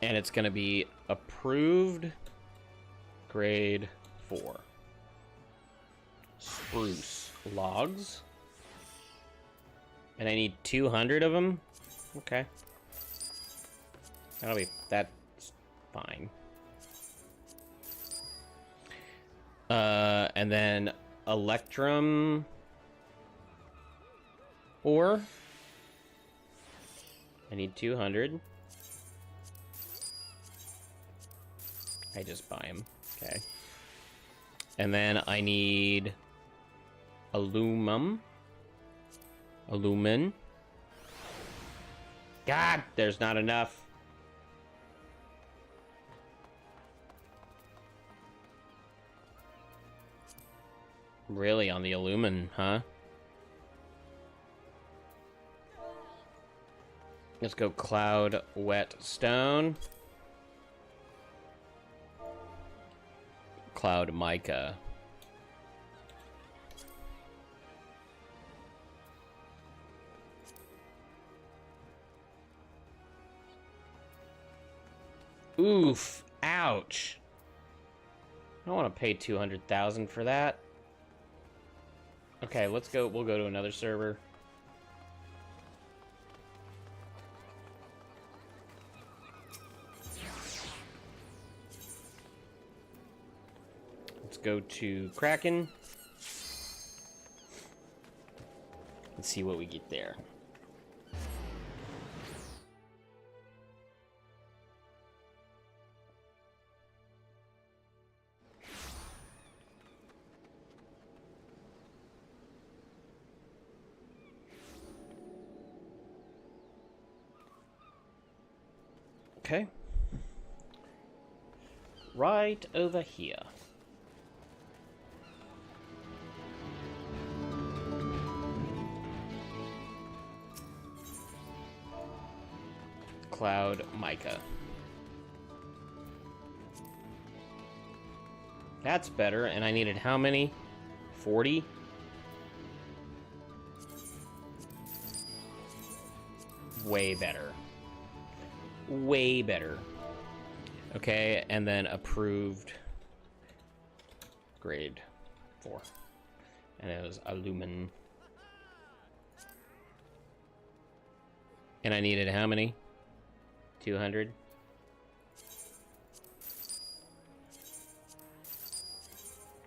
And it's going to be approved grade 4. Spruce logs. And I need 200 of them? Okay. That's fine. And then Electrum ore. I need 200. I just buy them. Okay. And then I need aluminum. Alumin. God, there's not enough. Really, on the alumin, huh? Let's go cloud, wet, stone. Cloud, mica. Oof, ouch. I don't want to pay 200,000 for that. Okay, let's go. We'll go to another server. Let's go to Kraken. Let's see what we get there. Okay. Right over here. Cloud mica. That's better, and I needed how many? 40? Way better. Way better. Okay, and then approved grade 4. And it was alumin. And I needed how many? 200?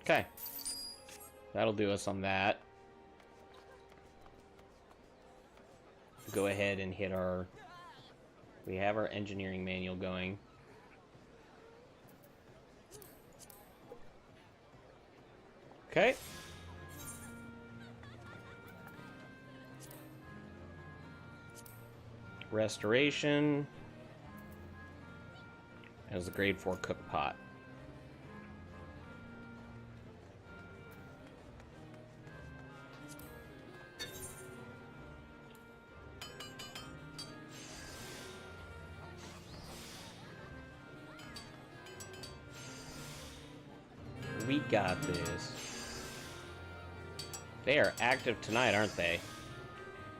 Okay. That'll do us on that. Go ahead and hit our... We have our engineering manual going. Okay. Restoration. As the grade 4 cook pot. We got this. They are active tonight, aren't they?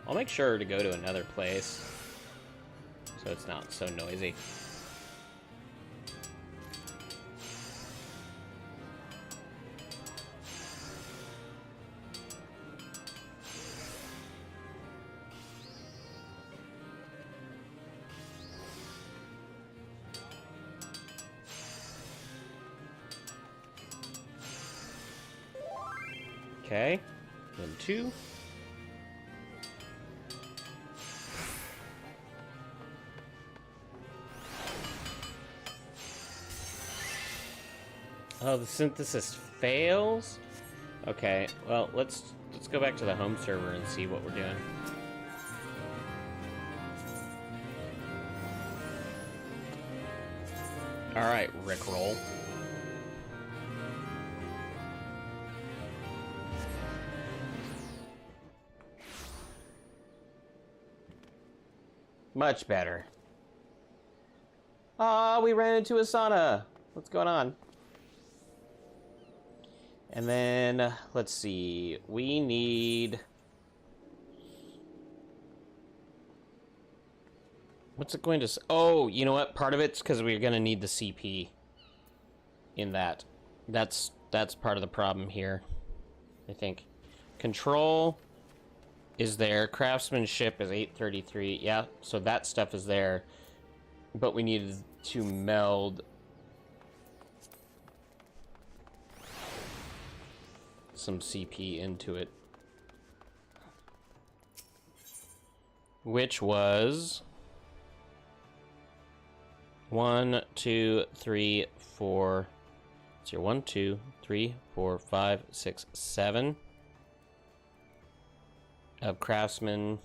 I'll make sure to go to another place so it's not so noisy. Okay, then 2. Oh, the synthesis fails? Okay, well, let's go back to the home server and see what we're doing. Alright, Rickroll. Much better. Ah, we ran into Asana. What's going on? And then, let's see. We need... What's it going to... Oh, you know what? Part of it's because we're going to need the CP in that. That's part of the problem here, I think. Control is there. Craftsmanship is 833. Yeah, so that stuff is there. But we needed to meld some CP into it. Which was 1, 2, 3, 4. Let's see, 1, 2, 3, 4, 5, 6, 7. of craftsman.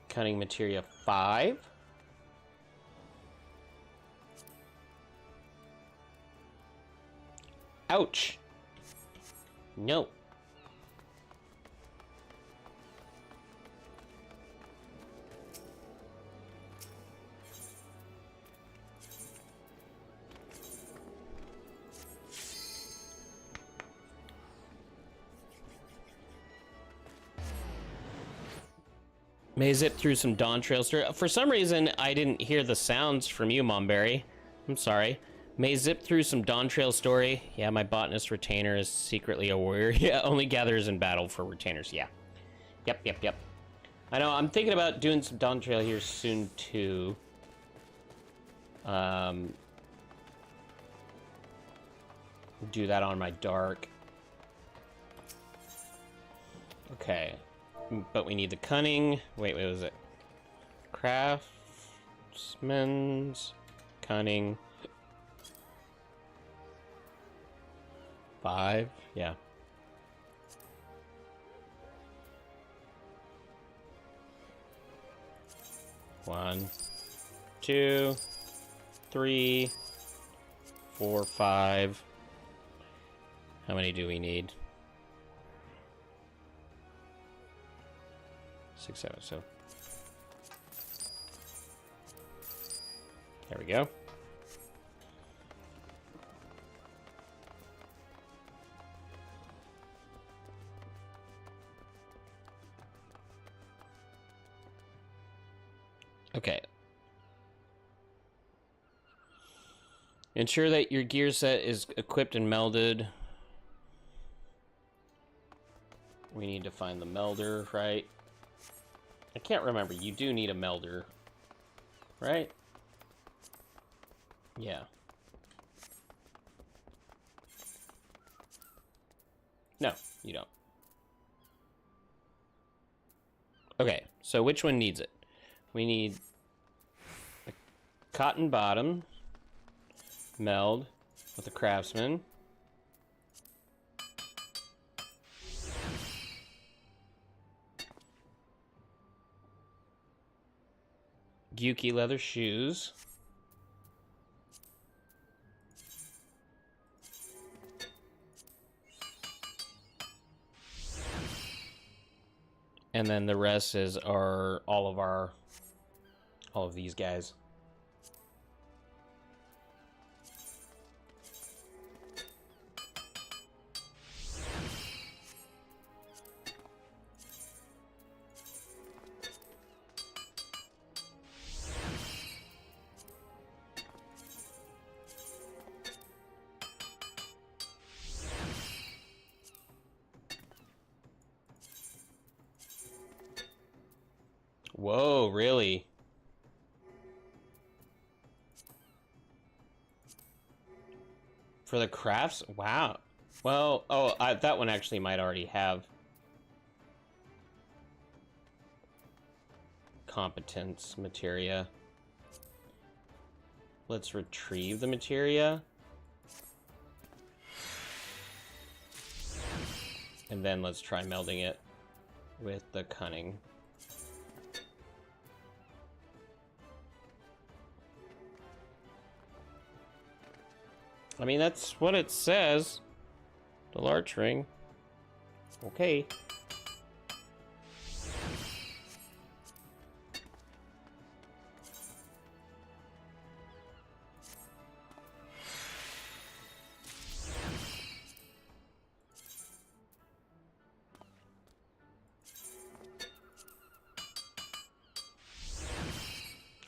Cutting materia 5. Ouch. No. May zip through some Dawn Trail story. For some reason, I didn't hear the sounds from you, Momberry. I'm sorry. May zip through some Dawn Trail story. Yeah, my botanist retainer is secretly a warrior. Yeah, only gathers in battle for retainers. Yeah. Yep. I know, I'm thinking about doing some Dawn Trail here soon, too. Do that on my dark. Okay. But we need the cunning. Wait, what was it? Craftsman's cunning. 5? Yeah. One, 2, 3, 4, 5. How many do we need? 6, 7, so. There we go. Okay. Ensure that your gear set is equipped and melded. We need to find the melder, right? I can't remember. You do need a melder, right? Yeah. No, you don't. Okay, so which one needs it? We need a cotton bottom meld with a craftsman. Gyuki leather shoes. And then the rest is all of these guys. Whoa, really? For the crafts? Wow. Well, that one actually might already have competence materia. Let's retrieve the materia. And then let's try melding it with the cunning. I mean, that's what it says. The large ring. Okay.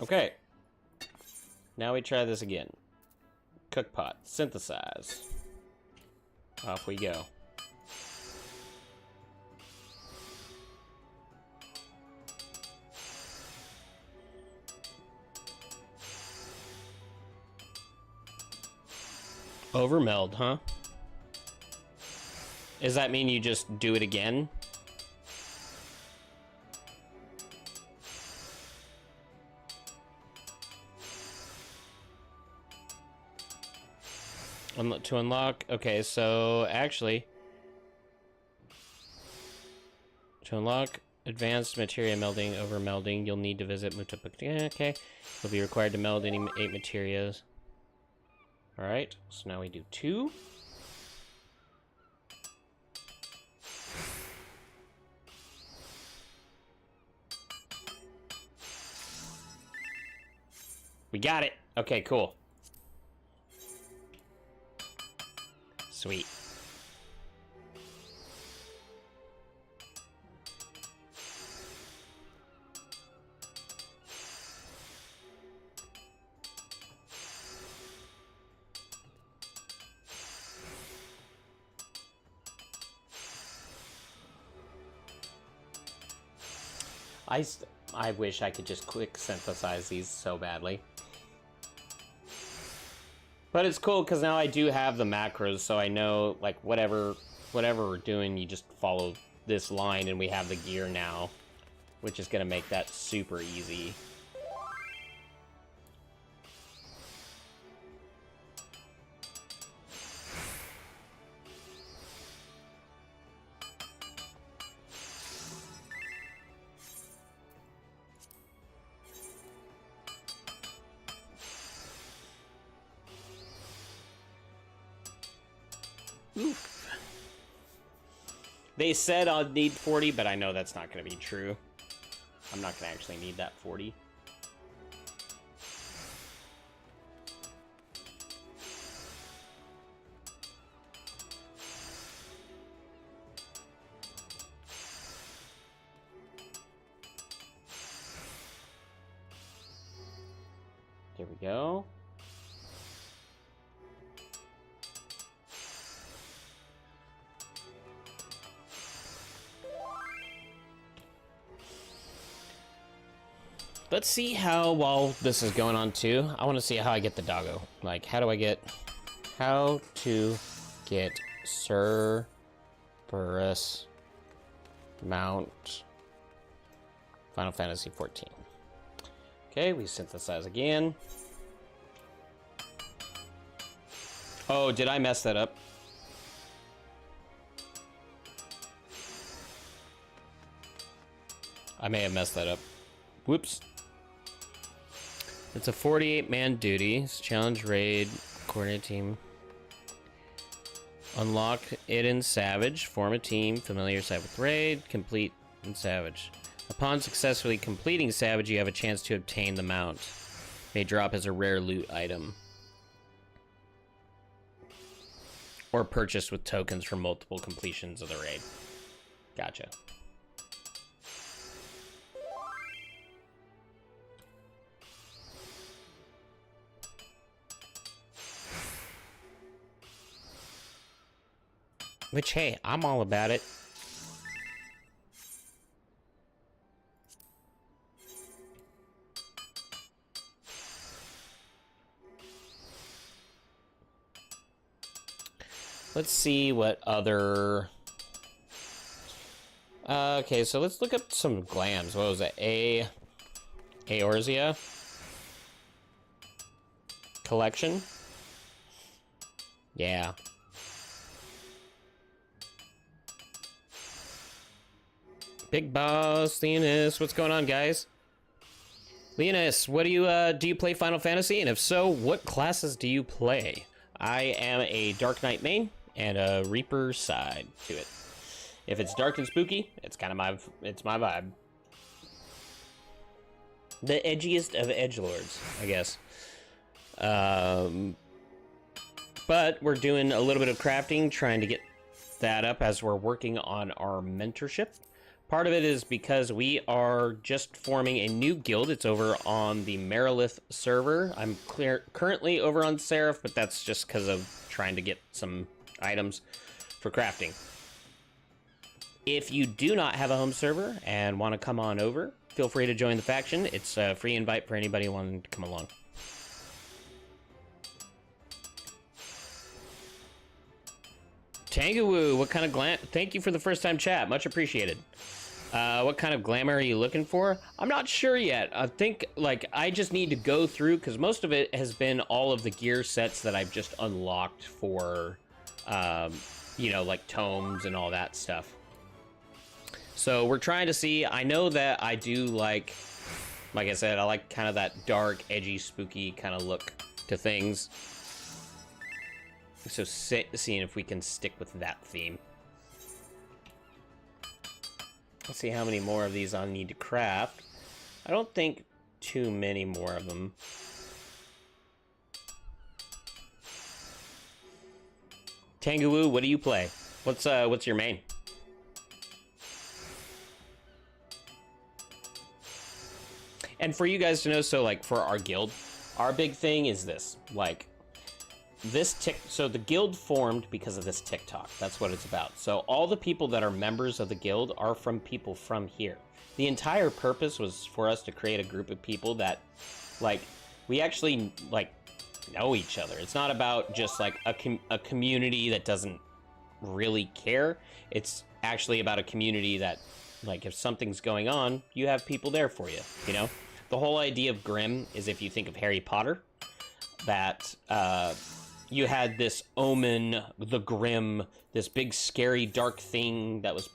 Okay. Now we try this again. Cookpot. Synthesize. Off we go. Overmeld, huh? Does that mean you just do it again? To unlock... Okay, so actually... To unlock advanced materia melding over melding, you'll need to visit Mutapuk. Okay. You'll be required to meld any 8 materias. Alright, so now we do 2. We got it! Okay, cool. Sweet. I wish I could just quick synthesize these so badly. But it's cool because now I do have the macros, so I know, like, whatever we're doing, you just follow this line and we have the gear now, which is going to make that super easy. Oof. They said I'd need 40, but I know that's not going to be true. I'm not going to actually need that 40. There we go. Let's see how, while this is going on too, I want to see how I get the doggo. Like, how to get Cerberus mount Final Fantasy XIV. Okay, we synthesize again. Oh, did I mess that up? I may have messed that up. Whoops. It's a 48-man duty. It's challenge raid, coordinate team. Unlock it in Savage. Form a team. Familiar side with raid. Complete in Savage. Upon successfully completing Savage, you have a chance to obtain the mount. May drop as a rare loot item. Or purchased with tokens from multiple completions of the raid. Gotcha. Which, hey, I'm all about it. Let's see what other... okay, so let's look up some glams. What was it? Eorzea? Collection? Yeah. Big Boss, Leonis, what's going on, guys? Leonis, what do you play Final Fantasy? And if so, what classes do you play? I am a Dark Knight main and a Reaper side to it. If it's dark and spooky, it's kind of my vibe. The edgiest of edgelords, I guess. But we're doing a little bit of crafting, trying to get that up as we're working on our mentorship. Part of it is because we are just forming a new guild. It's over on the Marilith server. I'm currently over on Seraph, but that's just because of trying to get some items for crafting. If you do not have a home server and want to come on over, feel free to join the faction. It's a free invite for anybody wanting to come along. Tangawoo, what kind of thank you for the first time chat. Much appreciated. What kind of glamour are you looking for? I'm not sure yet. I think, like, I just need to go through, because most of it has been all of the gear sets that I've just unlocked for, you know, like tomes and all that stuff. So we're trying to see. I know that I do like I said, I like kind of that dark, edgy, spooky kind of look to things. So seeing if we can stick with that theme. Let's see how many more of these I'll need to craft. I don't think too many more of them. Tanguwu, what do you play? What's your main? And for you guys to know, so like for our guild, our big thing is this, like so the guild formed because of this TikTok. That's what it's about. So all the people that are members of the guild are from people from here. The entire purpose was for us to create a group of people that, like, we actually, like, know each other. It's not about just, like, a community that doesn't really care. It's actually about a community that, like, if something's going on, you have people there for you, you know? The whole idea of Grimm is, if you think of Harry Potter, that, you had this omen, the Grimm, this big, scary, dark thing that was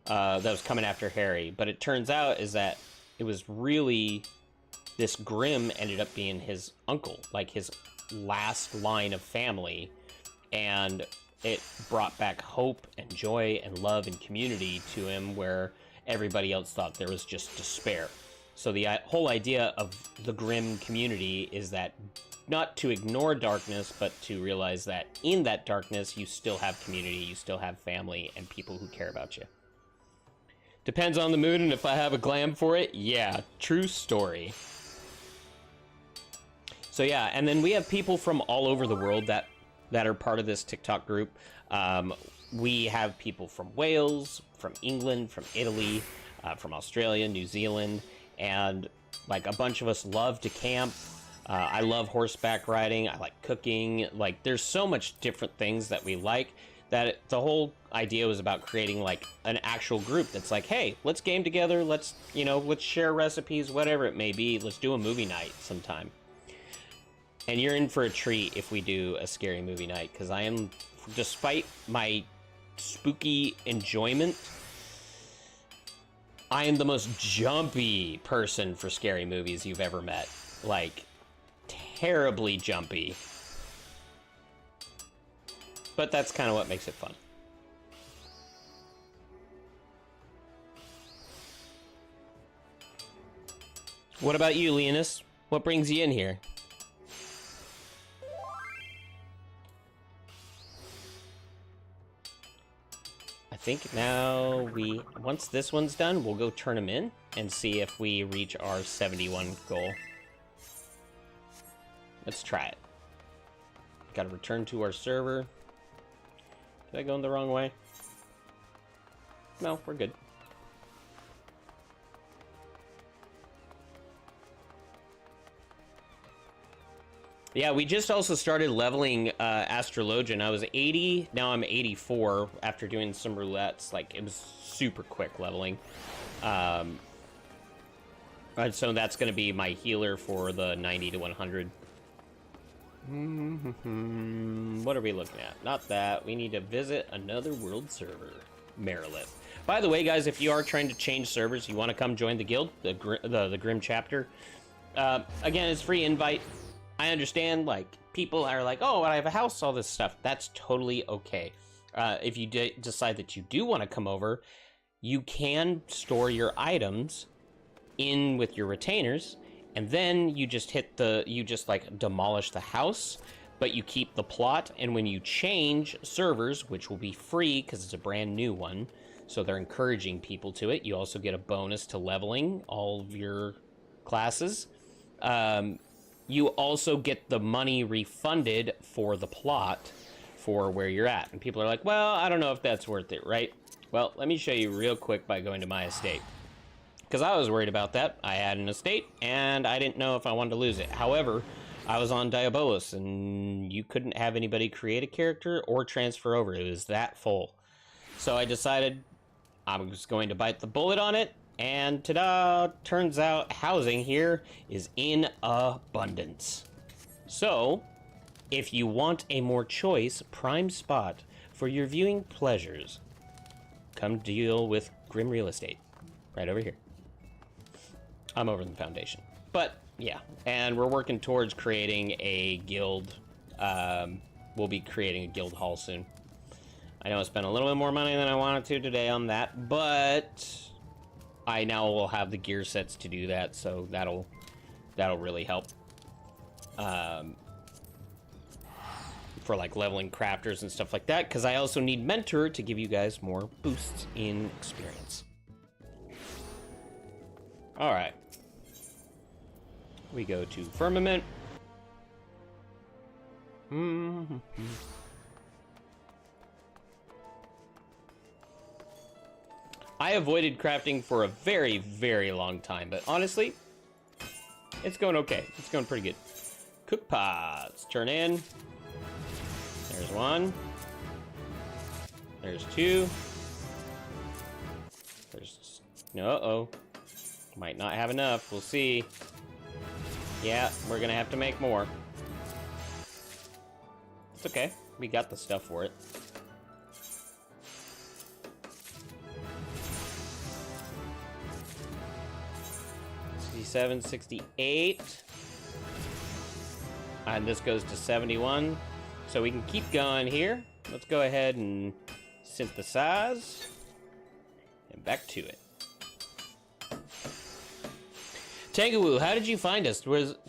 that was coming after Harry. But it turns out is that it was really, this Grimm ended up being his uncle, like his last line of family. And it brought back hope and joy and love and community to him, where everybody else thought there was just despair. So the whole idea of the Grimm community is that not to ignore darkness, but to realize that in that darkness, you still have community, you still have family, and people who care about you. Depends on the mood, and if I have a glam for it, yeah, true story. So yeah, and then we have people from all over the world that are part of this TikTok group. We have people from Wales, from England, from Italy, from Australia, New Zealand, and like a bunch of us love to camp. I love horseback riding. I like cooking. Like, there's so much different things that we like, that the whole idea was about creating like an actual group that's like, hey, let's game together. Let's, you know, let's share recipes, whatever it may be. Let's do a movie night sometime. And you're in for a treat if we do a scary movie night, because I am, despite my spooky enjoyment, I am the most jumpy person for scary movies you've ever met. Like, terribly jumpy. But that's kind of what makes it fun. What about you, Leonis? What brings you in here? I think now once this one's done, we'll go turn them in and see if we reach our 71 goal. Let's try it. Gotta return to our server. Did I go in the wrong way? No, we're good. Yeah, we just also started leveling Astrologian. I was 80, now I'm 84 after doing some roulettes. Like, it was super quick leveling. So that's going to be my healer for the 90 to 100. What are we looking at? Not that. We need to visit another world server. Marilith. By the way, guys, if you are trying to change servers, you want to come join the guild, the Grimm chapter. Again, it's free invite. I understand, like, people are like, oh, I have a house, all this stuff. That's totally okay. If you decide that you do want to come over, you can store your items in with your retainers, and then you just like demolish the house, but you keep the plot. And when you change servers, which will be free because it's a brand new one, so they're encouraging people to it, you also get a bonus to leveling all of your classes. You also get the money refunded for the plot for where you're at. And people are like, well, I don't know if that's worth it, right? Well, let me show you real quick by going to my estate. Because I was worried about that. I had an estate, and I didn't know if I wanted to lose it. However, I was on Diabolus, and you couldn't have anybody create a character or transfer over. It was that full. So I decided, I'm just going to bite the bullet on it, and ta-da! Turns out housing here is in abundance. So, if you want a more choice, prime spot for your viewing pleasures, come deal with Grim Real Estate. Right over here. I'm over in the Foundation. But, yeah. And we're working towards creating a guild. We'll be creating a guild hall soon. I know I spent a little bit more money than I wanted to today on that, but I now will have the gear sets to do that, so that'll really help. For like leveling crafters and stuff like that, because I also need Mentor to give you guys more boosts in experience. All right. We go to Firmament. I avoided crafting for a very, very long time, but honestly, it's going okay. It's going pretty good. Cook pots. Turn in. There's one. There's two. There's... Uh-oh. Might not have enough. We'll see. Yeah, we're gonna have to make more. It's okay. We got the stuff for it. $67, $68. And this goes to 71. So we can keep going here. Let's go ahead and synthesize. And back to it. Tangawoo, how did you find us?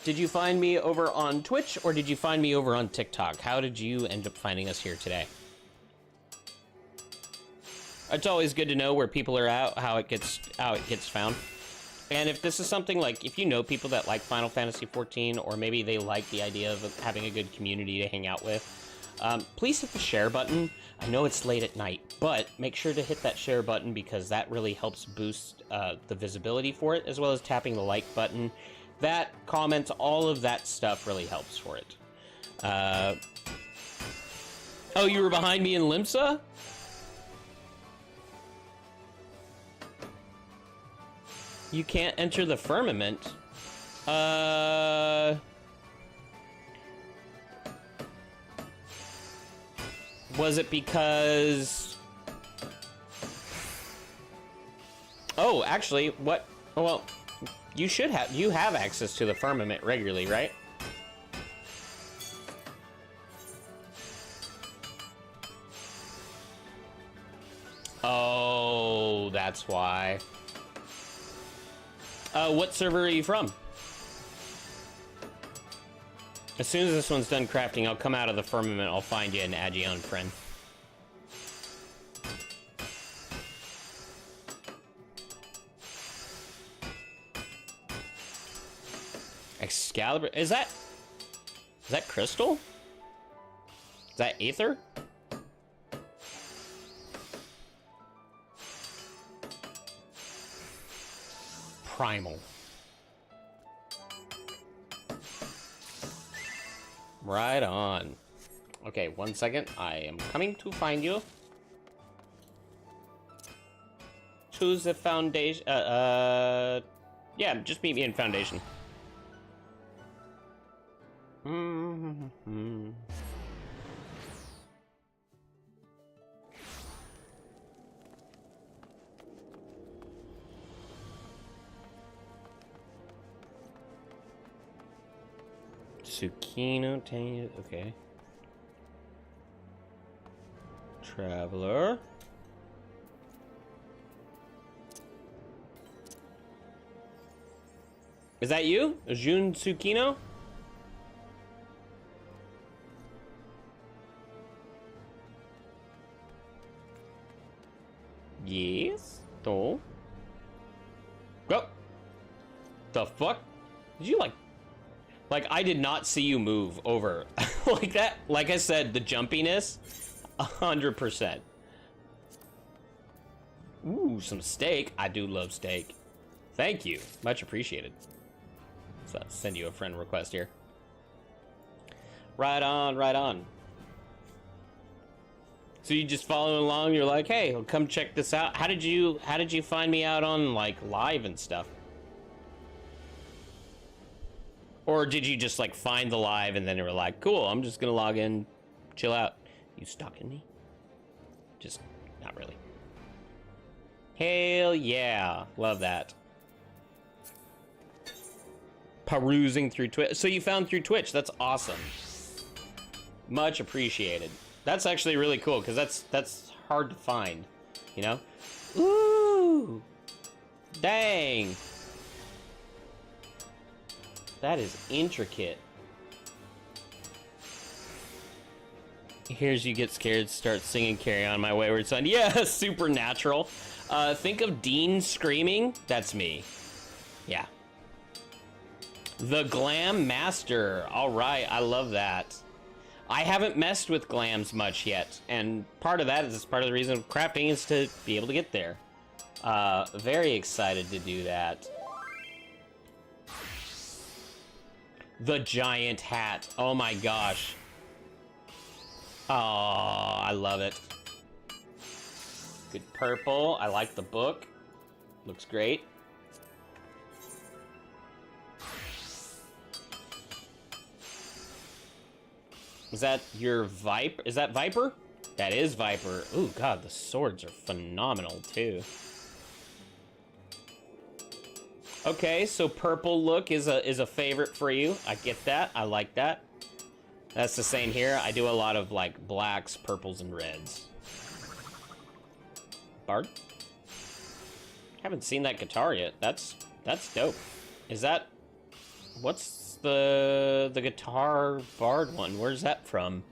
Did you find me over on Twitch or did you find me over on TikTok? How did you end up finding us here today? It's always good to know where people are at, how it gets found. And if this is something like, if you know people that like Final Fantasy XIV, or maybe they like the idea of having a good community to hang out with, please hit the share button. I know it's late at night, but make sure to hit that share button because that really helps boost the visibility for it, as well as tapping the like button. That, comments, all of that stuff really helps for it. Oh, you were behind me in Limsa? You can't enter the firmament. Was it because... Oh, actually, what... Well, you have access to the firmament regularly, right? Oh, that's why. What server are you from? As soon as this one's done crafting, I'll come out of the firmament, I'll find you and add you on, friend. Excalibur, is that crystal? Is that ether? Primal. Right on. Okay, 1 second. I am coming to find you. Choose the foundation. Yeah, just meet me in foundation. Tsukino, okay. Traveler. Is that you? Jun Tsukino? Yes. Oh. Go. The fuck? Did you like, I did not see you move over like that. Like I said, the jumpiness, 100%. Ooh, some steak. I do love steak. Thank you. Much appreciated. So I'll send you a friend request here. Right on, right on. So you just following along, you're like, hey, well, come check this out. How did you find me out on like live and stuff? Or did you just like find the live and then you were like, cool, I'm just gonna log in, chill out. You stalking me? Just not really. Hell yeah, love that. Perusing through Twitch. So you found through Twitch, that's awesome. Much appreciated. That's actually really cool, because that's hard to find, you know? Ooh! Dang! That is intricate. Here's you get scared, start singing Carry On My Wayward Son. Yeah, supernatural. Think of Dean screaming. That's me. Yeah. The Glam Master. All right, I love that. I haven't messed with glams much yet, and part of that is part of the reason crafting is to be able to get there. Very excited to do that. The giant hat. Oh my gosh. Oh, I love it. Good purple. I like the book. Looks great. Is that your Viper? Is that Viper? That is Viper. Ooh, God, the swords are phenomenal, too. Okay, so purple look is a favorite for you. I get that. I like that. That's the same here. I do a lot of, like, blacks, purples, and reds. Bard? Haven't seen that guitar yet. That's dope. Is that... What's the guitar Bard one? Where's that from?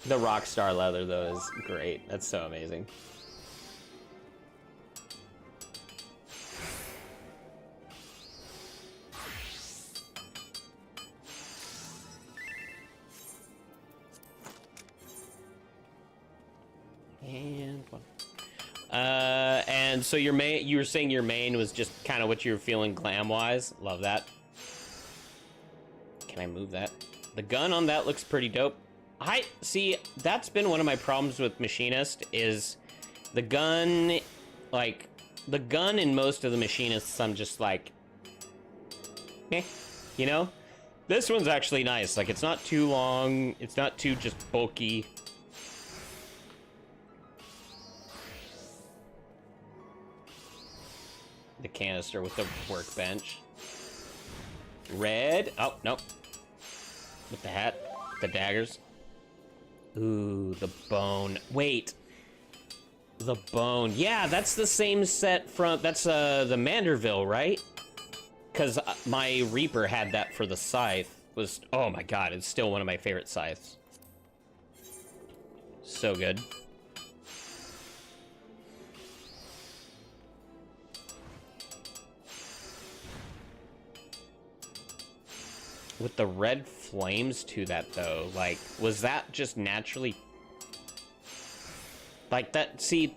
The Rockstar leather, though, is great. That's so amazing. And one. And so your main, you were saying your main was just kind of what you were feeling glam-wise. Love that. Can I move that? The gun on that looks pretty dope. See, that's been one of my problems with Machinist, is the gun, like, the gun in most of the Machinists, I'm just like, eh, you know? This one's actually nice. Like, it's not too long, it's not too just bulky. The canister with the workbench. Red. Oh, no. With the hat. The daggers. Ooh, the bone. Wait. The bone. Yeah, that's the same set from... That's the Manderville, right? Because my Reaper had that for the scythe. Was... Oh my god, it's still one of my favorite scythes. So good. With the red flames to that, though, like, was that just naturally... Like, that, see,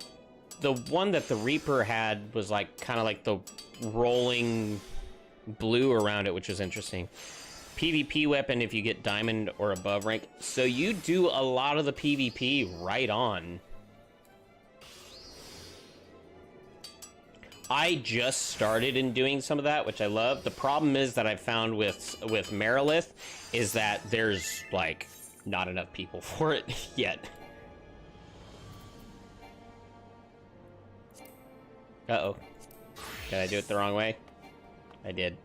the one that the Reaper had was, like, kind of like the rolling blue around it, which was interesting. PvP weapon if you get diamond or above rank. So you do a lot of the PvP right on. I just started in doing some of that, which I love. The problem is that I've found with Marilith is that there's, like, not enough people for it yet. Uh-oh. Did I do it the wrong way? I did.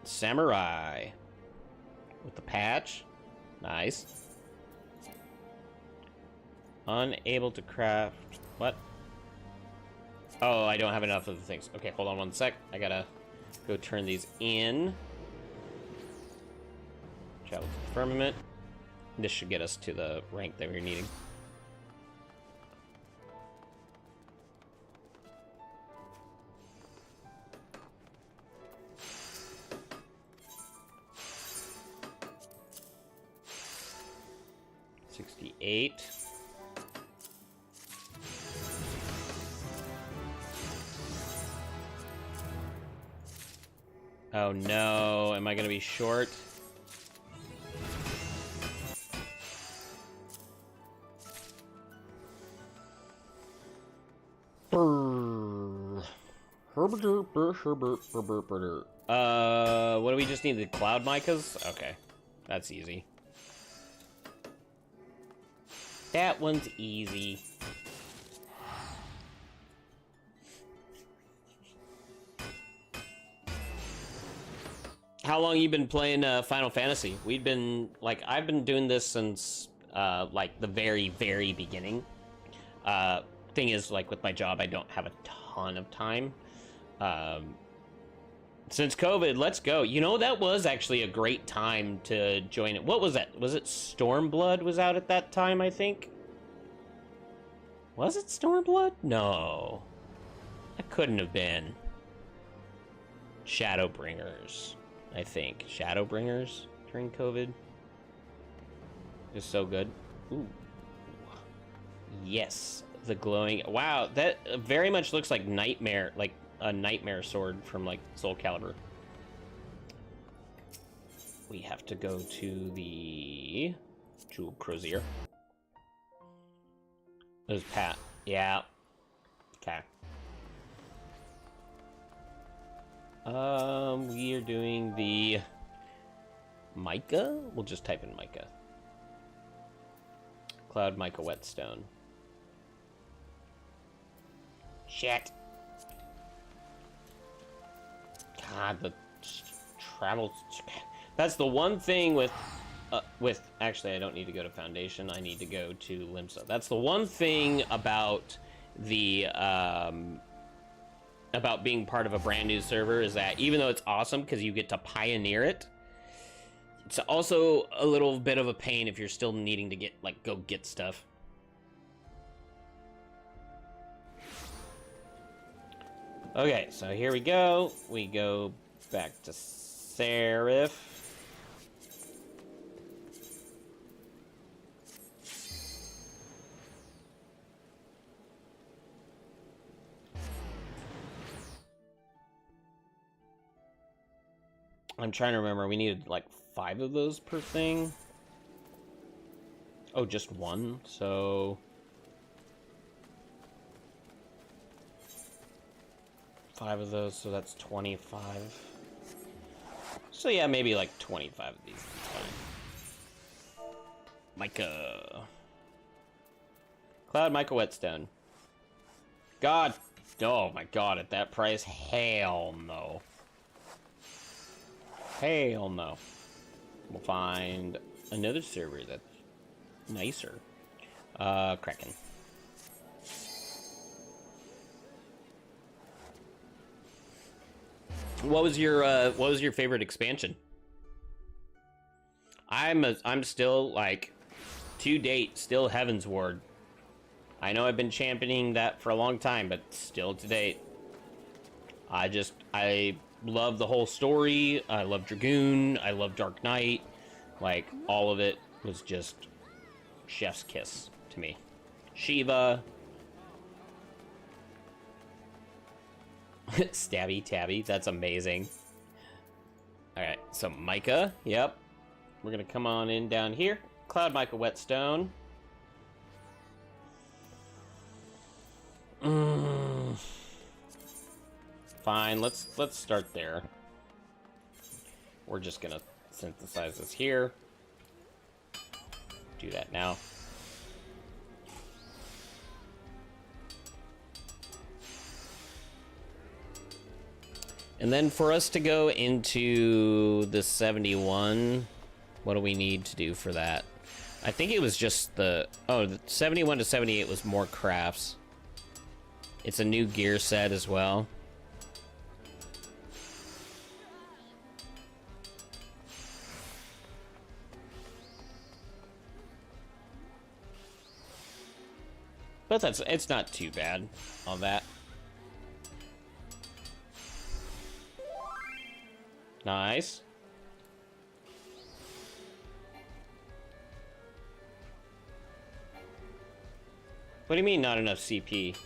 Samurai. With the patch. Nice. Unable to craft... What? Oh, I don't have enough of the things. Okay, hold on one sec. I gotta go turn these in. Travel to the firmament. This should get us to the rank that we're needing. $68. Oh no, am I gonna be short? What do we just need? The cloud micas? Okay, that's easy. That one's easy. How long you been playing Final Fantasy? We've been, like, I've been doing this since, like, the very, very beginning. Thing is, like, with my job, I don't have a ton of time. Since COVID, let's go. You know, that was actually a great time to join it. What was that? Was it Stormblood was out at that time, I think? Was it Stormblood? No. That couldn't have been. Shadowbringers, I think. Shadowbringers during COVID. Is so good. Ooh. Yes. The glowing... Wow, that very much looks like Nightmare, like a Nightmare sword from, like, Soul Calibur. We have to go to the Jewel Crozier. There's Pat. Yeah. Okay. We are doing the mica? We'll just type in mica. Cloud mica whetstone. Shit. God, the travel... That's the one thing with... Actually, I don't need to go to Foundation. I need to go to Limsa. That's the one thing about the... about being part of a brand new server is that even though it's awesome because you get to pioneer it, it's also a little bit of a pain if you're still needing to get, like, go get stuff. Okay, so here we go. We go back to Seraph. I'm trying to remember. We needed like 5 of those per thing. Oh, just 1. So 5 of those, so that's 25. So yeah, maybe like 25 of these is fine. Mica. Cloud mica whetstone. God. Oh my god, at that price? Hell no. Hell no. We'll find another server that's nicer. Kraken. What was your favorite expansion? I'm still, like, to date, still Heaven's Ward. I know I've been championing that for a long time, but still to date. I love the whole story. I love Dragoon. I love Dark Knight. Like, all of it was just chef's kiss to me. Shiva. Stabby Tabby. That's amazing. Alright, so Mica. Yep. We're going to come on in down here. Cloud Mica Whetstone. Fine, let's start there. We're just gonna synthesize this here. Do that now. And then for us to go into the 71, what do we need to do for that? I think it was just the... Oh, the 71 to 78 was more crafts. It's a new gear set as well. But it's not too bad on that. Nice. What do you mean not enough CP?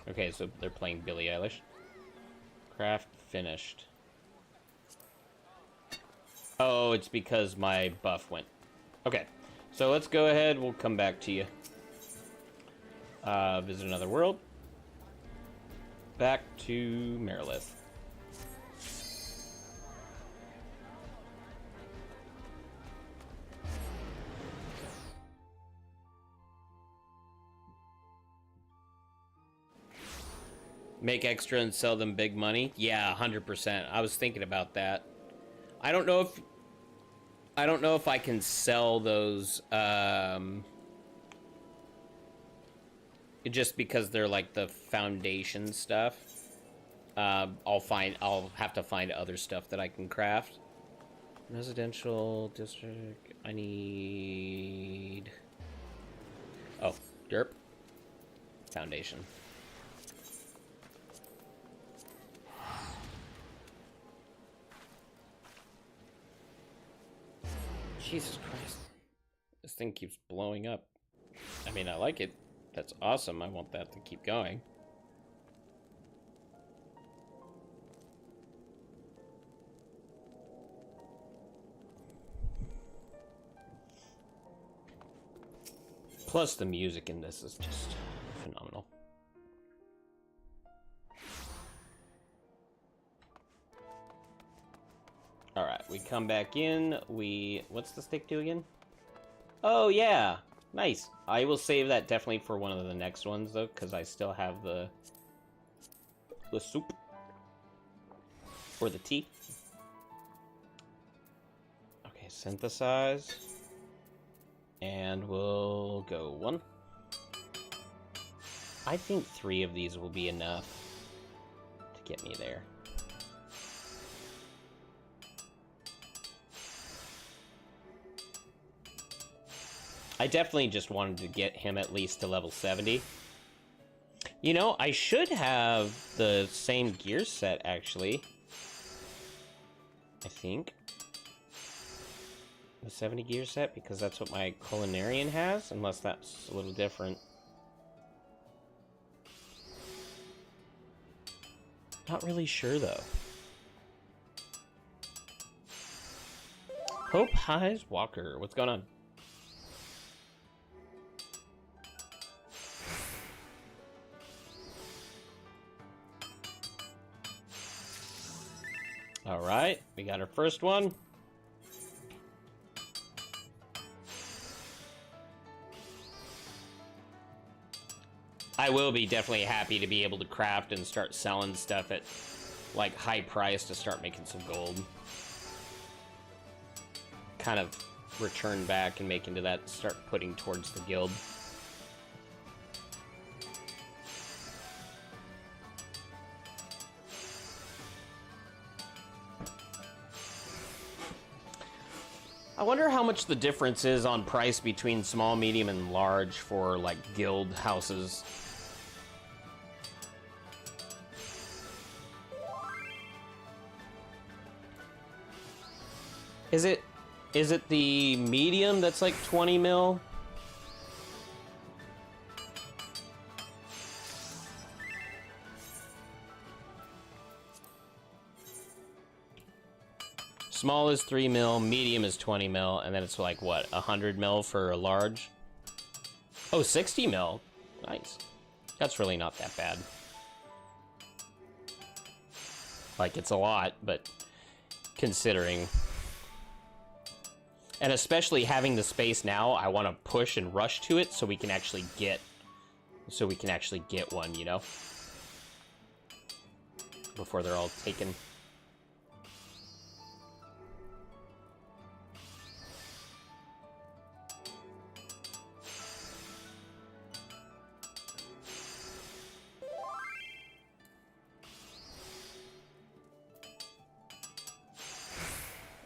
Okay, so they're playing Billie Eilish. Craft finished. Oh, it's because my buff went. Okay, so let's go ahead. We'll come back to you. Visit another world. Back to Marilith. Make extra and sell them big money? Yeah, 100%. I was thinking about that. I don't know if I can sell those just because they're like the foundation stuff. I'll have to find other stuff that I can craft. Residential district. I need... Oh, derp. Foundation. Jesus Christ. This thing keeps blowing up. I mean, I like it. That's awesome. I want that to keep going. Plus, the music in this is just phenomenal. Alright, we come back in. What's the stick do again? Oh, yeah. Nice. I will save that definitely for one of the next ones, though, because I still have the soup. Or the tea. Okay, synthesize. And we'll go 1. I think 3 of these will be enough to get me there. I definitely just wanted to get him at least to level 70. You know, I should have the same gear set, actually. I think. The 70 gear set, because that's what my Culinarian has, unless that's a little different. Not really sure, though. Hope Highs Walker. What's going on? Alright, we got our first one. I will be definitely happy to be able to craft and start selling stuff at, like, high price to start making some gold. Kind of return back and make into that, start putting towards the guild. I wonder how much the difference is on price between small, medium, and large for, like, guild houses. Is it the medium that's like 20 mil? Small is 3 mil, medium is 20 mil, and then it's like, what, 100 mil for a large? Oh, 60 mil. Nice. That's really not that bad. Like, it's a lot, but considering... And especially having the space now, I want to push and rush to it so we can actually get... one, you know? Before they're all taken.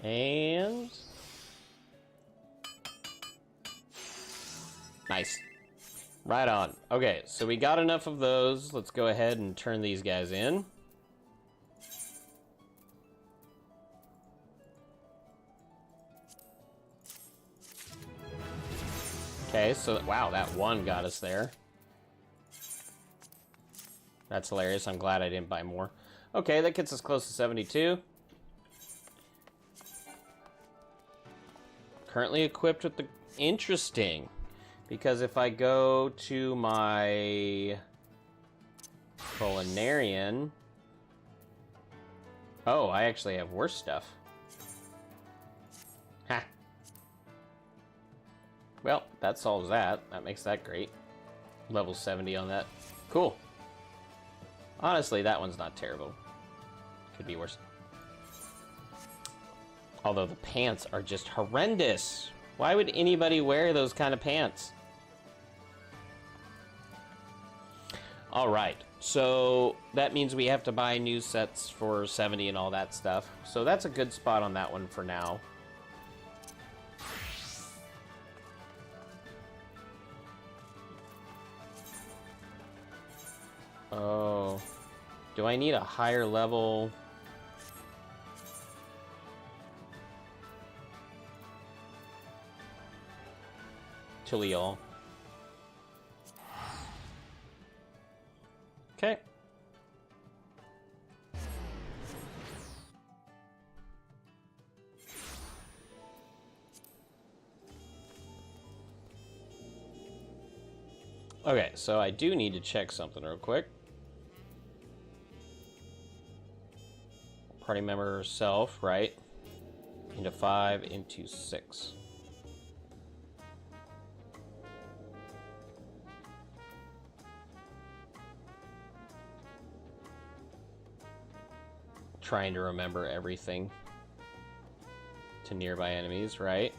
And... Nice. Right on. Okay, so we got enough of those. Let's go ahead and turn these guys in. Okay, so wow, that one got us there. That's hilarious. I'm glad I didn't buy more. Okay, that gets us close to 72. Currently equipped with the... Interesting. Because if I go to my... Culinarian... Oh, I actually have worse stuff. Ha. Well, that solves that. That makes that great. Level 70 on that. Cool. Honestly, that one's not terrible. Could be worse. Although the pants are just horrendous. Why would anybody wear those kind of pants? Alright, so that means we have to buy new sets for 70 and all that stuff. So that's a good spot on that one for now. Oh, do I need a higher level? Tiliol. Okay. Okay, so I do need to check something real quick. Party member self, right? Into 5, into 6. Trying to remember everything. To nearby enemies, right?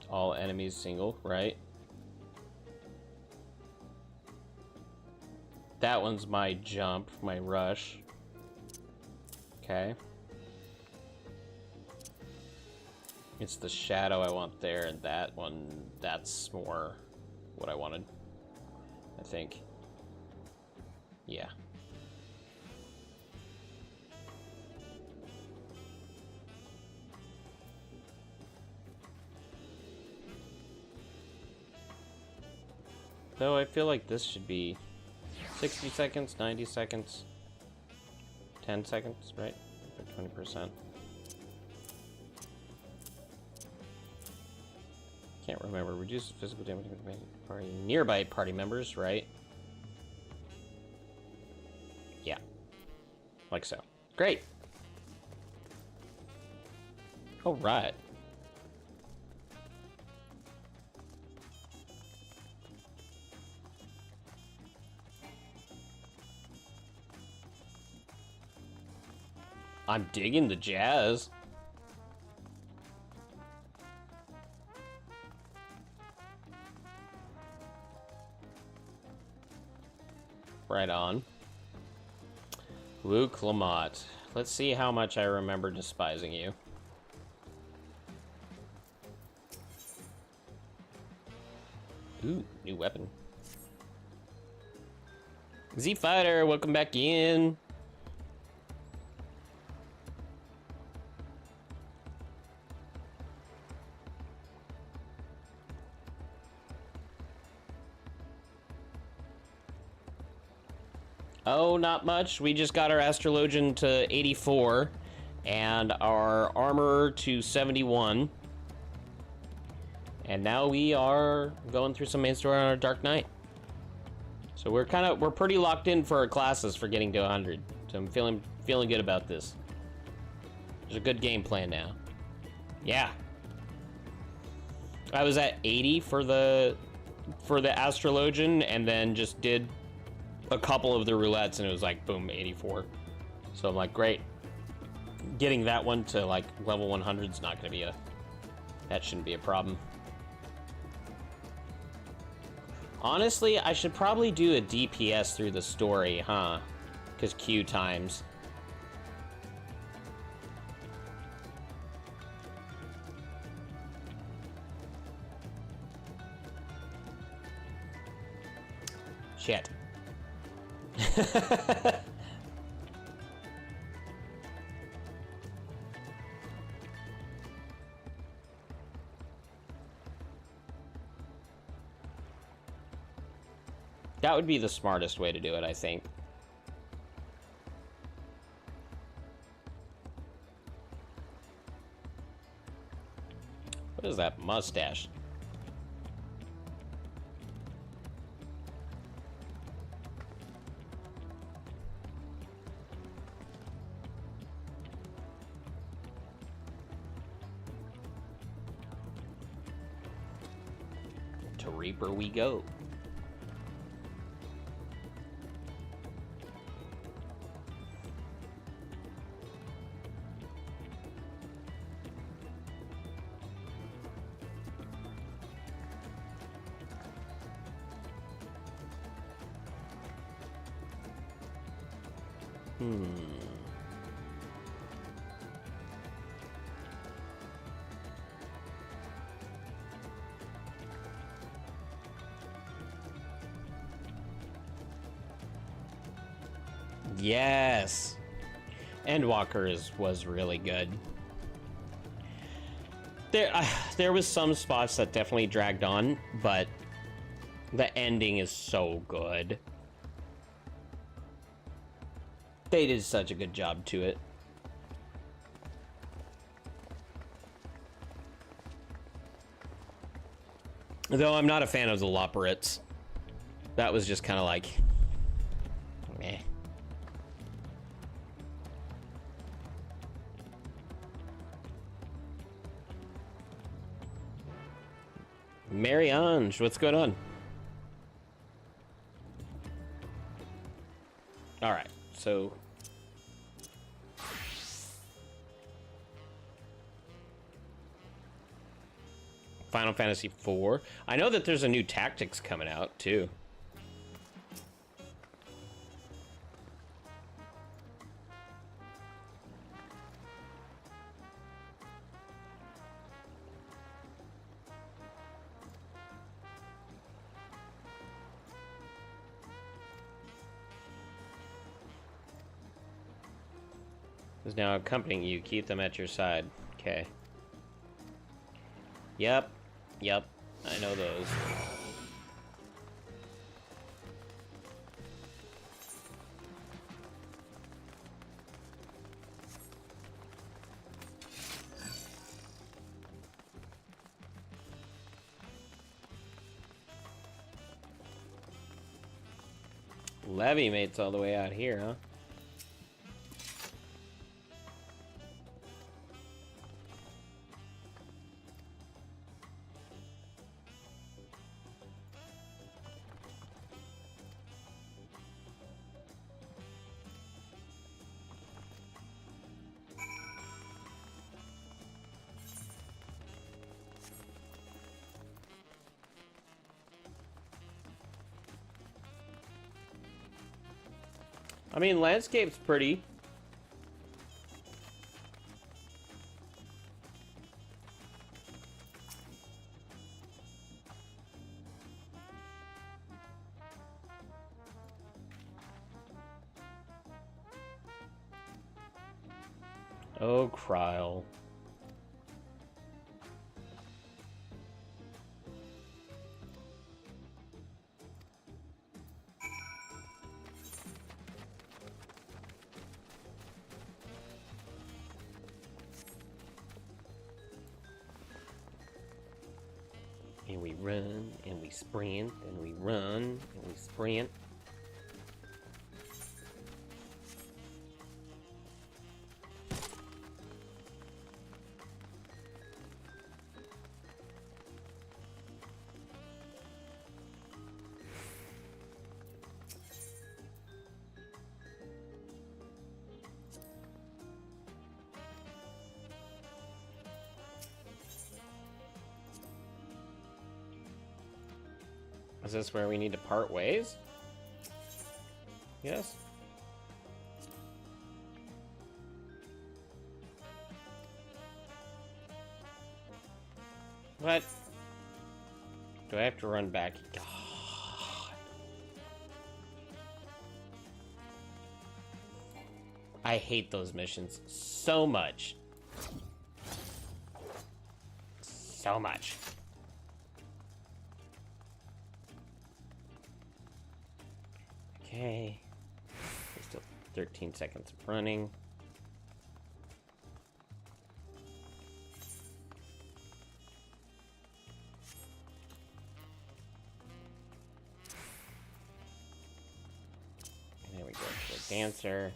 All enemies single, right? That one's my jump, my rush. Okay. It's the shadow I want there, and that one, that's more what I wanted, I think. Yeah. Though I feel like this should be 60 seconds, 90 seconds, 10 seconds, right? 20%. Can't remember. Reduce physical damage to party nearby party members, right? Yeah. Like so. Great. All right. I'm digging the jazz. Right on. Luke Lamont. Let's see how much I remember despising you. Ooh, new weapon. Z-Fighter, welcome back in. Oh, not much. We just got our Astrologian to 84 and our armor to 71. And now we are going through some main story on our Dark Knight. So we're pretty locked in for our classes for getting to 100. So I'm feeling good about this. There's a good game plan now. Yeah. I was at 80 for the Astrologian and then just did a couple of the roulettes and it was like boom, 84. So I'm like, great. Getting that one to like level 100 is not gonna be that shouldn't be a problem. Honestly, I should probably do a DPS through the story, huh? Because queue times. Shit. That would be the smartest way to do it, I think. What is that mustache? To Reaper we go. Yes. Endwalker was really good. There was some spots that definitely dragged on, but the ending is so good. They did such a good job to it. Though I'm not a fan of the Loporrits. That was just kind of like, meh. Mary Ange, what's going on? All right, so Final Fantasy IV. I know that there's a new Tactics coming out too. Is now accompanying you. Keep them at your side. Okay. Yep. Yep. I know those. Levy mate's all the way out here, huh? I mean, landscape's pretty. Oh, Kryl. And we run, and we sprint, and we run, and we sprint. Is this where we need to part ways? Yes. What? Do I have to run back? God. I hate those missions so much. So much. Okay. Still 13 seconds of running. And there we go to a dancer.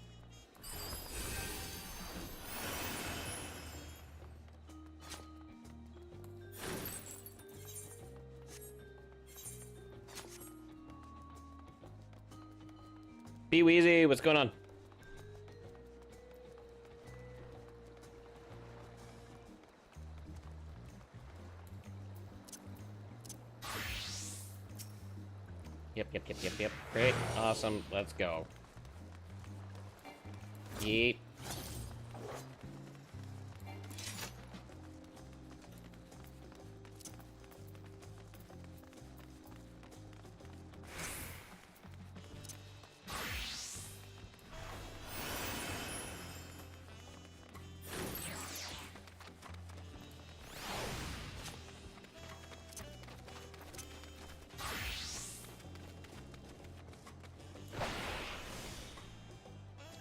Be Weezy, what's going on? Yep. Great, awesome, let's go. Yeet.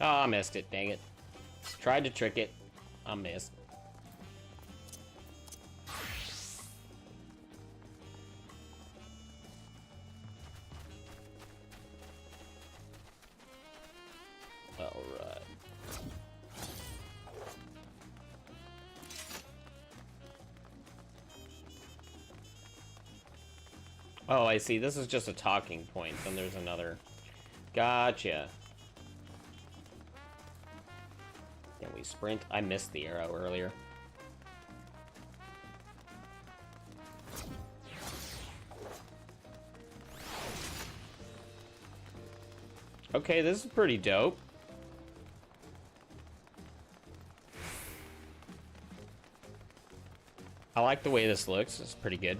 Oh, I missed it, dang it. Tried to trick it. I missed. Alright. Oh, I see. This is just a talking point. Then there's another. Gotcha. Can we sprint? I missed the arrow earlier. Okay, this is pretty dope. I like the way this looks. It's pretty good.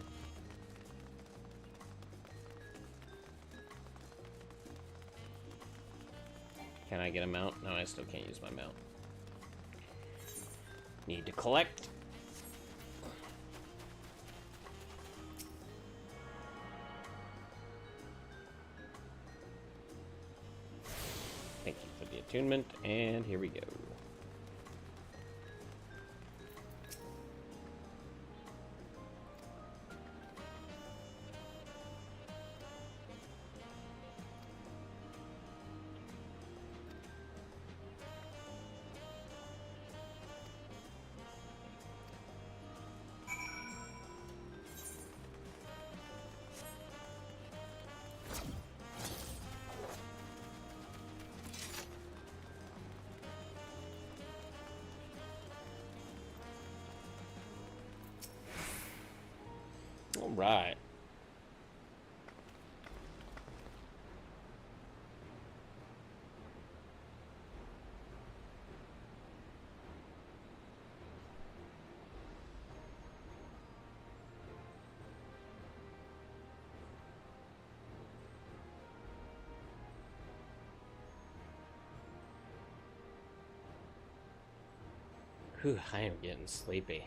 Can I get a mount? No, I still can't use my mount. Need to collect. Thank you for the attunement, and here we go. All right. Whew, I am getting sleepy.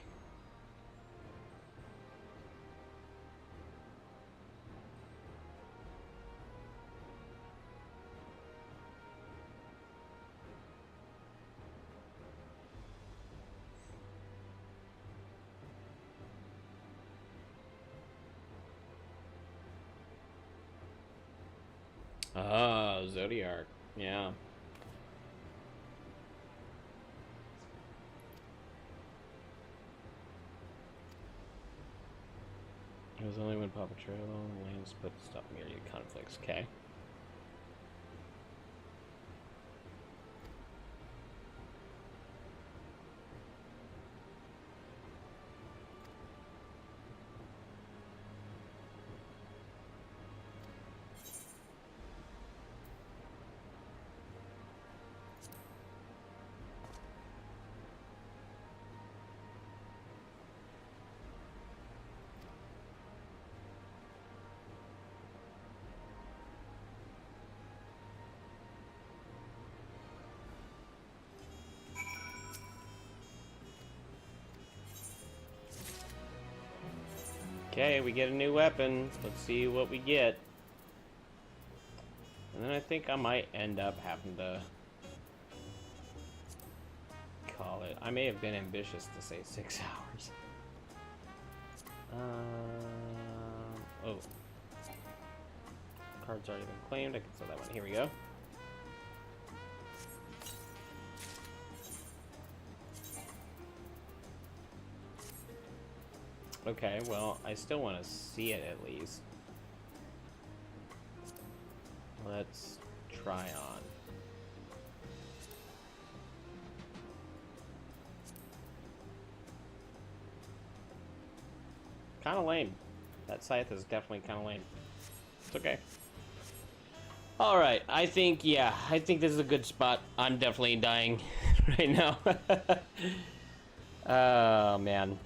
Oh, Zodiac. Yeah. It was only when Papa Travel lands put stop myriad conflicts. Okay. Okay, we get a new weapon. Let's see what we get. And I think I might end up having to call it. I may have been ambitious to say 6 hours. Oh. Card's already been claimed. I can sell that one. Here we go. Okay, well, I still want to see it at least. Let's try on. Kind of lame. That scythe is definitely kind of lame. It's okay. Alright, I think this is a good spot. I'm definitely dying right now. Oh, man.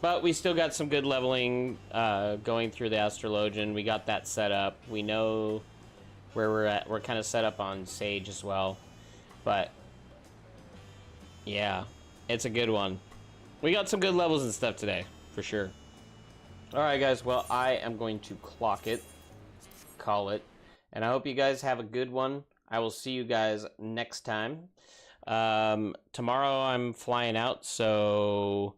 But we still got some good leveling going through the Astrologian. We got that set up. We know where we're at. We're kind of set up on Sage as well. But, yeah, it's a good one. We got some good levels and stuff today, for sure. Alright, guys. Well, I am going to clock it. Call it. And I hope you guys have a good one. I will see you guys next time. Tomorrow I'm flying out, so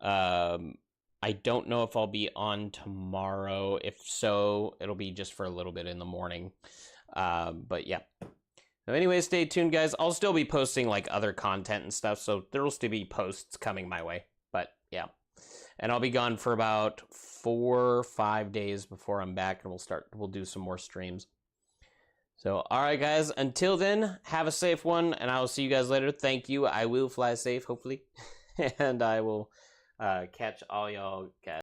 I don't know if I'll be on tomorrow. If so, it'll be just for a little bit in the morning. But yeah. So anyway, stay tuned, guys. I'll still be posting like other content and stuff, so there will still be posts coming my way. But yeah. And I'll be gone for about 4 or 5 days before I'm back, and we'll do some more streams. So, alright guys, until then, have a safe one, and I will see you guys later. Thank you. I will fly safe, hopefully. And I will catch all y'all guys.